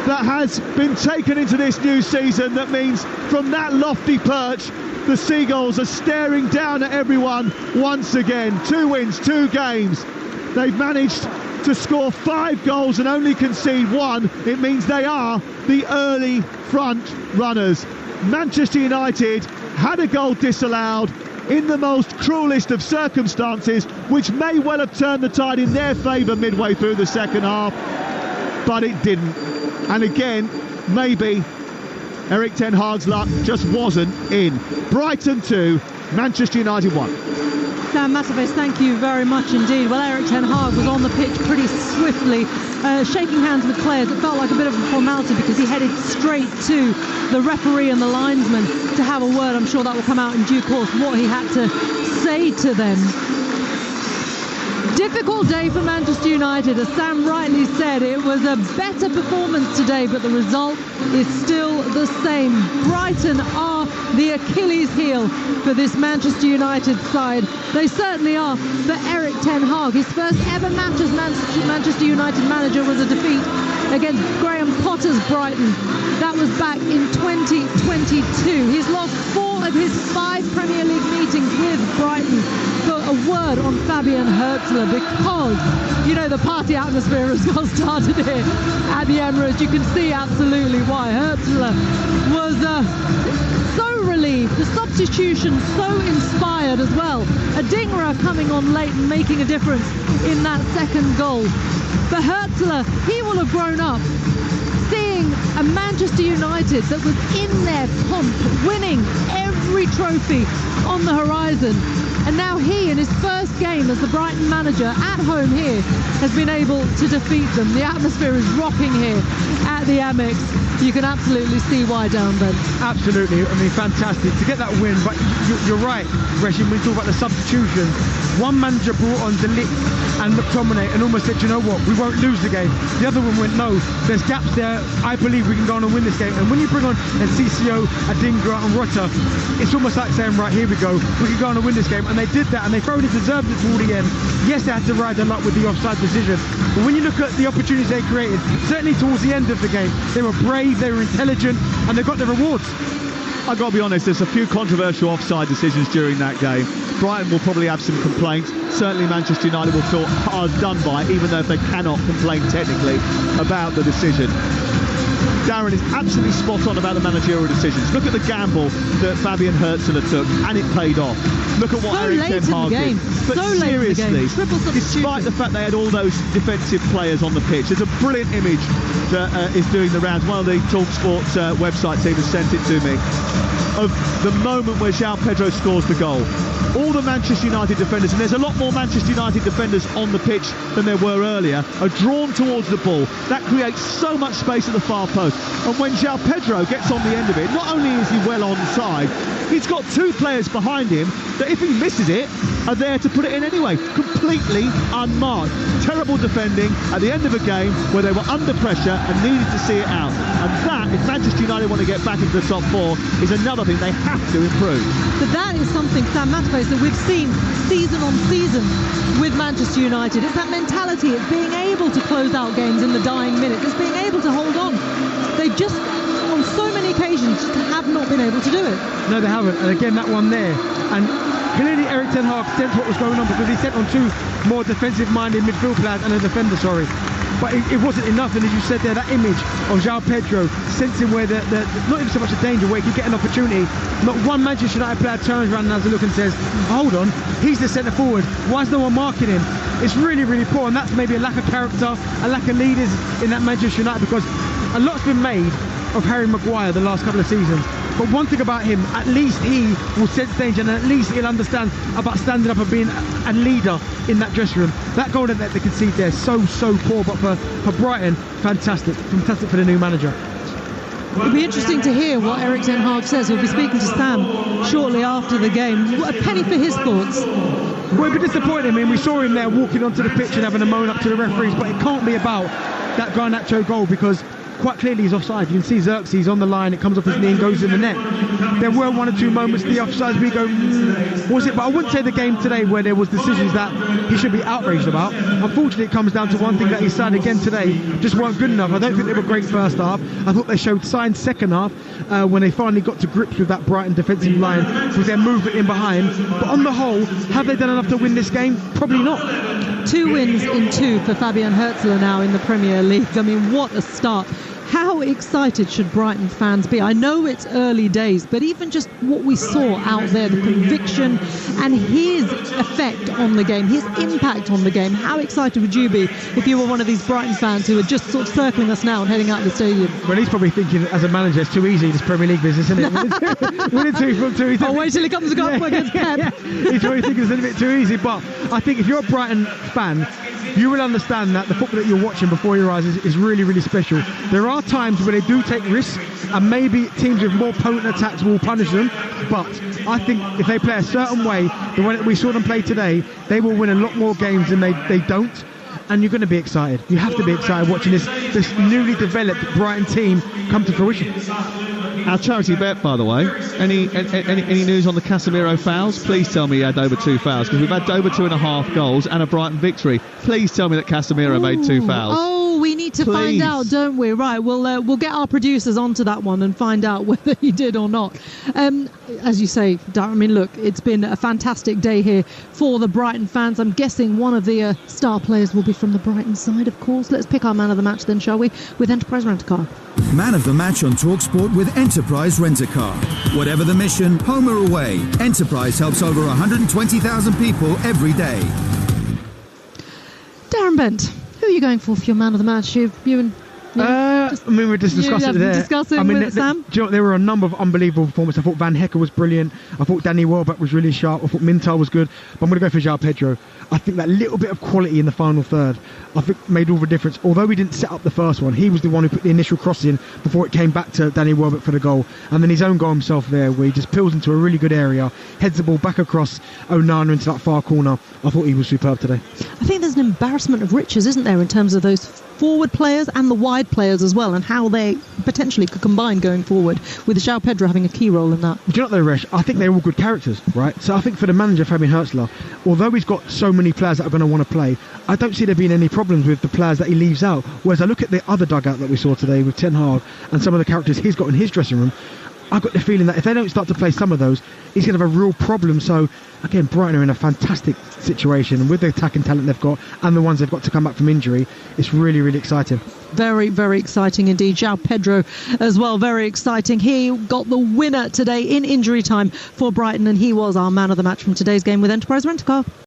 that has been taken into this new season that means from that lofty perch the Seagulls are staring down at everyone once again. 2 wins, 2 games. They've managed to score 5 goals and only concede 1. It means they are the early front runners. Manchester United had a goal disallowed in the most cruelest of circumstances, which may well have turned the tide in their favour midway through the second half, but it didn't. And again, maybe Erik ten Hag's luck just wasn't in. Brighton 2, Manchester United 1. Sam Matterface, thank you very much indeed. Well, Erik ten Hag was on the pitch pretty swiftly, shaking hands with players. It felt like a bit of a formality because he headed straight to the referee and the linesman to have a word. I'm sure that will come out in due course, what he had to say to them. Difficult day for Manchester United. As Sam rightly said, it was a better performance today, but the result is still the same. Brighton are the Achilles heel for this Manchester United side. They certainly are for Erik ten Hag. His first ever match as Manchester United manager was a defeat against Graham Potter's Brighton. That was back in 2022. He's lost 4 of his 5 Premier League meetings with Brighton. For a word on Fabian Hürzeler, because, you know, the party atmosphere has got started here at the Emirates. You can see absolutely why. Hürzeler was so relieved. The substitution so inspired as well. Adingra coming on late and making a difference in that second goal. For Hürzeler, he will have grown up seeing a Manchester United that was in their pomp, winning every trophy on the horizon. And now he, in his first game as the Brighton manager at home here, has been able to defeat them. The atmosphere is rocking here at at the Amex, you can absolutely see why, Darren Bent. Absolutely, I mean, fantastic to get that win. But you're right, Resham, when you talk about the substitution, one manager brought on De Ligt and McTominay and almost said, you know what, we won't lose the game. The other one went, no, there's gaps there, I believe we can go on and win this game. And when you bring on Enciso, Adingra and Rota, it's almost like saying, right, here we go, we can go on and win this game. And they did that, and they thoroughly deserved it toward the end. Yes, they had to ride their luck with the offside decision, but when you look at the opportunities they created, certainly towards the end of the game, they were brave, they were intelligent, and they got their rewards. I've got to be honest, there's a few controversial offside decisions during that game. Brighton will probably have some complaints. Certainly Manchester United will feel hard done by, even though if they cannot complain technically about the decision. Darren is absolutely spot on about the managerial decisions. Look at the gamble that Fabian Hürzeler took, and it paid off. Look at what Erik ten Hag did. But seriously, despite the fact they had all those defensive players on the pitch, there's a brilliant image that is doing the rounds. One of the Talksport websites even sent it to me, of the moment where João Pedro scores the goal. All the Manchester United defenders, and there's a lot more Manchester United defenders on the pitch than there were earlier, are drawn towards the ball. That creates so much space at the far post. And when João Pedro gets on the end of it, not only is he well onside, he's got two players behind him that, if he misses it, are there to put it in anyway. Completely unmarked. Terrible defending at the end of a game where they were under pressure and needed to see it out. And that, if Manchester United want to get back into the top four, is another thing they have to improve. But that is something, Sam Matterface, that we've seen season on season with Manchester United. It's that mentality. It's being able to close out games in the dying minute. It's being able to hold on. They just, on so many occasions, just have not been able to do it. No, they haven't. And again, that one there. And clearly Erik ten Hag sensed what was going on, because he sent on two more defensive-minded midfield players and a defender, But it wasn't enough, and as you said there, that image of João Pedro sensing where the not even so much a danger, where he could get an opportunity. Not one Manchester United player turns around and has a look and says, hold on, he's the centre forward, why is no one marking him? It's really, really poor, and that's maybe a lack of character, a lack of leaders in that Manchester United, because a lot's been made of Harry Maguire the last couple of seasons. But one thing about him, at least he will sense danger, and at least he'll understand about standing up and being a leader in that dressing room. That goal that they concede there, so poor, but for Brighton, fantastic for the new manager. It'll be interesting to hear what Erik ten Hag says. We'll be speaking to Sam shortly after the game. What a penny for his thoughts. Well, it'd be disappointing. I mean, we saw him there walking onto the pitch and having a moan up to the referees, but it can't be about that Garnacho goal, because quite clearly he's offside. You can see Xerxes on the line, it comes off his knee and goes in the net. There were one or two moments, the offsides, we go, was it? But I wouldn't say the game today where there was decisions that he should be outraged about. Unfortunately, it comes down to one thing, that his side again today just weren't good enough. I don't think they were great first half. I thought they showed signs second half when they finally got to grips with that Brighton defensive line, with their movement in behind. But on the whole, have they done enough to win this game? Probably not. 2 wins in 2 for Fabian Hürzeler now in the Premier League. I mean, what a start. How excited should Brighton fans be? I know it's early days, but even just what we saw out there, the conviction and his effect on the game, his impact on the game, how excited would you be if you were one of these Brighton fans who are just sort of circling us now and heading out of the stadium? Well, he's probably thinking, as a manager, it's too easy, this Premier League business, isn't it? Winning 2 from 2. Oh, wait till he comes up against Pep. Yeah. He's probably thinking it's a little bit too easy, but I think if you're a Brighton fan, you will understand that the football that you're watching before your eyes is really, really special. There are times where they do take risks, and maybe teams with more potent attacks will punish them, but I think if they play a certain way, the way that we saw them play today, they will win a lot more games than they don't. And you're going to be excited. You have to be excited watching this newly developed Brighton team come to fruition. Our charity bet, by the way, any news on the Casemiro fouls? Please tell me he had over 2 fouls, because we've had over 2.5 goals and a Brighton victory. Please tell me that Casemiro made 2 fouls. Oh, we need to find out, don't we? Right, we'll get our producers onto that one and find out whether he did or not. As you say, Darren, I mean, look, it's been a fantastic day here for the Brighton fans. I'm guessing one of the star players will be from the Brighton side, of course. Let's pick our man of the match then, shall we? With Enterprise Rent-A-Car. Man of the match on Talksport with Enterprise Rent-A-Car. Whatever the mission, home or away, Enterprise helps over 120,000 people every day. Darren Bent, who are you going for your man of the match? You and Yeah, I mean, we just discussed it there. Discussing with Sam. Do you know, there were a number of unbelievable performances. I thought Van Hecker was brilliant. I thought Danny Welbeck was really sharp. I thought Mintal was good. But I'm going to go for João Pedro. I think that little bit of quality in the final third, I think, made all the difference. Although we didn't set up the first one, he was the one who put the initial cross in before it came back to Danny Welbeck for the goal. And then his own goal himself there, where he just peels into a really good area, heads the ball back across Onana into that far corner. I thought he was superb today. I think there's an embarrassment of riches, isn't there, in terms of those forward players and the wide players as well, and how they potentially could combine going forward, with João Pedro having a key role in that. Do you know what though, Resh? I think they're all good characters, right? So I think for the manager, Fabian Hürzeler, although he's got so many players that are going to want to play, I don't see there being any problems with the players that he leaves out. Whereas I look at the other dugout that we saw today with Ten Hag and some of the characters he's got in his dressing room, I've got the feeling that if they don't start to play some of those, he's going to have a real problem. So, again, Brighton are in a fantastic situation, and with the attacking talent they've got and the ones they've got to come back from injury, it's really, really exciting. Very, very exciting indeed. João Pedro as well, very exciting. He got the winner today in injury time for Brighton, and he was our man of the match from today's game with Enterprise Rent-A-Car.